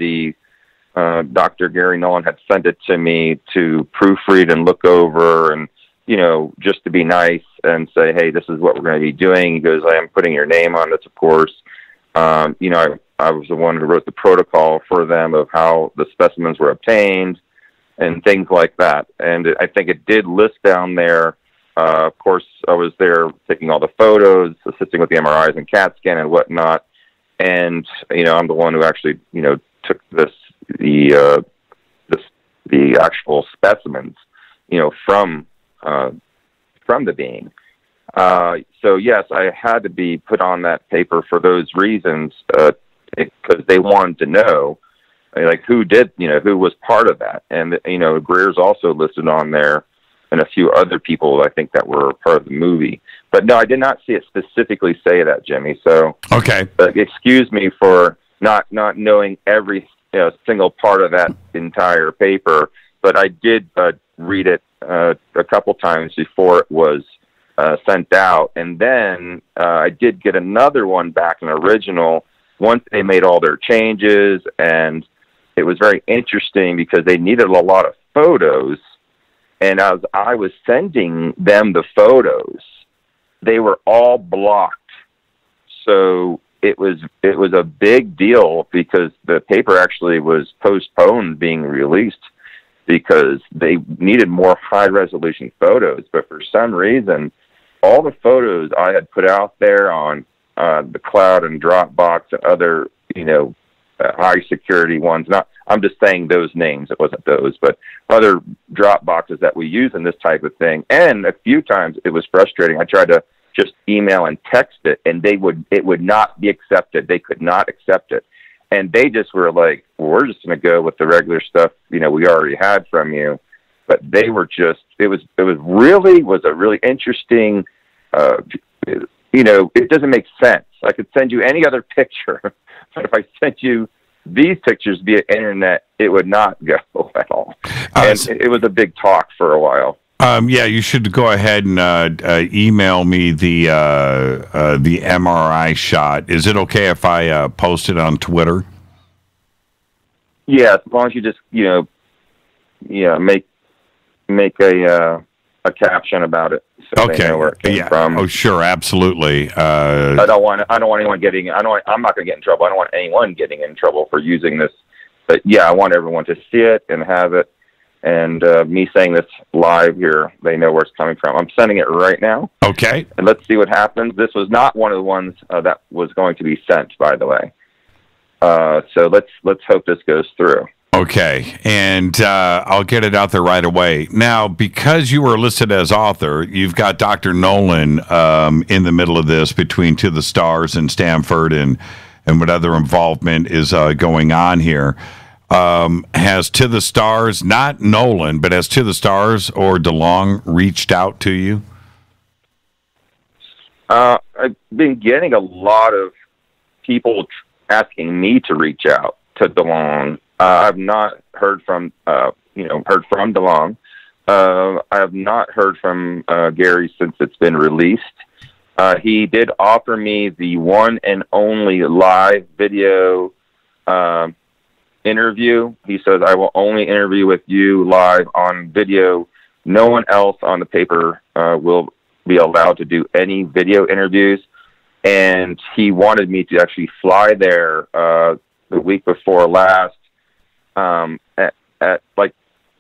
Dr. Gary Nolan had sent it to me to proofread and look over and, just to be nice and say, hey, this is what we're going to be doing. He goes, I am putting your name on this, of course. I was the one who wrote the protocol for them of how the specimens were obtained and things like that. And I think it did list down there. Of course, I was there taking all the photos, assisting with the MRIs and CAT scan and whatnot. And, I'm the one who actually, took the actual specimens, from the being. So yes, I had to be put on that paper for those reasons, because they wanted to know, like, who was part of that. And, Greer's also listed on there, and a few other people, I think, that were part of the movie. But no, I did not see it specifically say that, Jimmy. So, okay. Excuse me for not knowing every single part of that entire paper. But I did read it a couple times before it was sent out. And then I did get another one back, an original, once they made all their changes. And it was very interesting because they needed a lot of photos. And as I was sending them the photos, they were all blocked. So it was a big deal because the paper actually was postponed being released because they needed more high-resolution photos. But for some reason, all the photos I had put out there on the cloud and Dropbox and other, high-security ones, I'm just saying those names, it wasn't those, but other Dropboxes that we use in this type of thing. And a few times it was frustrating. I tried to just email and text it, and it would not be accepted. They could not accept it. And they just were like, well, we're just going to go with the regular stuff, we already had from you. But they were just, it was a really interesting, it doesn't make sense. I could send you any other picture, but if I sent you these pictures via internet, it would not go at all. And it was a big talk for a while. You should go ahead and email me the MRI shot. Is it okay if I post it on Twitter? Yeah, as long as you just make a caption about it, so they know where it came from. Oh, sure, absolutely. I don't want anyone getting. I'm not going to get in trouble. I don't want anyone getting in trouble for using this. But yeah, I want everyone to see it and have it. And me saying this live here, they know where it's coming from. I'm sending it right now. Okay. And let's see what happens. This was not one of the ones that was going to be sent, by the way. So let's hope this goes through. Okay, and I'll get it out there right away. Now, because you were listed as author, you've got Dr. Nolan in the middle of this between To the Stars and Stanford and what other involvement is going on here. Has To the Stars, not Nolan, but has To the Stars or DeLong reached out to you? I've been getting a lot of people asking me to reach out to DeLong. I've not heard from DeLong. I have not heard from Gary since it's been released. He did offer me the one and only live video interview. He says, I will only interview with you live on video. No one else on the paper will be allowed to do any video interviews. And he wanted me to actually fly there the week before last at like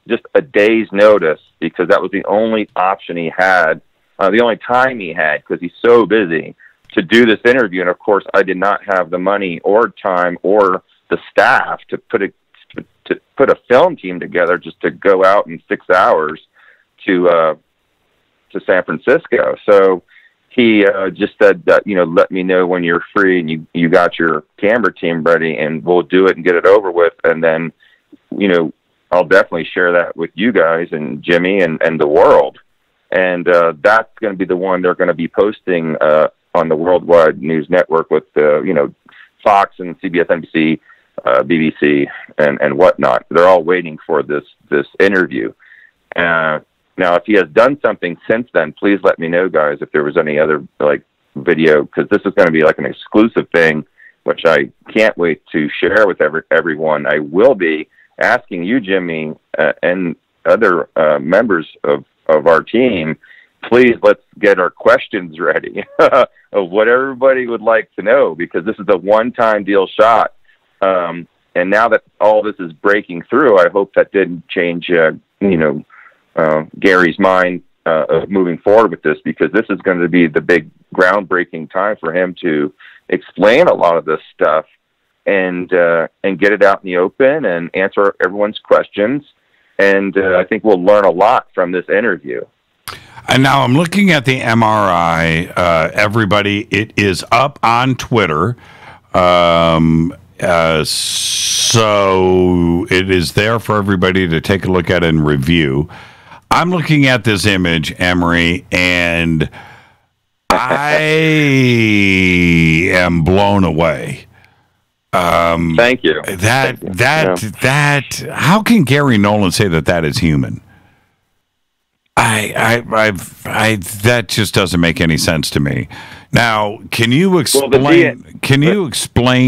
just a day's notice, because that was the only option he had, the only time he had, because he's so busy to do this interview. And of course, I did not have the money or time or the staff to put a film team together just to go out in 6 hours to San Francisco. So he just said that, let me know when you're free and you got your camera team ready, and we'll do it and get it over with. And then, I'll definitely share that with you guys and Jimmy and the world. And that's going to be the one they're going to be posting on the Worldwide News Network with, Fox and CBS, NBC, BBC, and whatnot. They're all waiting for this interview. Now, if he has done something since then, please let me know, guys, if there was any other video, because this is going to be like an exclusive thing, which I can't wait to share with everyone. I will be asking you, Jimmy, and other members of our team, please let's get our questions ready of what everybody would like to know, because this is a one-time deal shot. And now that all this is breaking through, I hope that didn't change, Gary's mind of moving forward with this, because this is going to be the big groundbreaking time for him to explain a lot of this stuff and get it out in the open and answer everyone's questions. And I think we'll learn a lot from this interview. And now I'm looking at the MRI. Everybody, it is up on Twitter. So it is there for everybody to take a look at and review. I'm looking at this image, Emery, and I am blown away. Thank you. That how can Gary Nolan say that is human? That just doesn't make any sense to me. Now, can you explain?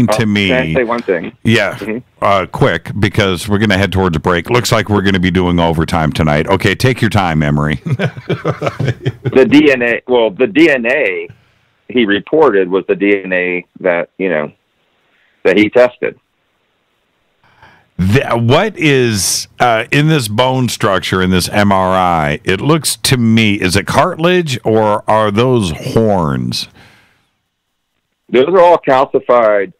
To me? Can I say one thing? Yeah, quick, because we're going to head towards a break. Looks like we're going to be doing overtime tonight. Okay, take your time, Emery. The DNA he reported was the DNA that that he tested. What is in this bone structure in this MRI? It looks to me, is it cartilage or are those horns? Those are all calcified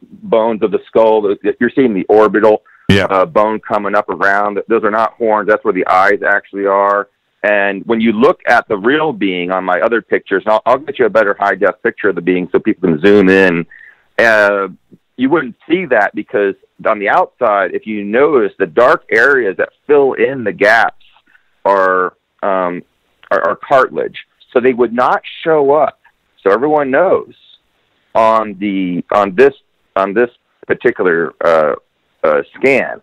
bones of the skull. You're seeing the orbital bone coming up around. Those are not horns. That's where the eyes actually are. And when you look at the real being on my other pictures, and I'll get you a better high-def picture of the being so people can zoom in, you wouldn't see that, because on the outside, if you notice, the dark areas that fill in the gaps are cartilage. So they would not show up. So everyone knows on this particular scan.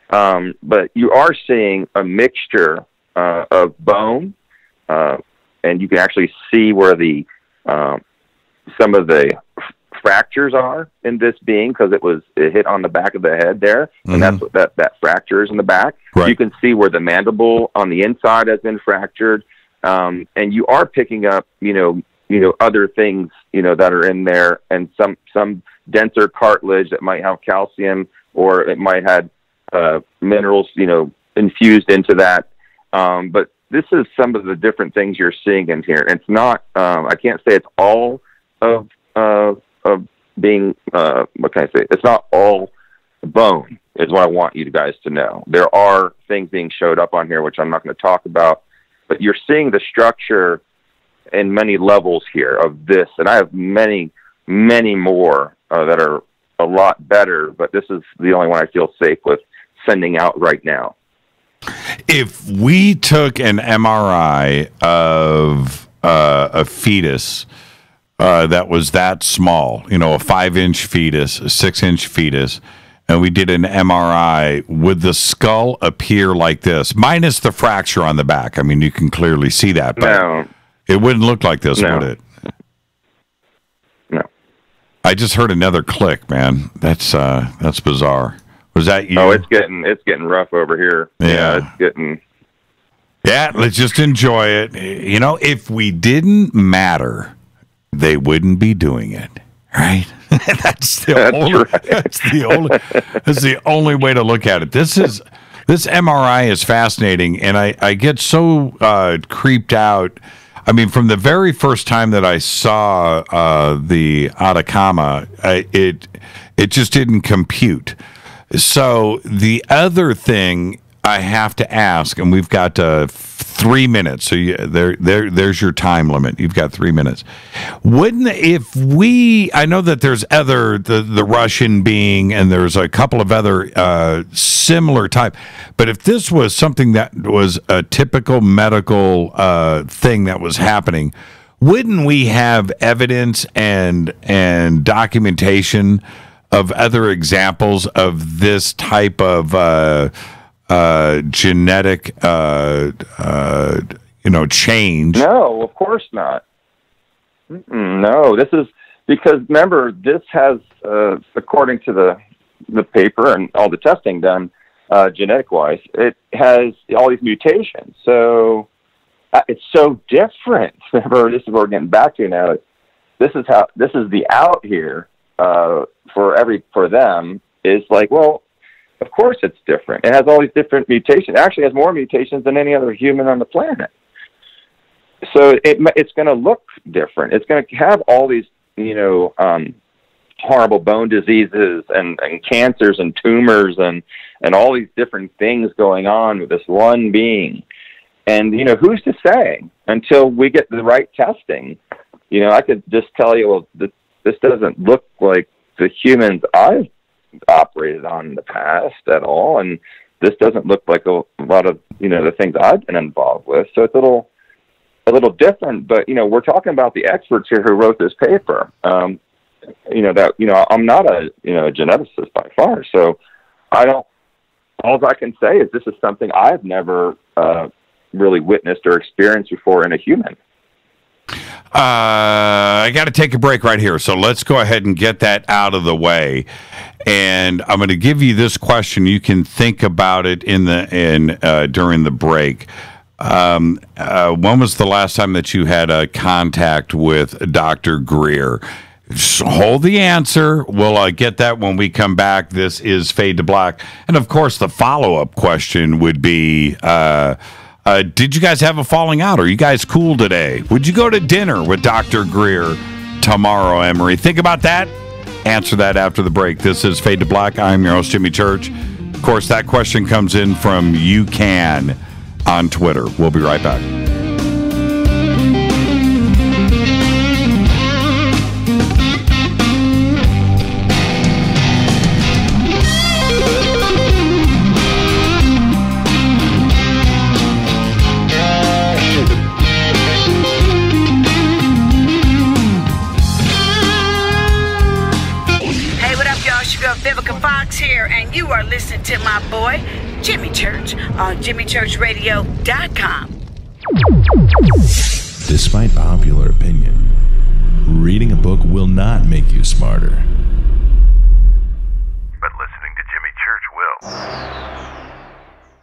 But you are seeing a mixture of bone, and you can actually see where the some of the fractures are in this being, because it hit on the back of the head there, and that's what that fracture is in the back. Right. You can see where the mandible on the inside has been fractured, and you are picking up other things that are in there, and some denser cartilage that might have calcium, or it might have minerals infused into that. But this is some of the different things you're seeing in here. It's not I can't say it's all of being, what can I say? It's not all bone, is what I want you guys to know. There are things being showed up on here, which I'm not going to talk about, but you're seeing the structure in many levels here of this. And I have many, many more that are a lot better, but this is the only one I feel safe with sending out right now. If we took an MRI of a fetus that was that small, a 5-inch fetus, a 6-inch fetus, and we did an MRI, would the skull appear like this, minus the fracture on the back? I mean, you can clearly see that, but no, it wouldn't look like this, would it? No. I just heard another click, man. That's bizarre. Was that you? Oh, it's getting rough over here. Yeah, it's getting. Yeah, let's just enjoy it. If we didn't matter, they wouldn't be doing it. right? That's the only way to look at it. This MRI is fascinating, and I get so creeped out. I mean, from the very first time that I saw the Atacama, it just didn't compute. So the other thing I have to ask, and we've got 3 minutes. So there's your time limit. You've got 3 minutes. I know that there's the Russian being, and there's a couple of other similar type, but if this was something that was a typical medical thing that was happening, wouldn't we have evidence and documentation of other examples of this type of genetic, change? No, of course not. No, this is because, remember, this has, according to the paper and all the testing done, genetic-wise, it has all these mutations. So it's so different. Remember, this is what we're getting back to now. This is the out here for them is like, well, of course it's different. It has all these different mutations. It actually has more mutations than any other human on the planet. So it's going to look different. It's going to have all these, horrible bone diseases and cancers and tumors and all these different things going on with this one being. And, who's to say until we get the right testing? I could just tell you, well, this doesn't look like the humans I've operated on in the past at all, and this doesn't look like a lot of the things I've been involved with. So it's a little different. But we're talking about the experts here who wrote this paper. I'm not a geneticist by far, so all I can say is this is something I've never really witnessed or experienced before in a human. I got to take a break right here, so let's go ahead and get that out of the way. And I'm going to give you this question. You can think about it during the break. When was the last time that you had a contact with Dr. Greer? Just hold the answer. We'll get that when we come back. This is Fade to Black. And, of course, the follow-up question would be, did you guys have a falling out? Are you guys cool today? Would you go to dinner with Dr. Greer tomorrow, Emery? Think about that. Answer that after the break. This is Fade to Black. I'm your host, Jimmy Church. Of course, that question comes in from You Can on Twitter. We'll be right back. Here, and you are listening to my boy Jimmy Church on JimmyChurchRadio.com. Despite popular opinion, reading a book will not make you smarter, but listening to Jimmy Church will.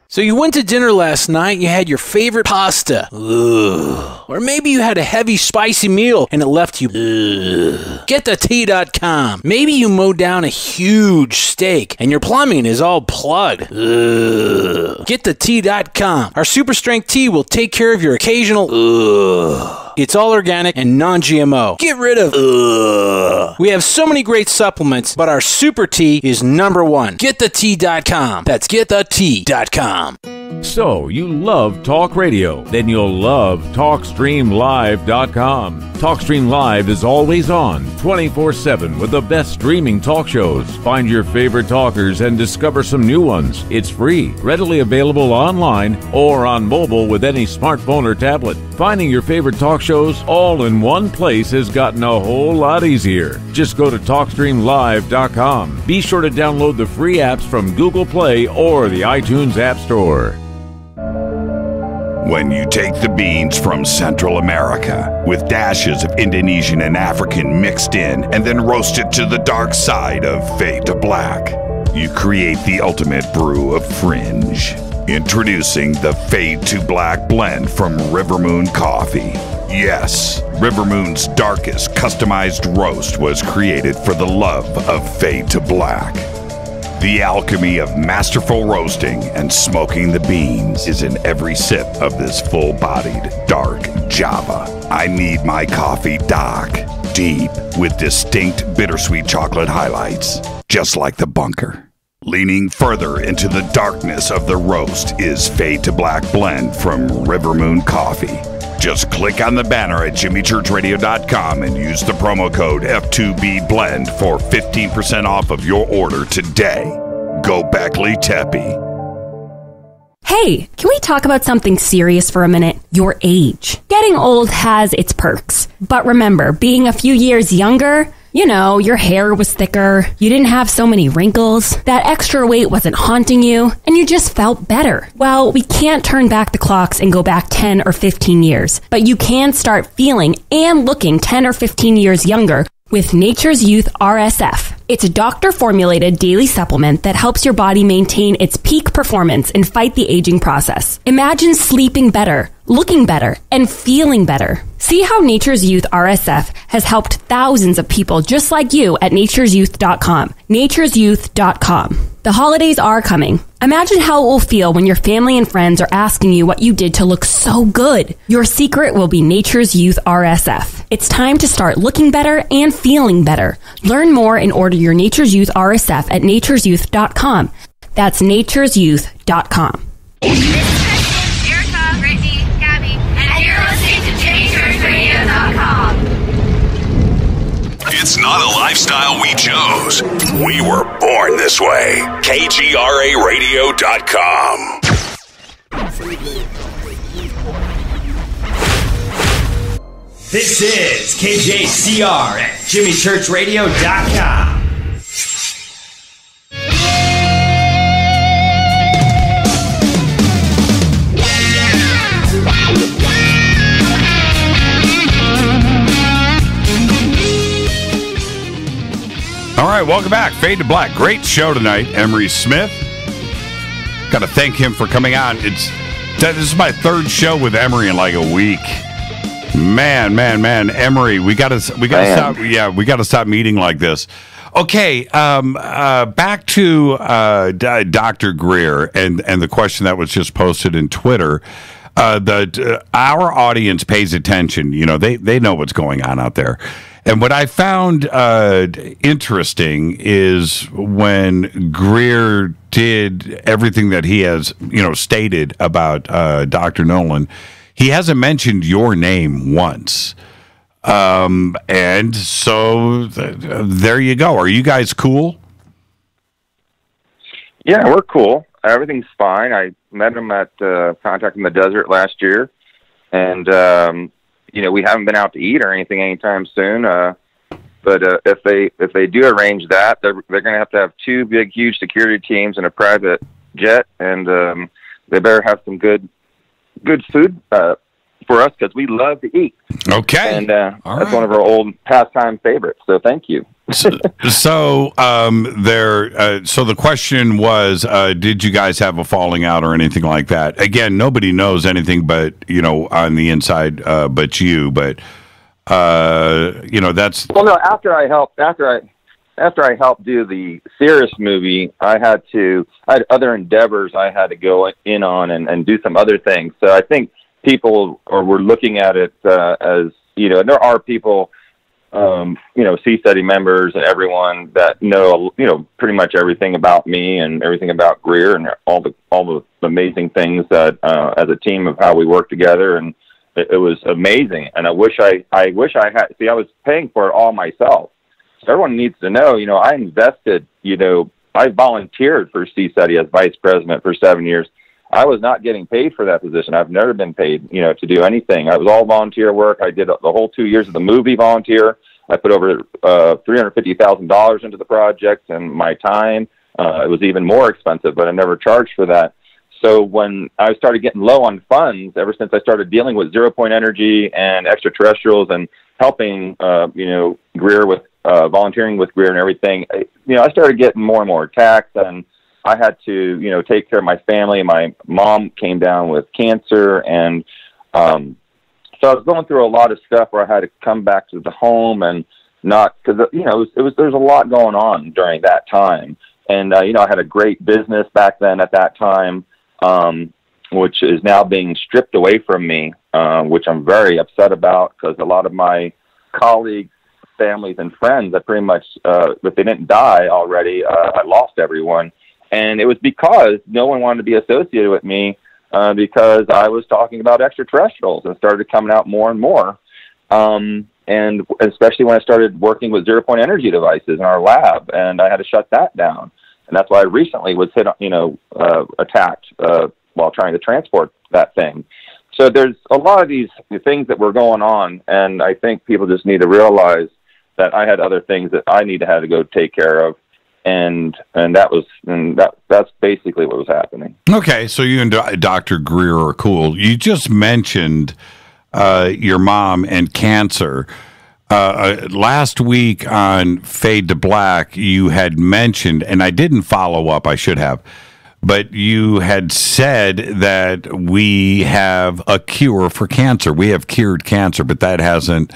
So you went to dinner last night, you had your favorite pasta. Ugh. Or maybe you had a heavy, spicy meal and it left you. Ugh. GetTheT.com. Maybe you mowed down a huge steak and your plumbing is all plugged. Ugh. GetTheT.com. Our super strength tea will take care of your occasional. Ugh. It's all organic and non-GMO. Get rid of ugh. We have so many great supplements, but our super tea is number one. GetTheT.com. That's GetTheT.com. So, you love talk radio? Then you'll love TalkStreamLive.com. TalkStream Live is always on, 24/7 with the best streaming talk shows. Find your favorite talkers and discover some new ones. It's free, readily available online or on mobile with any smartphone or tablet. Finding your favorite talk shows all in one place has gotten a whole lot easier. Just go to TalkStreamLive.com. Be sure to download the free apps from Google Play or the iTunes App Store. When you take the beans from Central America with dashes of Indonesian and African mixed in and then roast it to the dark side of Fade to Black, you create the ultimate brew of fringe. Introducing the Fade to Black blend from River Moon Coffee. Yes, River Moon's darkest customized roast was created for the love of Fade to Black. The alchemy of masterful roasting and smoking the beans is in every sip of this full-bodied, dark Java. I need my coffee dark, deep, with distinct bittersweet chocolate highlights, just like the bunker. Leaning further into the darkness of the roast is Fade to Black Blend from River Moon Coffee. Just click on the banner at jimmychurchradio.com and use the promo code F2BBLEND for 15% off of your order today. Go Beckley Teppy. Hey, can we talk about something serious for a minute? Your age. Getting old has its perks. But remember, being a few years younger, you know, your hair was thicker, you didn't have so many wrinkles, that extra weight wasn't haunting you, and you just felt better. Well, we can't turn back the clocks and go back 10 or 15 years, but you can start feeling and looking 10 or 15 years younger with Nature's Youth RSF. It's a doctor-formulated daily supplement that helps your body maintain its peak performance and fight the aging process. Imagine sleeping better, looking better, and feeling better. See how Nature's Youth RSF has helped thousands of people just like you at nature'syouth.com. nature'syouth.com. The holidays are coming. Imagine how it will feel when your family and friends are asking you what you did to look so good. Your secret will be Nature's Youth RSF. It's time to start looking better and feeling better. Learn more and order your Nature's Youth RSF at nature'syouth.com. That's nature'syouth.com. Erica, Brittany, Gabby, and you're listening to JimmyChurchRadio.com. It's not a lifestyle we chose. We were born this way. KGRARadio.com. This is KJCR at JimmyChurchRadio.com. All right, welcome back. Fade to Black. Great show tonight. Emery Smith. Got to thank him for coming on. This is my third show with Emery in like a week. Man, Emery, we got to stop. Yeah, we got to stop meeting like this. Okay, back to Dr. Greer and the question that was just posted in Twitter. Our audience pays attention. You know, they know what's going on out there. And what I found interesting is when Greer did everything that he has, stated about Dr. Nolan, he hasn't mentioned your name once. And so there you go. Are you guys cool? Yeah, we're cool. Everything's fine. I met him at Contact in the Desert last year, and we haven't been out to eat or anything anytime soon. But if they do arrange that, they're going to have two big, huge security teams and a private jet, and they better have some good food for us because we love to eat. Okay, and that's one of our old pastime favorites. So thank you. So the question was, did you guys have a falling out or anything like that? Again, nobody knows anything but on the inside, but you. But that's no. After I helped do the Cirrus movie, I had other endeavors I had to go in on and do some other things. So I think people were looking at it as there are people. C-Study members and everyone that know, pretty much everything about me and everything about Greer and all the amazing things that, as a team of how we work together. And it was amazing. And I wish I had, I was paying for it all myself. So everyone needs to know, I invested, I volunteered for C-Study as vice president for 7 years. I was not getting paid for that position. I've never been paid, to do anything. It was all volunteer work. I did the whole 2 years of the movie volunteer. I put over $350,000 into the project and my time. It was even more expensive, but I never charged for that. So when I started getting low on funds, ever since I started dealing with Zero Point Energy and extraterrestrials and helping, Greer with volunteering with Greer and everything, I started getting more and more attacks, and I had to, take care of my family. My mom came down with cancer, and So I was going through a lot of stuff where I had to come back to the home and not, because, you know, there's a lot going on during that time. And, you know, I had a great business back then at that time, which is now being stripped away from me, which I'm very upset about, because a lot of my colleagues, families, and friends, I pretty much, if they didn't die already, I lost everyone. And it was because no one wanted to be associated with me, because I was talking about extraterrestrials and started coming out more and more. And especially when I started working with zero-point energy devices in our lab, and I had to shut that down. And that's why I recently was attacked while trying to transport that thing. So there's a lot of these things that were going on, and I think people just need to realize that I had other things that I had to go take care of. And that's basically what was happening. Okay, so you and Dr. Greer are cool. You just mentioned your mom and cancer. Last week on Fade to Black, you had mentioned, and I didn't follow up, I should have, but you had said that we have a cure for cancer. We have cured cancer, but that hasn't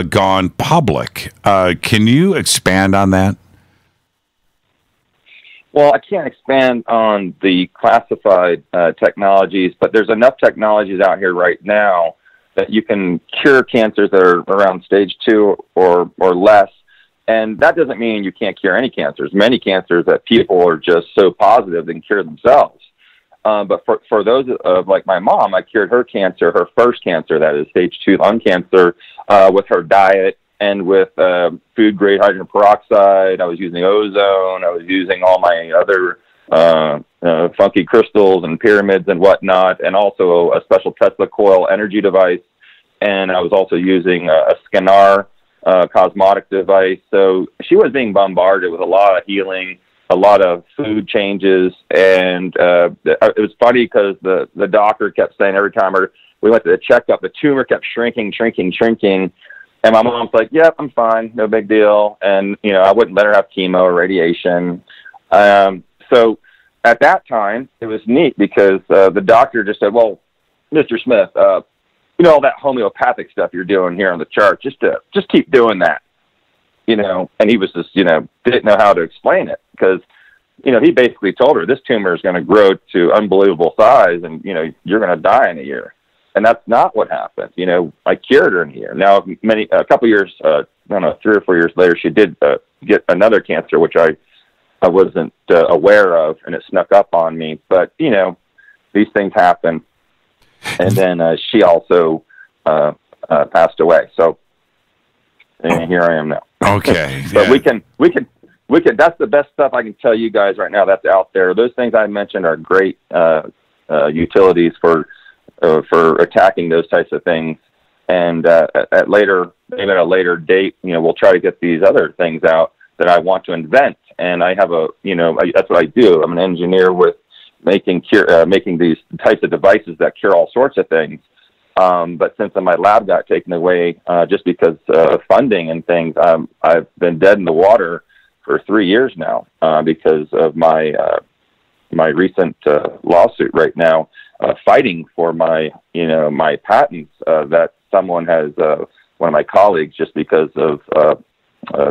gone public. Can you expand on that? Well, I can't expand on the classified technologies, but there's enough technologies out here right now that you can cure cancers that are around stage 2 or less. And that doesn't mean you can't cure any cancers. Many cancers that people are just so positive they can cure themselves. But for those of like my mom, I cured her cancer, her first cancer, that is stage 2 lung cancer, with her diet and with food grade hydrogen peroxide. I was using ozone. I was using all my other funky crystals and pyramids and whatnot, and also a special Tesla coil energy device. And I was also using a Scanar cosmetic device. So she was being bombarded with a lot of healing, a lot of food changes. And it was funny because the doctor kept saying every time we went to the checkup, the tumor kept shrinking. And my mom's like, yep, I'm fine. No big deal. And, you know, I wouldn't let her have chemo or radiation. So at that time, it was neat because the doctor just said, well, Mr. Smith, you know, all that homeopathic stuff you're doing here on the chart, just keep doing that, you know. And he was just, you know, didn't know how to explain it because, you know, he basically told her this tumor is going to grow to unbelievable size and, you know, you're going to die in a year. And that's not what happened. You know, I cured her in a year. Now, a couple years, I don't know, 3 or 4 years later, she did get another cancer, which I wasn't aware of, and it snuck up on me. But, you know, these things happen. And then she also passed away. So, and here I am now. Okay. But we can, that's the best stuff I can tell you guys right now that's out there. Those things I mentioned are great utilities for attacking those types of things. And maybe at a later date, you know, we'll try to get these other things out that I want to invent. And I have that's what I do. I'm an engineer with making these types of devices that cure all sorts of things. But since my lab got taken away, just because of funding and things, I've been dead in the water for 3 years now, because of my recent lawsuit right now. Fighting for my patents that someone has, one of my colleagues, just because of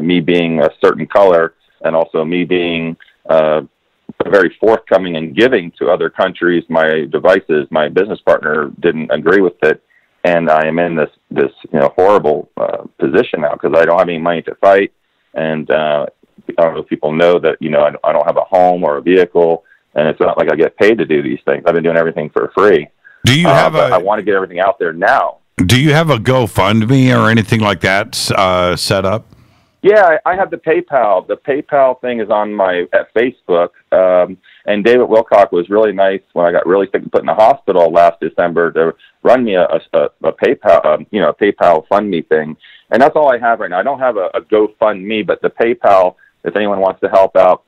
me being a certain color and also me being very forthcoming and giving to other countries my devices. My business partner didn't agree with it, and I am in this horrible position now because I don't have any money to fight, and I don't know if people know that I don't have a home or a vehicle. And it's not like I get paid to do these things. I've been doing everything for free. Do you have I want to get everything out there now. Do you have a GoFundMe or anything like that set up? Yeah, I have the PayPal. The PayPal thing is on at Facebook. And David Wilcock was really nice when I got really sick and put in the hospital last December to run me a PayPal, a PayPal Fund Me thing. And that's all I have right now. I don't have a GoFundMe, but the PayPal, if anyone wants to help out,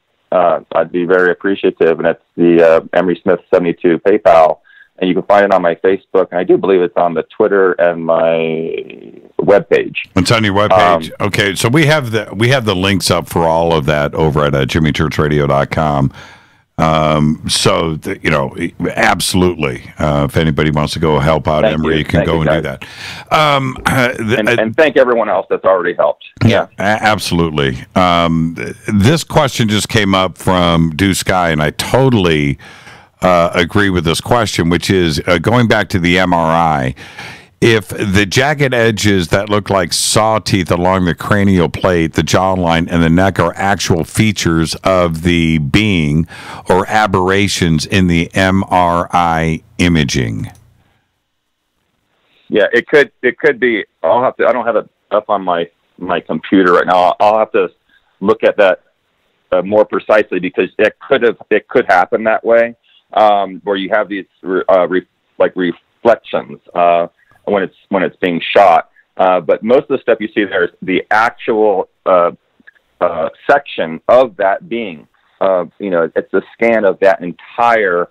I'd be very appreciative, and it's the Emery Smith 72 PayPal, and you can find it on my Facebook, and I do believe it's on the Twitter and my webpage. It's on your webpage. Okay, so we have the links up for all of that over at JimmyChurchRadio.com. Absolutely. If anybody wants to go help out Emory, you can go and do that. And thank everyone else that's already helped. Yeah, absolutely. This question just came up from Deuce Guy, and I totally agree with this question, which is going back to the MRI. If the jagged edges that look like saw teeth along the cranial plate, the jawline, and the neck are actual features of the being or aberrations in the MRI imaging. Yeah, it could be. I don't have it up on my computer right now. I'll have to look at that more precisely, because it could happen that way, where you have these reflections when it's being shot. But most of the stuff you see there is the actual section of that being. It's a scan of that entire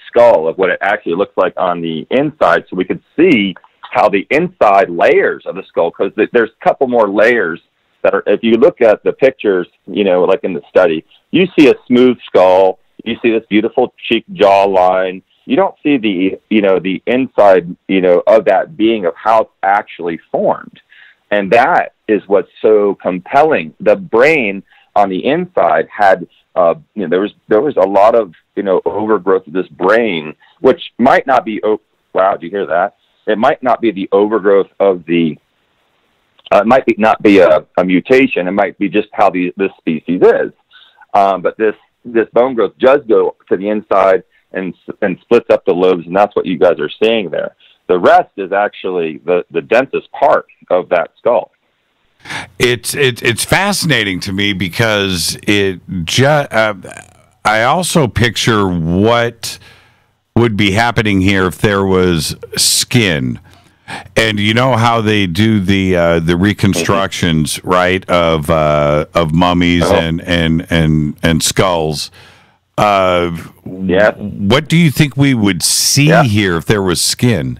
skull of what it actually looks like on the inside, so we could see how the inside layers of the skull, because there's a couple more layers that are, if you look at the pictures, like in the study, you see a smooth skull, you see this beautiful cheek jawline. You don't see the inside, of that being, of how it's actually formed. And that is what's so compelling. The brain on the inside had, there was a lot of, overgrowth of this brain, which might not be, wow, did you hear that? It might not be the overgrowth of the, it might not be a mutation. It might be just how this species is. But this bone growth does go to the inside and splits up the lobes, and that's what you guys are seeing there. The rest is actually the densest part of that skull. It's fascinating to me, because I also picture what would be happening here if there was skin. And you know how they do the reconstructions, right, of mummies and skulls. What do you think we would see here if there was skin?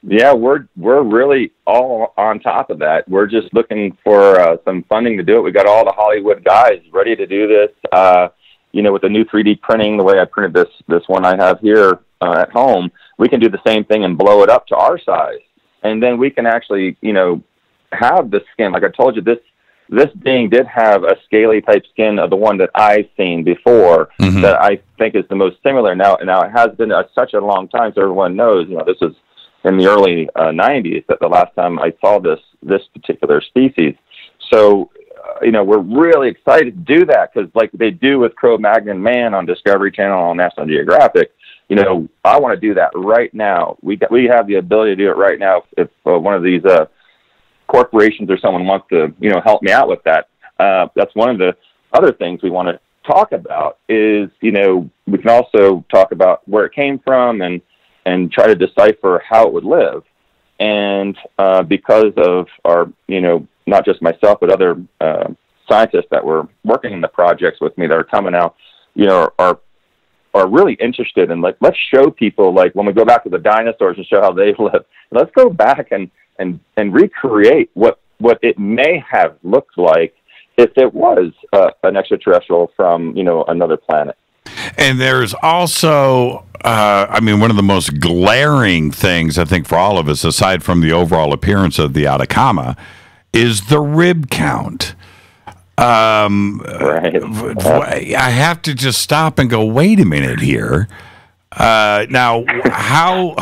Yeah, we're really all on top of that. We're just looking for some funding to do it. We got all the Hollywood guys ready to do this. With the new 3D printing, the way I printed this one I have here at home, we can do the same thing and blow it up to our size, and then we can actually, have the skin. Like I told you, this being did have a scaly type skin of the one that I've seen before, that I think is the most similar. Now it has been such a long time, so everyone knows, this is in the early 90s that the last time I saw this particular species. So, we're really excited to do that, because like they do with Cro-Magnon Man on Discovery Channel on National Geographic, I want to do that right now. We have the ability to do it right now. If one of these corporations or someone wants to, help me out with that. That's one of the other things we want to talk about is, we can also talk about where it came from and try to decipher how it would live. And because of our, not just myself, but other scientists that were working in the projects with me that are coming out, are really interested in, like, let's show people, like, when we go back to the dinosaurs and show how they live, let's go back and recreate what it may have looked like if it was an extraterrestrial from, another planet. And there's also, one of the most glaring things, I think, for all of us, aside from the overall appearance of the Atacama, is the rib count. Right. I have to just stop and go, wait a minute here. Now, how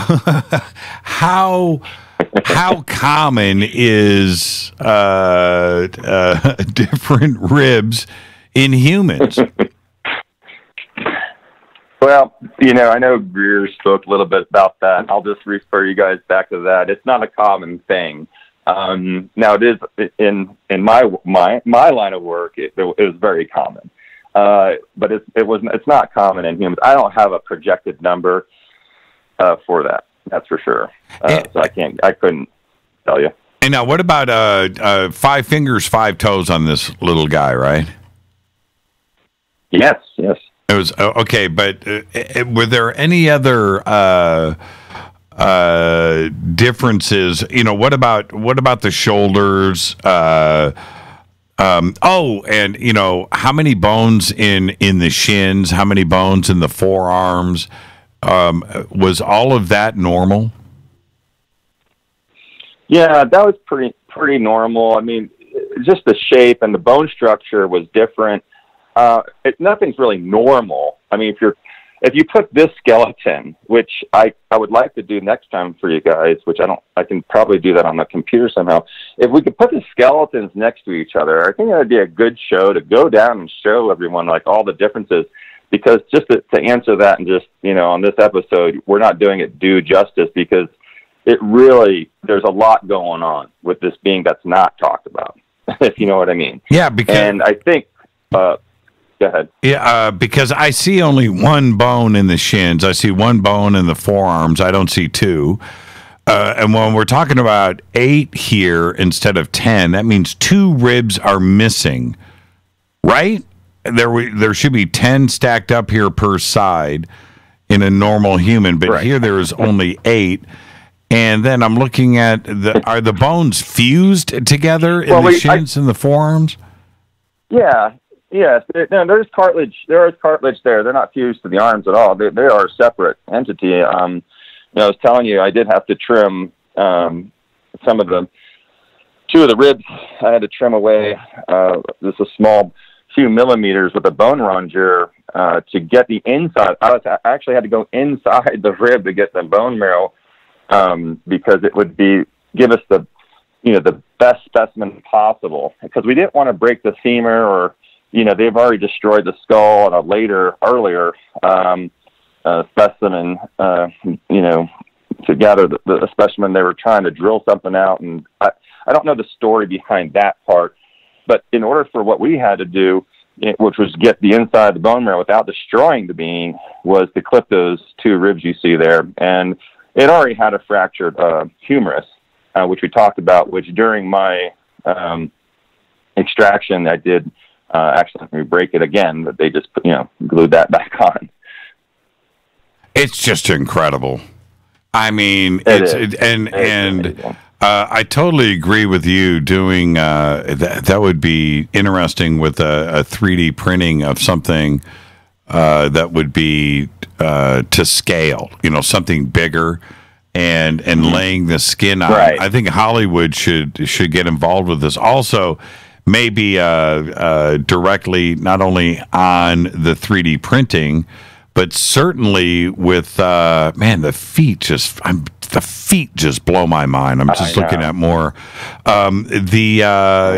common is different ribs in humans? Well, I know Greer spoke a little bit about that. I'll just refer you guys back to that. It's not a common thing. Now it is in my line of work. It was very common, but it's not common in humans. I don't have a projected number for that. That's for sure. So I couldn't tell you. And now, what about 5 fingers, 5 toes on this little guy? Right? Yes. It was okay, but were there any other differences? What about the shoulders? And how many bones in the shins? How many bones in the forearms? Was all of that normal? Yeah, that was pretty normal. I mean, just the shape and the bone structure was different. Nothing's really normal. I mean, if you put this skeleton, which I would like to do next time for you guys, which I can probably do that on the computer somehow. If we could put the skeletons next to each other, I think that would be a good show to go down and show everyone like all the differences. Because just to answer that and just, on this episode, we're not doing it due justice because there's a lot going on with this being that's not talked about, if you know what I mean. Yeah, and I think, go ahead. Yeah, because I see only one bone in the shins. I see one bone in the forearms. I don't see two. And when we're talking about 8 here instead of 10, that means 2 ribs are missing, right? There should be 10 stacked up here per side in a normal human, but here there is only 8. And then I'm looking at are the bones fused together in the shins and the forearms? Yeah. Yes. There's cartilage. There is cartilage there. They're not fused to the arms at all. They are a separate entity. I was telling you, I did have to trim two of the ribs. I had to trim away just a small few millimeters with a bone ronger to get the inside. I actually had to go inside the rib to get the bone marrow because it would give us the best specimen possible, because we didn't want to break the femur or they've already destroyed the skull on a earlier specimen to gather the specimen. They were trying to drill something out, and I don't know the story behind that part. But in order for what we had to do, which was get the inside of the bone marrow without destroying the being, was to clip those 2 ribs you see there. And it already had a fractured humerus, which we talked about, which during my extraction, I did accidentally break it again, but they just glued that back on. It's just incredible. I mean, I totally agree with you doing that would be interesting with a 3D printing of something that would be to scale, something bigger and laying the skin on. Right. I think Hollywood should get involved with this. Also, maybe directly not only on the 3D printing, but certainly with the feet just blow my mind. I'm just looking at more to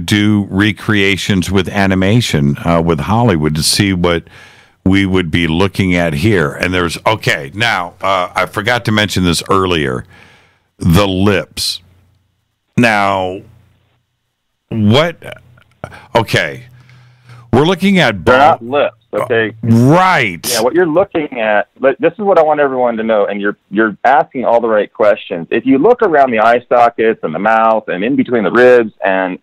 do recreations with animation with Hollywood to see what we would be looking at here. And now I forgot to mention this earlier, the lips. Now, we're looking at they're not lips. Okay. Right. Yeah, what you're looking at, but this is what I want everyone to know, and you're asking all the right questions. If you look around the eye sockets and the mouth and in between the ribs and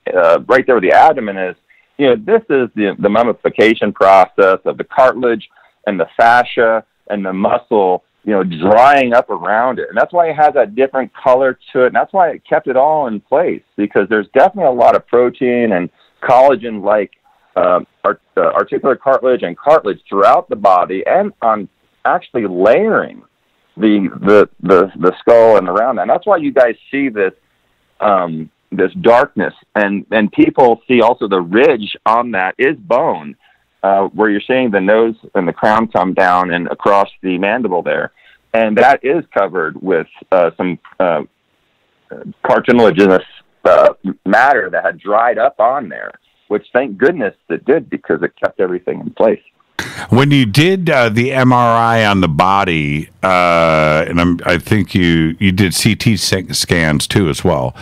right there where the abdomen is, this is the mummification process of the cartilage and the fascia and the muscle, drying up around it. And that's why it has that different color to it. And that's why it kept it all in place, because there's definitely a lot of protein and collagen-like articular cartilage and cartilage throughout the body, and on actually layering the skull and around that. And that's why you guys see this this darkness, and people see also the ridge on that is bone, where you're seeing the nose and the crown come down and across the mandible there, and that is covered with some cartilaginous matter that had dried up on there, which thank goodness it did, because it kept everything in place. When you did the MRI on the body, and I think you did CT scans too as well.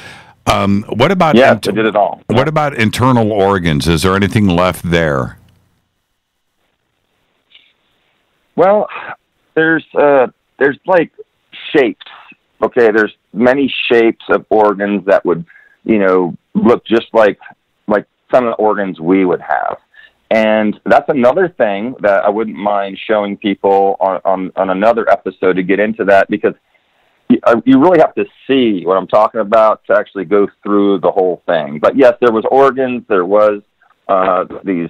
What about I did it all. What about internal organs? Is there anything left there? Well, there's like shapes. Okay, there's many shapes of organs that would, look just like some of the organs we would have. And that's another thing that I wouldn't mind showing people on another episode to get into that, because, you really have to see what I'm talking about to actually go through the whole thing. But yes, there was organs, there was these,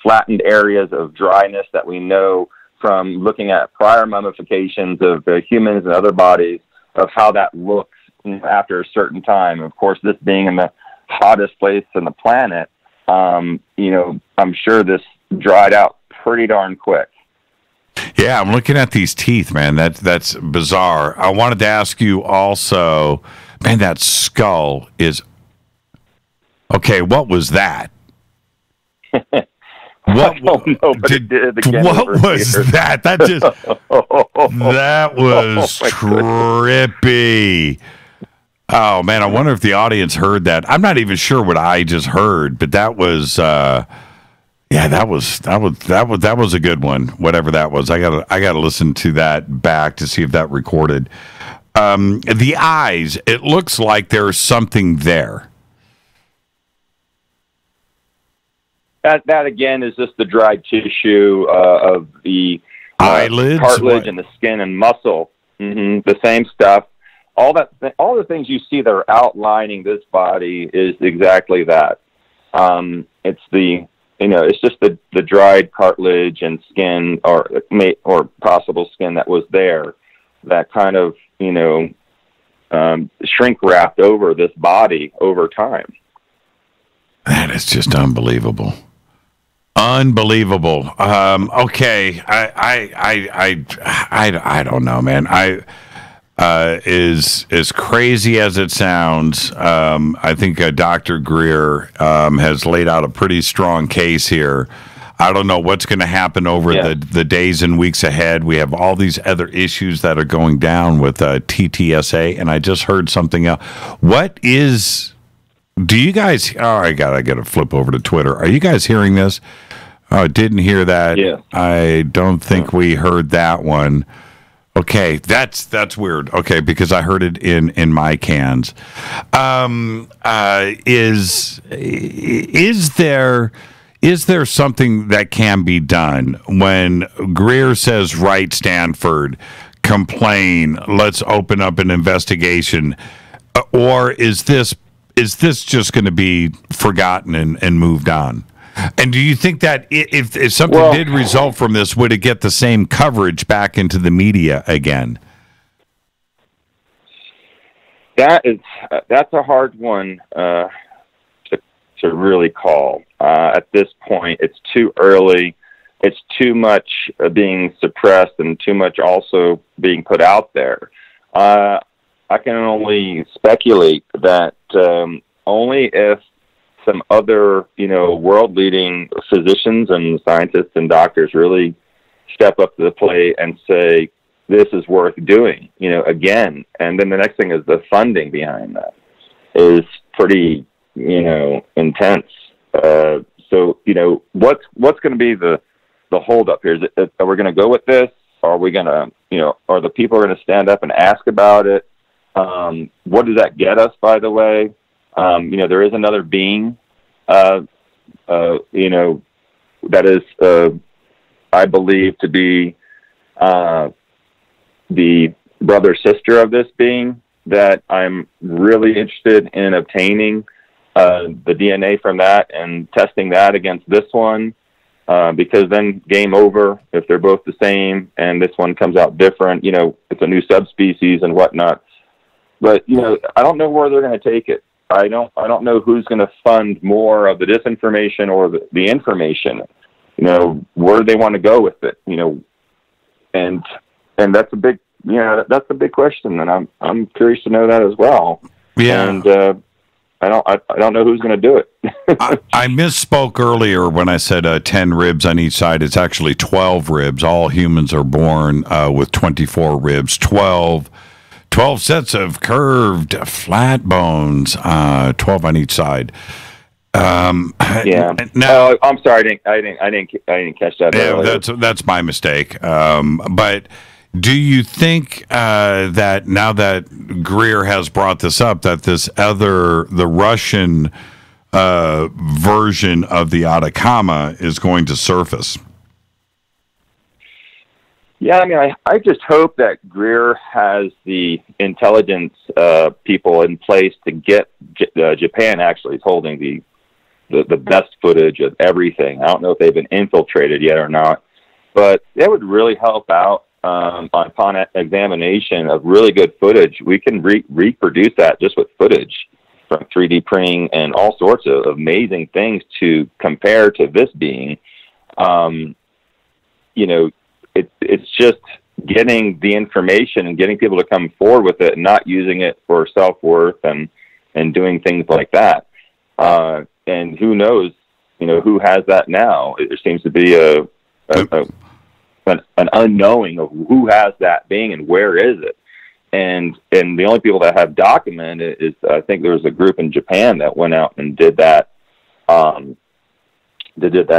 flattened areas of dryness that we know from looking at prior mummifications of humans and other bodies of how that looks after a certain time. Of course, this being in the hottest place on the planet, I'm sure this dried out pretty darn quick. Yeah, I'm looking at these teeth, man. That's bizarre. I wanted to ask you also, man, that skull is... Okay, what was that? What I don't know, but it did again. What was that? That just... that was trippy. Oh, man, I wonder if the audience heard that. I'm not even sure what I just heard, but that was... Yeah, that was a good one. Whatever that was, I gotta listen to that back to see if that recorded. The eyes, it looks like there's something there. That again is just the dried tissue of the eyelids, cartilage, and the skin and muscle. The same stuff. All the things you see that are outlining this body is exactly that. It's the it's just the dried cartilage and skin, or possible skin that was there, that kind of shrink wrapped over this body over time. That is just unbelievable. Unbelievable. Okay, I don't know, man. As crazy as it sounds, I think Dr. Greer has laid out a pretty strong case here. I don't know what's going to happen over the days and weeks ahead. We have all these other issues that are going down with TTSA, and I just heard something else. Do you guys... Oh, I got to flip over to Twitter. Are you guys hearing this? Oh, I didn't hear that. Yeah. I don't think we heard that one. Okay, that's weird. Okay, because I heard it in my cans. Is there something that can be done when Greer says, "Right, Stanford, complain, let's open up an investigation," or is this just going to be forgotten and moved on? And do you think that if something did result from this, would it get the same coverage back into the media again? That's a hard one to really call. At this point, it's too early. It's too much being suppressed and too much also being put out there. I can only speculate that only if some other, world-leading physicians and scientists and doctors really step up to the plate and say, this is worth doing, again. And then the next thing is the funding behind that is pretty, intense. So, what's going to be the holdup here? Are we going to go with this? Are we going to, are the people going to stand up and ask about it? What does that get us, by the way? There is another being, that is, I believe to be the brother-sister of this being, that I'm really interested in obtaining the DNA from that and testing that against this one, because then game over if they're both the same and this one comes out different. It's a new subspecies and whatnot. But, I don't know where they're going to take it. I don't know who's going to fund more of the disinformation or the information, where they want to go with it, and that's a big, that's a big question. And I'm curious to know that as well. Yeah. And, I don't know who's going to do it. I misspoke earlier when I said 10 ribs on each side. It's actually 12 ribs. All humans are born with 24 ribs, 12 sets of curved flat bones, 12 on each side. Yeah. No, I'm sorry. I didn't catch that. Yeah, that's my mistake. But do you think that now that Greer has brought this up, that the Russian version of the Atacama is going to surface? Yeah, I mean, I just hope that Greer has the intelligence people in place to get Japan actually is holding the best footage of everything. I don't know if they've been infiltrated yet or not, but that would really help out upon examination of really good footage. We can reproduce that just with footage from 3D printing and all sorts of amazing things to compare to this being. It's just getting the information and getting people to come forward with it and not using it for self-worth and doing things like that. And who knows, who has that now? There seems to be an unknowing of who has that being and where is it. And the only people that have documented is, I think there was a group in Japan that went out and did that,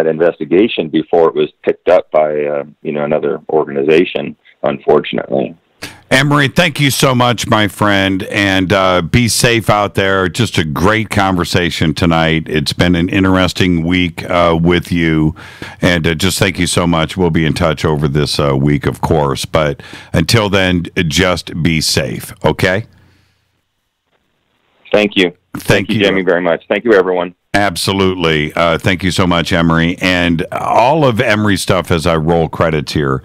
investigation before it was picked up by, another organization, unfortunately. Emery, thank you so much, my friend, and be safe out there. Just a great conversation tonight. It's been an interesting week with you, and just thank you so much. We'll be in touch over this week, of course, but until then, just be safe, okay? Thank you. Thank you, Jamie, very much. Thank you, everyone. Absolutely. Thank you so much, Emery. And all of Emery's stuff, as I roll credits here,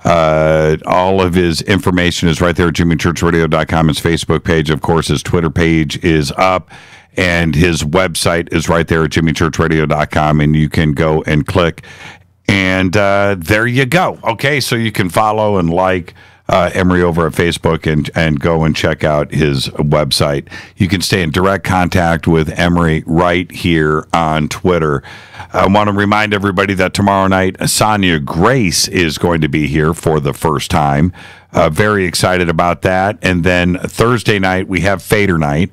all of his information is right there at jimmychurchradio.com. His Facebook page, of course, his Twitter page is up, and his website is right there at jimmychurchradio.com, and you can go and click. And there you go. Okay, so you can follow and like Emery over at Facebook and go and check out his website. You can stay in direct contact with Emery right here on Twitter. I want to remind everybody that tomorrow night, Sonia Grace is going to be here for the first time. Very excited about that. And then Thursday night, we have Fader Night.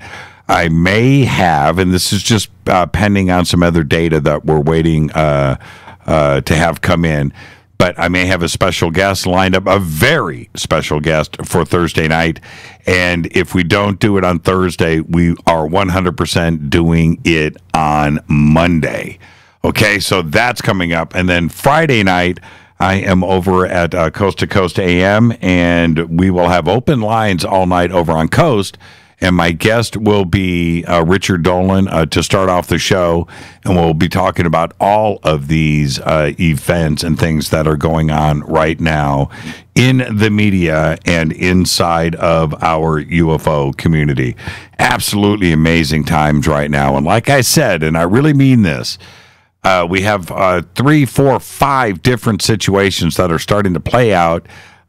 I may have, and this is just pending on some other data that we're waiting to have come in, but I may have a special guest lined up, a very special guest for Thursday night. And if we don't do it on Thursday, we are 100% doing it on Monday. Okay, so that's coming up. And then Friday night, I am over at Coast to Coast AM, and we will have open lines all night over on Coast. And my guest will be Richard Dolan to start off the show, and we'll be talking about all of these events and things that are going on right now in the media and inside of our UFO community. Absolutely amazing times right now. And like I said, and I really mean this, we have 3, 4, 5 different situations that are starting to play out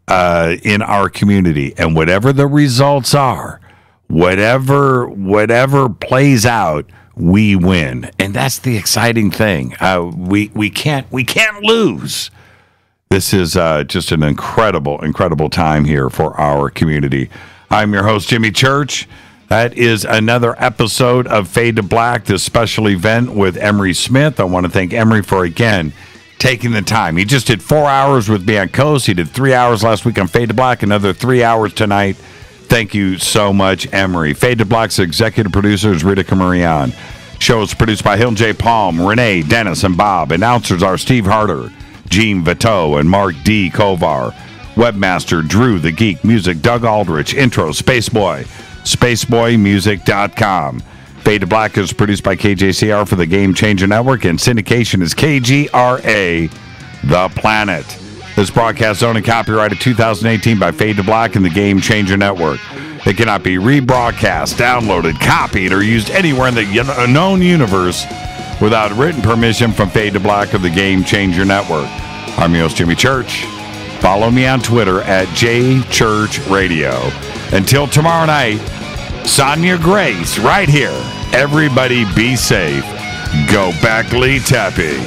in our community. And whatever the results are, whatever plays out, we win, and that's the exciting thing. We can't lose. This is just an incredible time here for our community. I'm your host, Jimmy Church. That is another episode of Fade to Black, this special event with Emery Smith. I want to thank Emery for again taking the time. He just did 4 hours with me on Coast. He did 3 hours last week on Fade to Black. Another 3 hours tonight. Thank you so much, Emery. Fade to Black's executive producer is Rita Camarion. Show is produced by Hill J. Palm, Renee, Dennis, and Bob. Announcers are Steve Harder, Gene Vito, and Mark D. Kovar. Webmaster Drew the Geek. Music Doug Aldrich. Intro Spaceboy. SpaceboyMusic.com. Fade to Black is produced by KJCR for the Game Changer Network, and syndication is KGRA, The Planet. This broadcast is owned and copyrighted 2018 by Fade to Black and the Game Changer Network. It cannot be rebroadcast, downloaded, copied, or used anywhere in the known universe without written permission from Fade to Black or the Game Changer Network. I'm your host, Jimmy Church. Follow me on Twitter at JChurchRadio. Until tomorrow night, Sonia Grace right here. Everybody be safe. Go back, Lee Tappy.